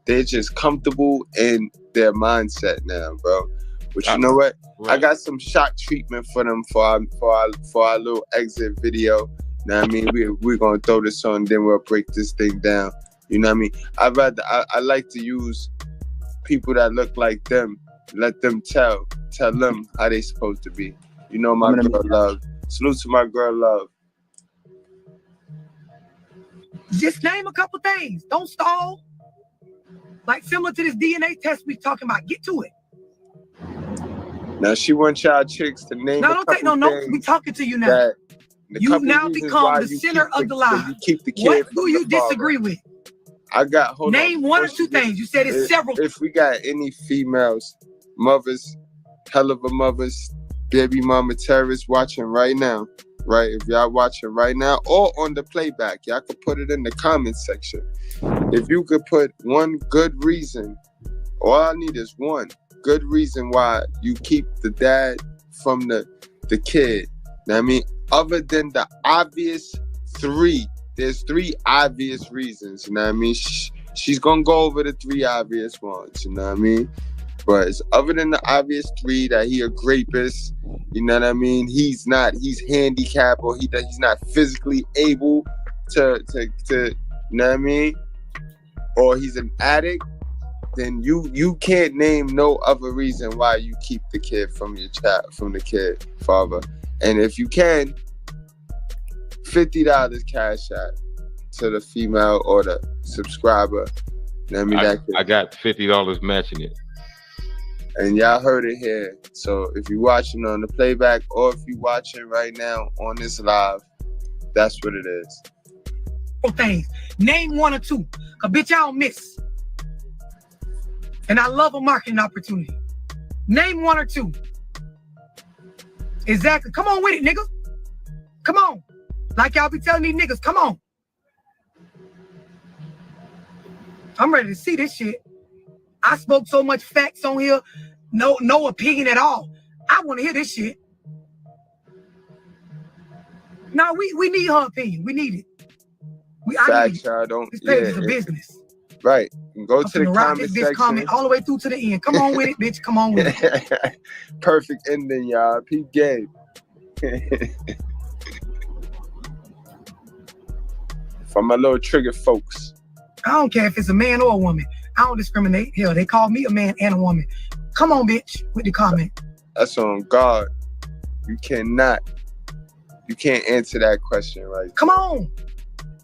They're just comfortable in their mindset now, bro. But you know what? Right. I got some shock treatment for them for our little exit video. You know what I mean? We're gonna throw this on, then we'll break this thing down. You know what I mean? I like to use people that look like them. Let them tell them how they supposed to be. You know, my girl Love. Salute to my girl Love. Just name a couple things. Don't stall. Like similar to this DNA test we talking about. Get to it. Now she wants y'all chicks to name. No, don't take no notes. We talking to you now. You now become the center of the lie. What do you disagree with? I got. Name one or two things. You said it's several. If we got any females, mothers, hell of a mothers, baby mama terrorists watching right now, right? If y'all watching right now or on the playback, y'all could put it in the comment section. If you could put one good reason, all I need is one good reason why you keep the dad from the kid. Know what I mean? Other than the obvious three, there's 3 obvious reasons. You know what I mean? She's gonna go over the 3 obvious ones. You know what I mean? But it's other than the obvious 3 that he a rapist. You know what I mean? He's handicapped, or he's not physically able to you know what I mean? Or he's an addict. Then you can't name no other reason why you keep the kid from your child, from the kid father. And if you can, $50 cash out to the female or the subscriber. I mean, I got $50 matching it. And y'all heard it here. So if you're watching on the playback or if you're watching right now on this live, that's what it is. Things. Name one or two. Cause bitch, I don't miss. And I love a marketing opportunity. Name one or two. Exactly. Come on with it, nigga. Come on. Like y'all be telling these niggas, come on. I'm ready to see this shit. I spoke so much facts on here. No opinion at all. I want to hear this shit. No, we need her opinion. We need it. Facts, y'all don't. This page is a business. Right. Go to the comment section. Comment all the way through to the end. Come on with it, bitch. Come on with it. Perfect ending, y'all. Peep game. For my little trigger folks. I don't care if it's a man or a woman. I don't discriminate. Hell, they call me a man and a woman. Come on, bitch, with the comment. That's on God. You can't answer that question right. Come on.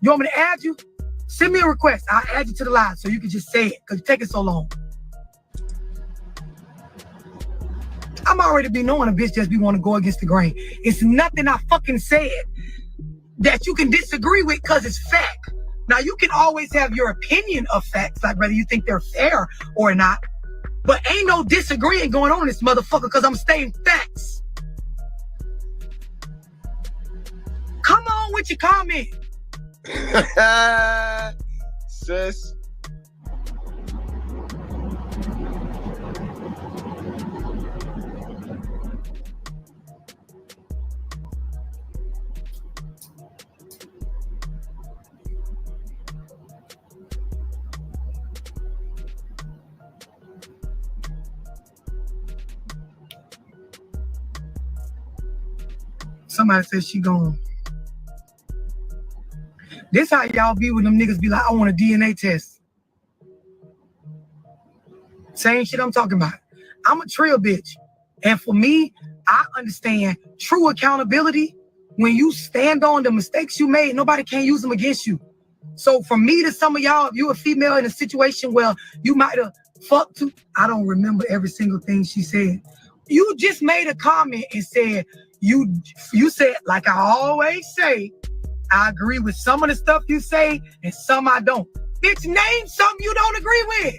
You want me to add you? Send me a request. I'll add you to the live so you can just say it because it's taking so long. I'm already be knowing a bitch just be want to go against the grain. It's nothing I fucking said that you can disagree with because it's fact. Now, you can always have your opinion of facts, like whether you think they're fair or not. But ain't no disagreeing going on in this motherfucker because I'm stating facts. Come on with your comment. Sis. Somebody says she gone. This how y'all be when them niggas be like, I want a DNA test. Same shit I'm talking about. I'm a trill bitch. And for me, I understand true accountability. When you stand on the mistakes you made, nobody can use them against you. So for me to some of y'all, if you a female in a situation where you might have fucked to, I don't remember every single thing she said. You just made a comment and said, you said, like I always say, I agree with some of the stuff you say and some I don't. Bitch, name something you don't agree with.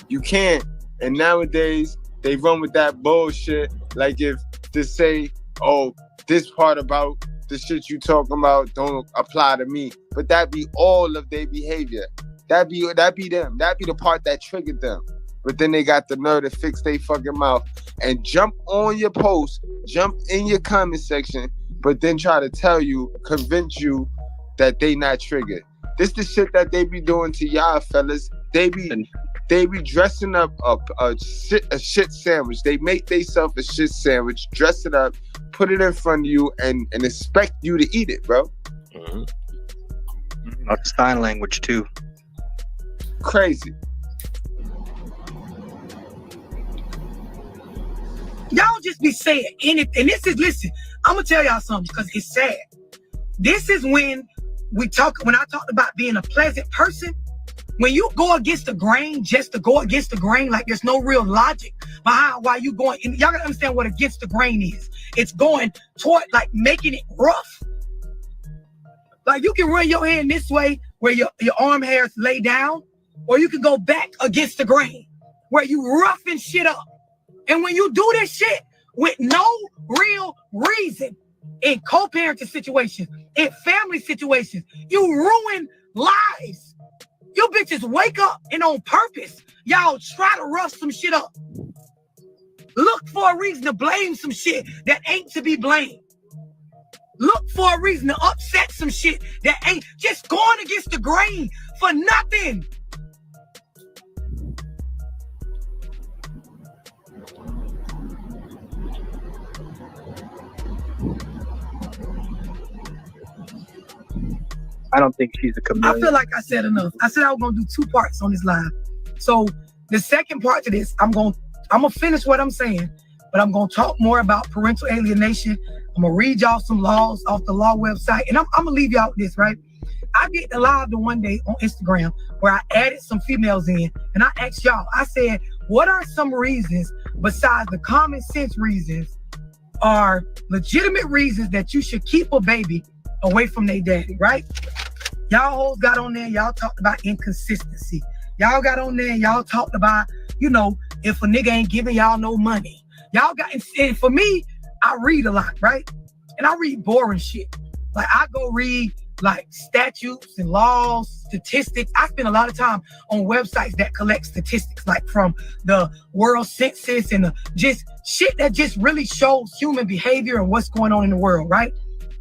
You can't. And nowadays, they run with that bullshit. Like if to say, oh, this part about the shit you talking about don't apply to me. But that be all of their behavior. That be them. That be the part that triggered them. But then they got the nerve to fix their fucking mouth and jump on your post, jump in your comment section, but then try to tell you, convince you that they not triggered. This the shit that they be doing to y'all fellas. They be dressing up a shit sandwich. They make themselves a shit sandwich, dress it up, put it in front of you, and expect you to eat it, bro. Mm-hmm. That's sign language too. Crazy. Y'all just be saying anything. Listen, I'm gonna tell y'all something because it's sad. This is when I talked about being a pleasant person. When you go against the grain, just to go against the grain, like there's no real logic behind why you going. And y'all gotta understand what against the grain is. It's going toward like making it rough. Like you can run your hand this way where your arm hairs lay down, or you can go back against the grain where you roughing shit up. And when you do this shit with no real reason in co-parenting situations, in family situations, you ruin lives. You bitches wake up and on purpose, y'all try to rough some shit up. Look for a reason to blame some shit that ain't to be blamed. Look for a reason to upset some shit that ain't just going against the grain for nothing. I don't think she's a chameleon. I feel like I said enough. I said I was gonna do 2 parts on this live. So the second part to this, I'm gonna finish what I'm saying, but I'm gonna talk more about parental alienation. I'm gonna read y'all some laws off the law website, and I'm gonna leave y'all with this, right? I did the live the one day on Instagram where I added some females in, and I asked y'all, I said, what are some reasons besides the common sense reasons are legitimate reasons that you should keep a baby away from their daddy, right? Y'all hoes got on there, y'all talked about inconsistency. Y'all got on there, y'all talked about, if a nigga ain't giving y'all no money. Y'all got, and for me, I read a lot, right? And I read boring shit. Like I go read like statutes and laws, statistics. I spend a lot of time on websites that collect statistics, like from the world census and just shit that just really shows human behavior and what's going on in the world, right?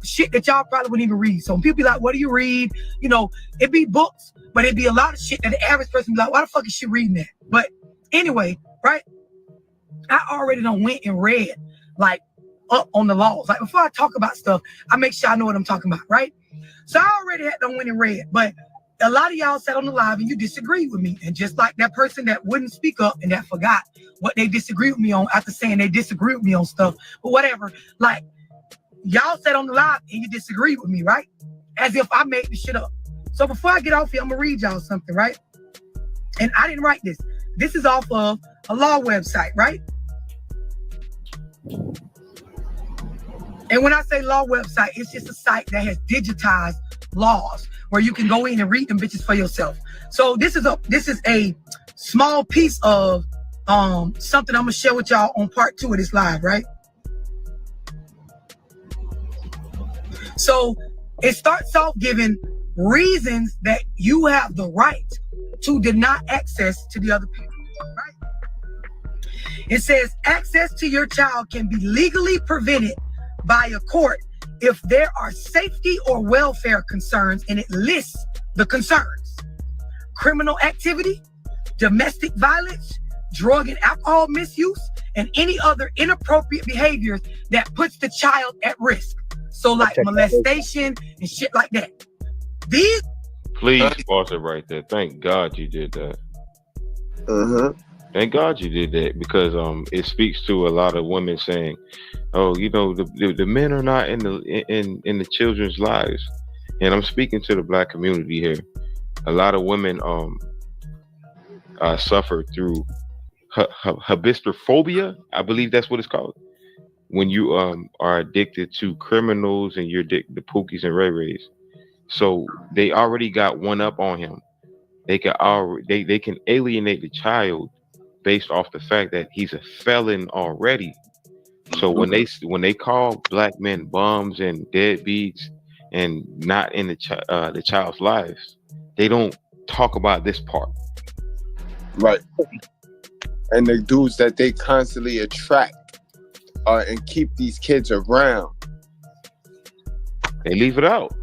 Shit that y'all probably wouldn't even read. So when people be like, what do you read? It'd be books, but it'd be a lot of shit that the average person be like, why the fuck is she reading that? But anyway, right? I already done went and read like up on the laws. Like before I talk about stuff, I make sure I know what I'm talking about, right? So I already had them went and read, but a lot of y'all sat on the live and you disagreed with me. And just like that person that wouldn't speak up and that forgot what they disagreed with me on after saying they disagreed with me on stuff, but whatever, like y'all sat on the live and you disagreed with me, right? As if I made the shit up. So before I get off here, I'm gonna read y'all something, right? And I didn't write this. This is off of a law website, right? And when I say law website, it's just a site that has digitized laws where you can go in and read them bitches for yourself. So this is a small piece of something I'm gonna share with y'all on part 2 of this live, right? So it starts off giving reasons that you have the right to deny access to the other parent, right? It says access to your child can be legally prevented by a court if there are safety or welfare concerns, and it lists the concerns: criminal activity, domestic violence, drug and alcohol misuse, and any other inappropriate behaviors that puts the child at risk. So like molestation and shit like that. These. Please pause it right there. Thank God you did that. Thank God you did that, because it speaks to a lot of women saying, "Oh, you know, the men are not in the children's lives." And I'm speaking to the Black community here. A lot of women suffer through habistrophobia. I believe that's what it's called. When you are addicted to criminals and you're addicted to Pookies and Ray Rays. So they already got one up on him. They can alienate the child based off the fact that he's a felon already. So when they call Black men bums and deadbeats and not in the child's lives, they don't talk about this part. Right. And the dudes that they constantly attract and keep these kids around, they leave it out.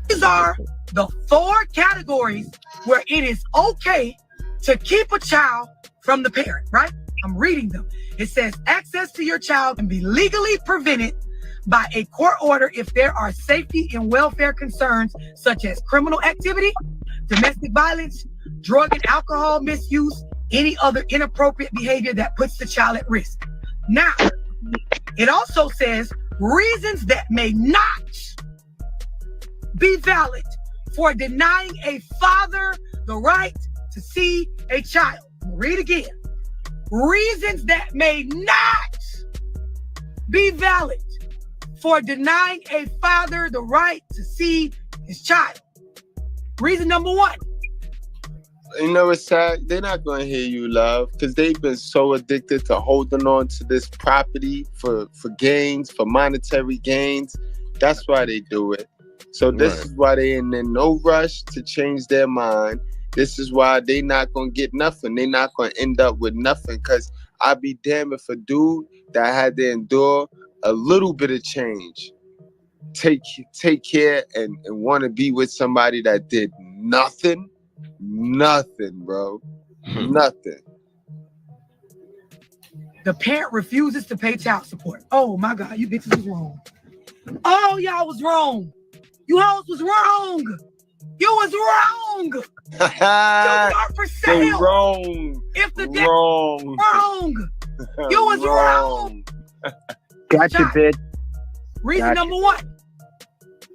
These are the 4 categories where it is okay to keep a child from the parent, right? I'm reading them. It says access to your child can be legally prevented by a court order if there are safety and welfare concerns such as criminal activity, domestic violence, drug and alcohol misuse, any other inappropriate behavior that puts the child at risk. Now, it also says reasons that may not be valid for denying a father the right to see a child. Read again. Reasons that may not be valid for denying a father the right to see his child. Reason number 1. You know what's sad? They're not going to hear you, love, because they've been so addicted to holding on to this property for gains, for monetary gains. That's why they do it. So this is why they in no rush to change their mind. This is why they not going to get nothing. They not going to end up with nothing, because I'd be damned if a dude that had to endure a little bit of change take care and want to be with somebody that did nothing, bro. Nothing. The parent refuses to pay child support. Oh my God, you bitches was wrong. Oh, y'all was wrong. You hoes was wrong. You was wrong. Children are for sale. So wrong. If the dad wrong. You was wrong. Gotcha, bitch. Reason number 1.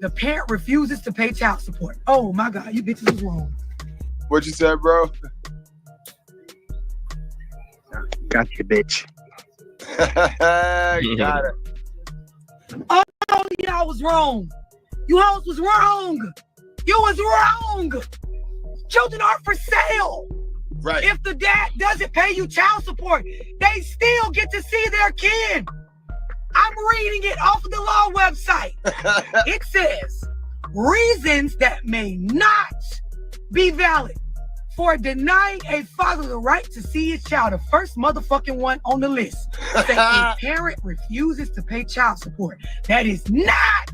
The parent refuses to pay child support. Oh my God, you bitches was wrong. What you said, bro? Gotcha, bitch. Got it. Oh, y'all was wrong. You hoes was wrong. You was wrong. Children are for sale. Right. If the dad doesn't pay you child support, they still get to see their kid. I'm reading it off of the law website. It says reasons that may not be valid for denying a father the right to see his child. The first motherfucking one on the list. Say a parent refuses to pay child support. That is not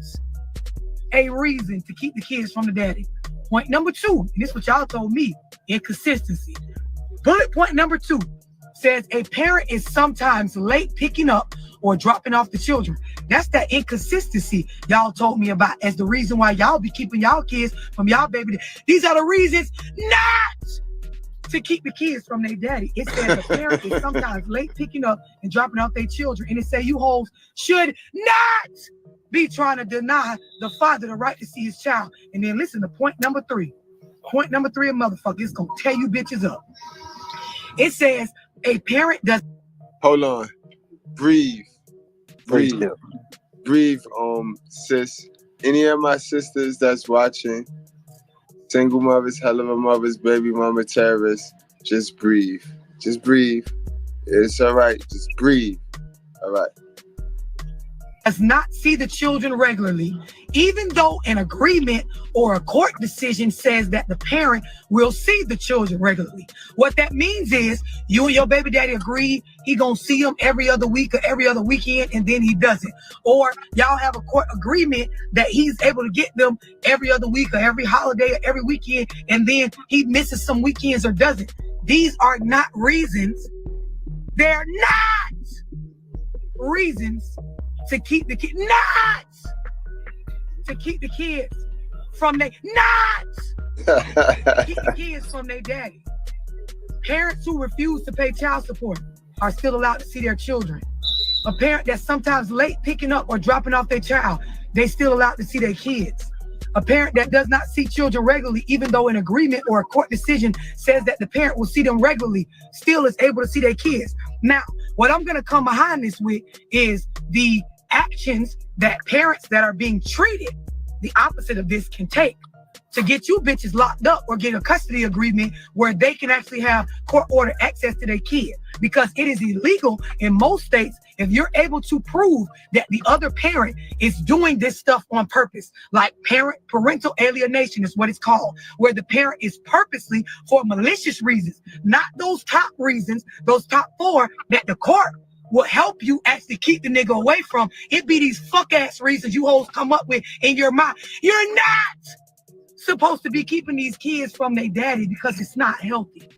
a reason to keep the kids from the daddy. Point number 2, and this is what y'all told me, inconsistency. Bullet point number 2 says a parent is sometimes late picking up or dropping off the children. That's that inconsistency y'all told me about as the reason why y'all be keeping y'all kids from y'all baby. These are the reasons not to keep the kids from their daddy. It says a parent is sometimes late picking up and dropping off their children. And it say you hoes should not be trying to deny the father the right to see his child. And then listen to point number 3. Point number 3 of motherfucker is gonna tear you bitches up. It says a parent does. Hold on. Breathe. Breathe, sis. Any of my sisters that's watching, single mothers, hell of a mothers, baby mama terrorists, just breathe. Just breathe. It's all right. Just breathe. All right. Does not see the children regularly, even though an agreement or a court decision says that the parent will see the children regularly. What that means is you and your baby daddy agree he gonna see them every other week or every other weekend, and then he doesn't. Or y'all have a court agreement that he's able to get them every other week or every holiday or every weekend, and then he misses some weekends or doesn't. These are not reasons. They're not reasons to keep the kids, not to keep the kids from their, not keep the kids from their daddy. Parents who refuse to pay child support are still allowed to see their children. A parent that's sometimes late picking up or dropping off their child, they still allowed to see their kids. A parent that does not see children regularly, even though an agreement or a court decision says that the parent will see them regularly, still is able to see their kids. Now, what I'm gonna come behind this with is the actions that parents that are being treated the opposite of this can take to get you bitches locked up or get a custody agreement where they can actually have court order access to their kid. Because it is illegal in most states if you're able to prove that the other parent is doing this stuff on purpose, like parental alienation is what it's called, where the parent is purposely for malicious reasons, not those top reasons, those top 4 that the court will help you actually keep the nigga away from. It be these fuck ass reasons you hoes come up with in your mind. You're not supposed to be keeping these kids from their daddy because it's not healthy.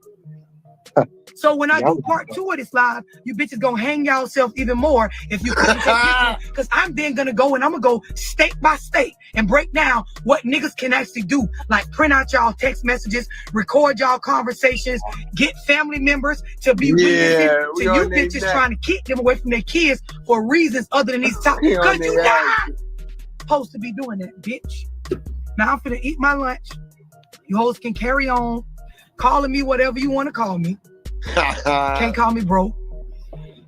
So when I do part 2 of this live, you bitches gonna hang yourself even more if you couldn't take it, because I'm then gonna go and I'm gonna go state by state and break down what niggas can actually do, like print out y'all text messages, record y'all conversations, get family members to be witnesses to you bitches trying to keep them away from their kids for reasons other than these topics. Because you not supposed to be doing that, bitch. Now I'm finna eat my lunch. You hoes can carry on calling me whatever you want to call me. Can't call me broke.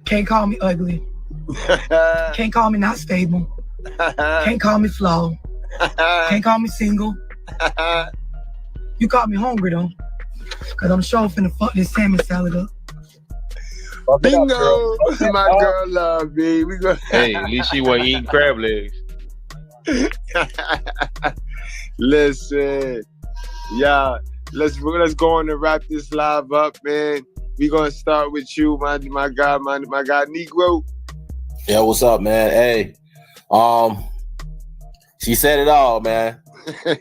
Can't call me ugly. Can't call me not stable. Can't call me flawed. Can't call me single. You call me hungry though, because I'm sure finna fuck this salmon salad up. Bingo! My girl love me. We go. Hey, at least she wasn't eating crab legs. Listen, yeah, let's go on and wrap this live up, man. We gonna start with you, my guy, Negro. Yeah, what's up, man? Hey, she said it all, man. You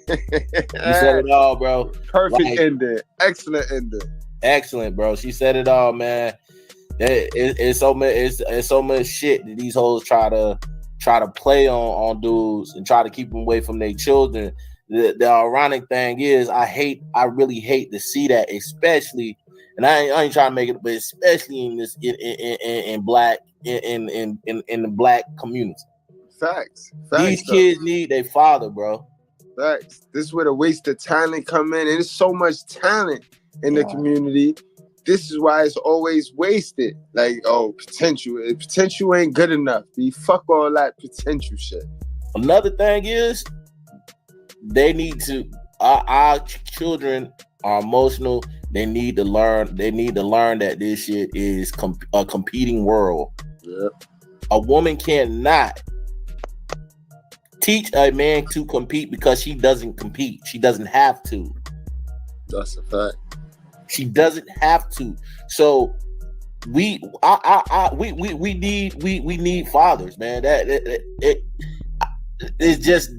said it all, bro. Perfect ending, excellent ending. Excellent, bro. She said it all, man. It's so much. It's so much shit that these hoes try to play on dudes and try to keep them away from their children. The ironic thing is, I really hate to see that, especially, and I ain't trying to make it, but especially in this in black in the black community. Facts. These kids need their father, bro. Facts. This is where the waste of talent come in, and there's so much talent in the community. This is why it's always wasted. Like, potential. Potential ain't good enough. We fuck all that potential shit. Another thing is, they need to. Our children are emotional. They need to learn. They need to learn that this shit is a competing world. Yeah. A woman cannot teach a man to compete because she doesn't compete. She doesn't have to. That's a fact. She doesn't have to. So we need fathers, man. It's just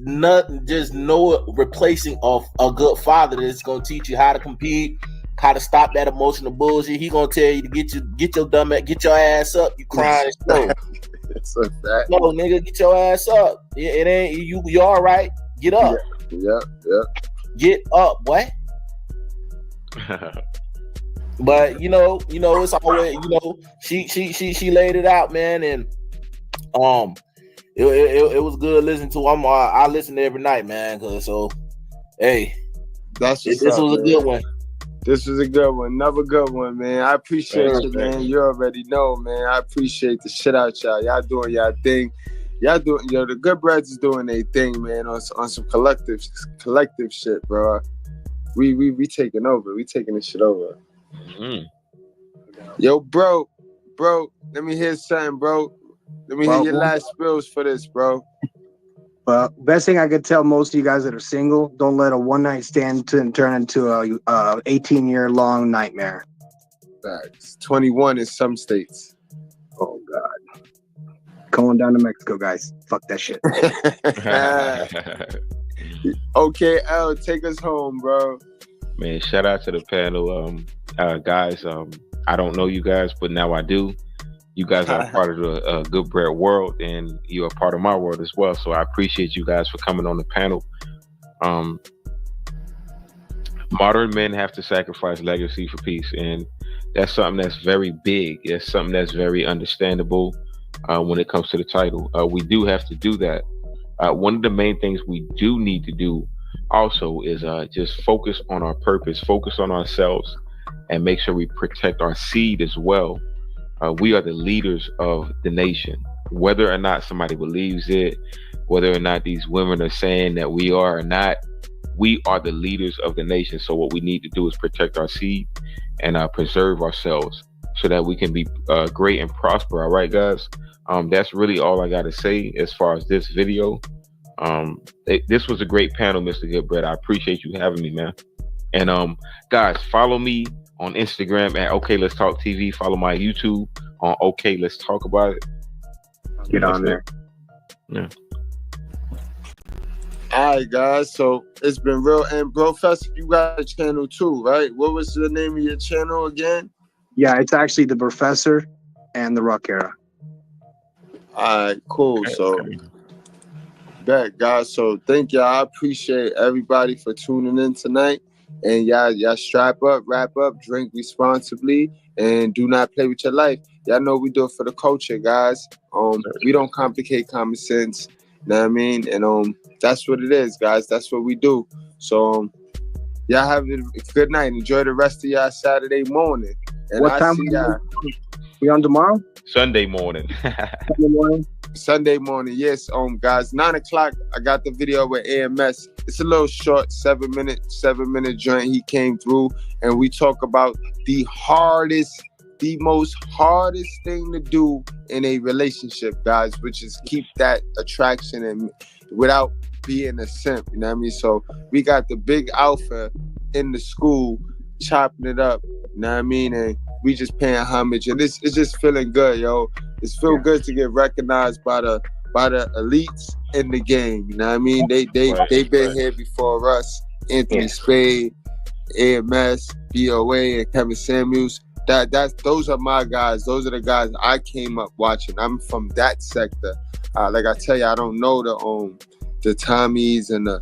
no replacing of a good father that's gonna teach you how to compete, how to stop that emotional bullshit. He gonna tell you to get your ass up. You crying and slow. It's like that. No, nigga, get your ass up. It ain't you all right. Get up. Yeah. Get up, boy. But you know, it's always, she laid it out, man, and it was good listening to. I listen every night, man. Hey, this was a good one. This was a good one. Another good one, man. I appreciate you, man. You already know, man. I appreciate the shit out y'all. Y'all doing y'all thing. Y'all doing, the Good Breads is doing their thing, man, on some collective shit, bro. We taking over. We taking this shit over. Mm. Yo, bro, let me hear something, bro. Let me hear your last spills for this, bro. Well, best thing I could tell most of you guys that are single, don't let a one-night stand turn into a 18-year-long nightmare. Facts. 21 in some states. Oh, God. Going down to Mexico, guys. Fuck that shit. Okay, L, take us home, bro. Man, shout out to the panel. Guys, I don't know you guys, but now I do. You guys are a part of the Good Bread world, and you're a part of my world as well. So I appreciate you guys for coming on the panel. Modern men have to sacrifice legacy for peace, and that's something that's very big. It's something that's very understandable when it comes to the title. We do have to do that. One of the main things we do need to do also is just focus on our purpose, focus on ourselves, and make sure we protect our seed as well. We are the leaders of the nation. Whether or not somebody believes it, whether or not these women are saying that we are or not, we are the leaders of the nation. So what we need to do is protect our seed and preserve ourselves so that we can be great and prosper. All right, guys? That's really all I got to say as far as this video. This was a great panel, Mr. Goodbread. I appreciate you having me, man. And guys, follow me on Instagram at OK Let's Talk TV. Follow my YouTube on OK Let's Talk About It. Get on there. Yeah. All right, guys. So it's been real. And Bro Fest, you got a channel too, right? What was the name of your channel again? Yeah, it's actually The Professor and The Rock Era. All right, cool. So, bet, guys. So, thank y'all. I appreciate everybody for tuning in tonight. And y'all strap up, wrap up, drink responsibly, and do not play with your life. Y'all know we do it for the culture, guys. We don't complicate common sense. You know what I mean? And that's what it is, guys. That's what we do. So, y'all have a good night. Enjoy the rest of y'all Saturday morning. And what time we on tomorrow? Sunday morning. Sunday morning, yes, guys. 9 o'clock. I got the video with AMS. It's a little short, 7 minute joint. He came through, and we talk about the most hardest thing to do in a relationship, guys, which is keep that attraction and without being a simp. You know what I mean? So we got the big alpha in the school chopping it up. You know what I mean? And we just paying homage, and it's just feeling good, yo. It's feel good to get recognized by the elites in the game. You know what I mean? They been here before us. Anthony Spade, AMS, BOA, and Kevin Samuels. Those are my guys. Those are the guys I came up watching. I'm from that sector. Like I tell you, I don't know the Tommies and the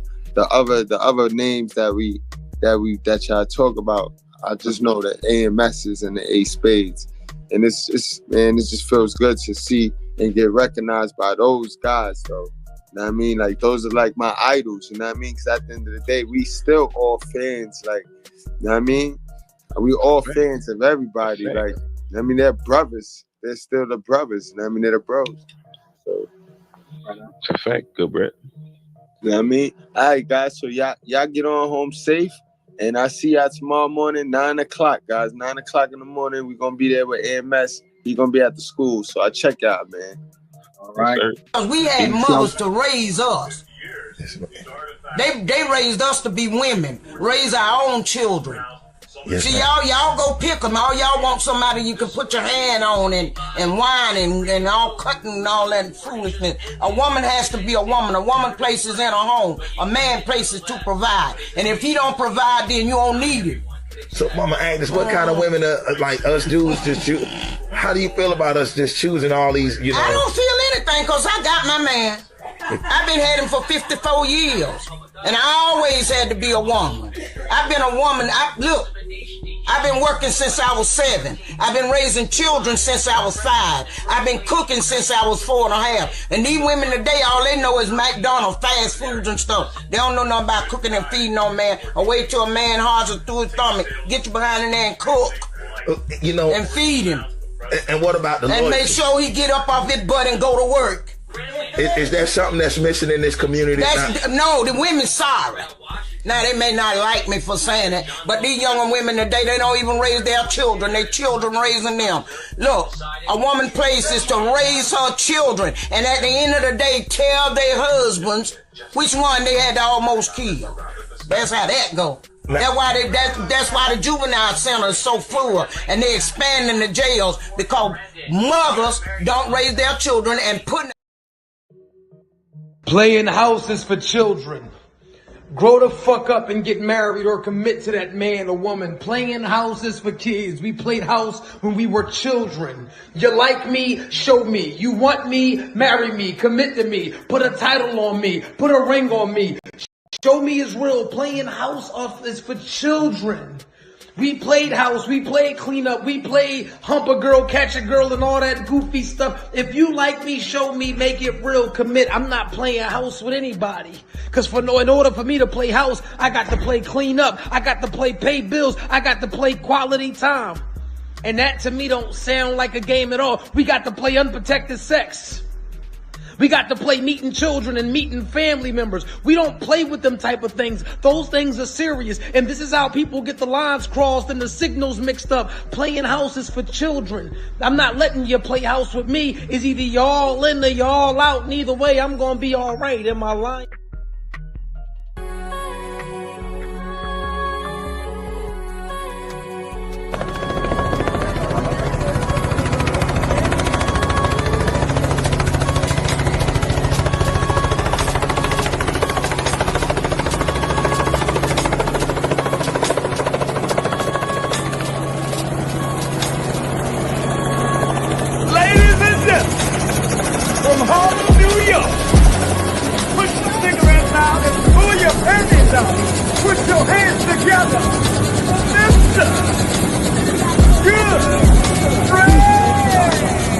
other names that y'all talk about. I just know the AMSs and the A Spades. And it just feels good to see and get recognized by those guys, though. You know what I mean? Like, those are like my idols, you know what I mean? Because at the end of the day, we still all fans, like, you know what I mean? We all fans of everybody, like, I mean, they're brothers. They're still the brothers, you know what I mean? They're the bros. So, it's a fact, good, Brett. You know what I mean? All right, guys, so y'all get on home safe. And I see y'all tomorrow morning, 9 o'clock, guys. 9 o'clock in the morning, we're going to be there with AMS. He's going to be at the school. So I check out, man. All right. We had mothers to raise us. They raised us to be women, raise our own children. Yes, see, y'all go pick them. All y'all want somebody you can put your hand on and whine and all cutting and all that foolishness. A woman has to be a woman. A woman places in a home. A man places to provide. And if he don't provide, then you don't need it. So, Mama Agnes, what kind of women are like us dudes just choose? How do you feel about us just choosing all these, you know? I don't feel anything because I got my man. I've been had him for 54 years. And I always had to be a woman. I've been a woman. Look, I've been working since I was 7. I've been raising children since I was 5. I've been cooking since I was 4.5. And these women today, all they know is McDonald's, fast foods and stuff. They don't know nothing about cooking and feeding no man. Or wait till a man hardens through his stomach. Get you behind in there and cook. You know. And feed him. And what about the And make sure he get up off his butt and go to work. Is there something that's missing in this community? No, the women sorry. Now, they may not like me for saying that, but these younger women today, they don't even raise their children. Their children raising them. Look, a woman's place is to raise her children, and at the end of the day, tell their husbands which one they had to almost kill. That's how that go. That's why the juvenile center is so full, and they're expanding the jails because mothers don't raise their children and putting. Playing house is for children. Grow the fuck up and get married or commit to that man or woman. Playing house is for kids. We played house when we were children. You like me? Show me. You want me? Marry me. Commit to me. Put a title on me. Put a ring on me. Show me is real. Playing house is for children. We played house, we played cleanup, we played hump a girl, catch a girl, and all that goofy stuff. If you like me, show me, make it real, commit. I'm not playing house with anybody. Because in order for me to play house, I got to play clean up, I got to play pay bills, I got to play quality time. And that to me don't sound like a game at all. We got to play unprotected sex. We got to play meeting children and meeting family members. We don't play with them type of things. Those things are serious. And this is how people get the lines crossed and the signals mixed up. Playing house is for children. I'm not letting you play house with me. It's either y'all in or y'all out. And either way, I'm going to be all right in my life. Good. Great.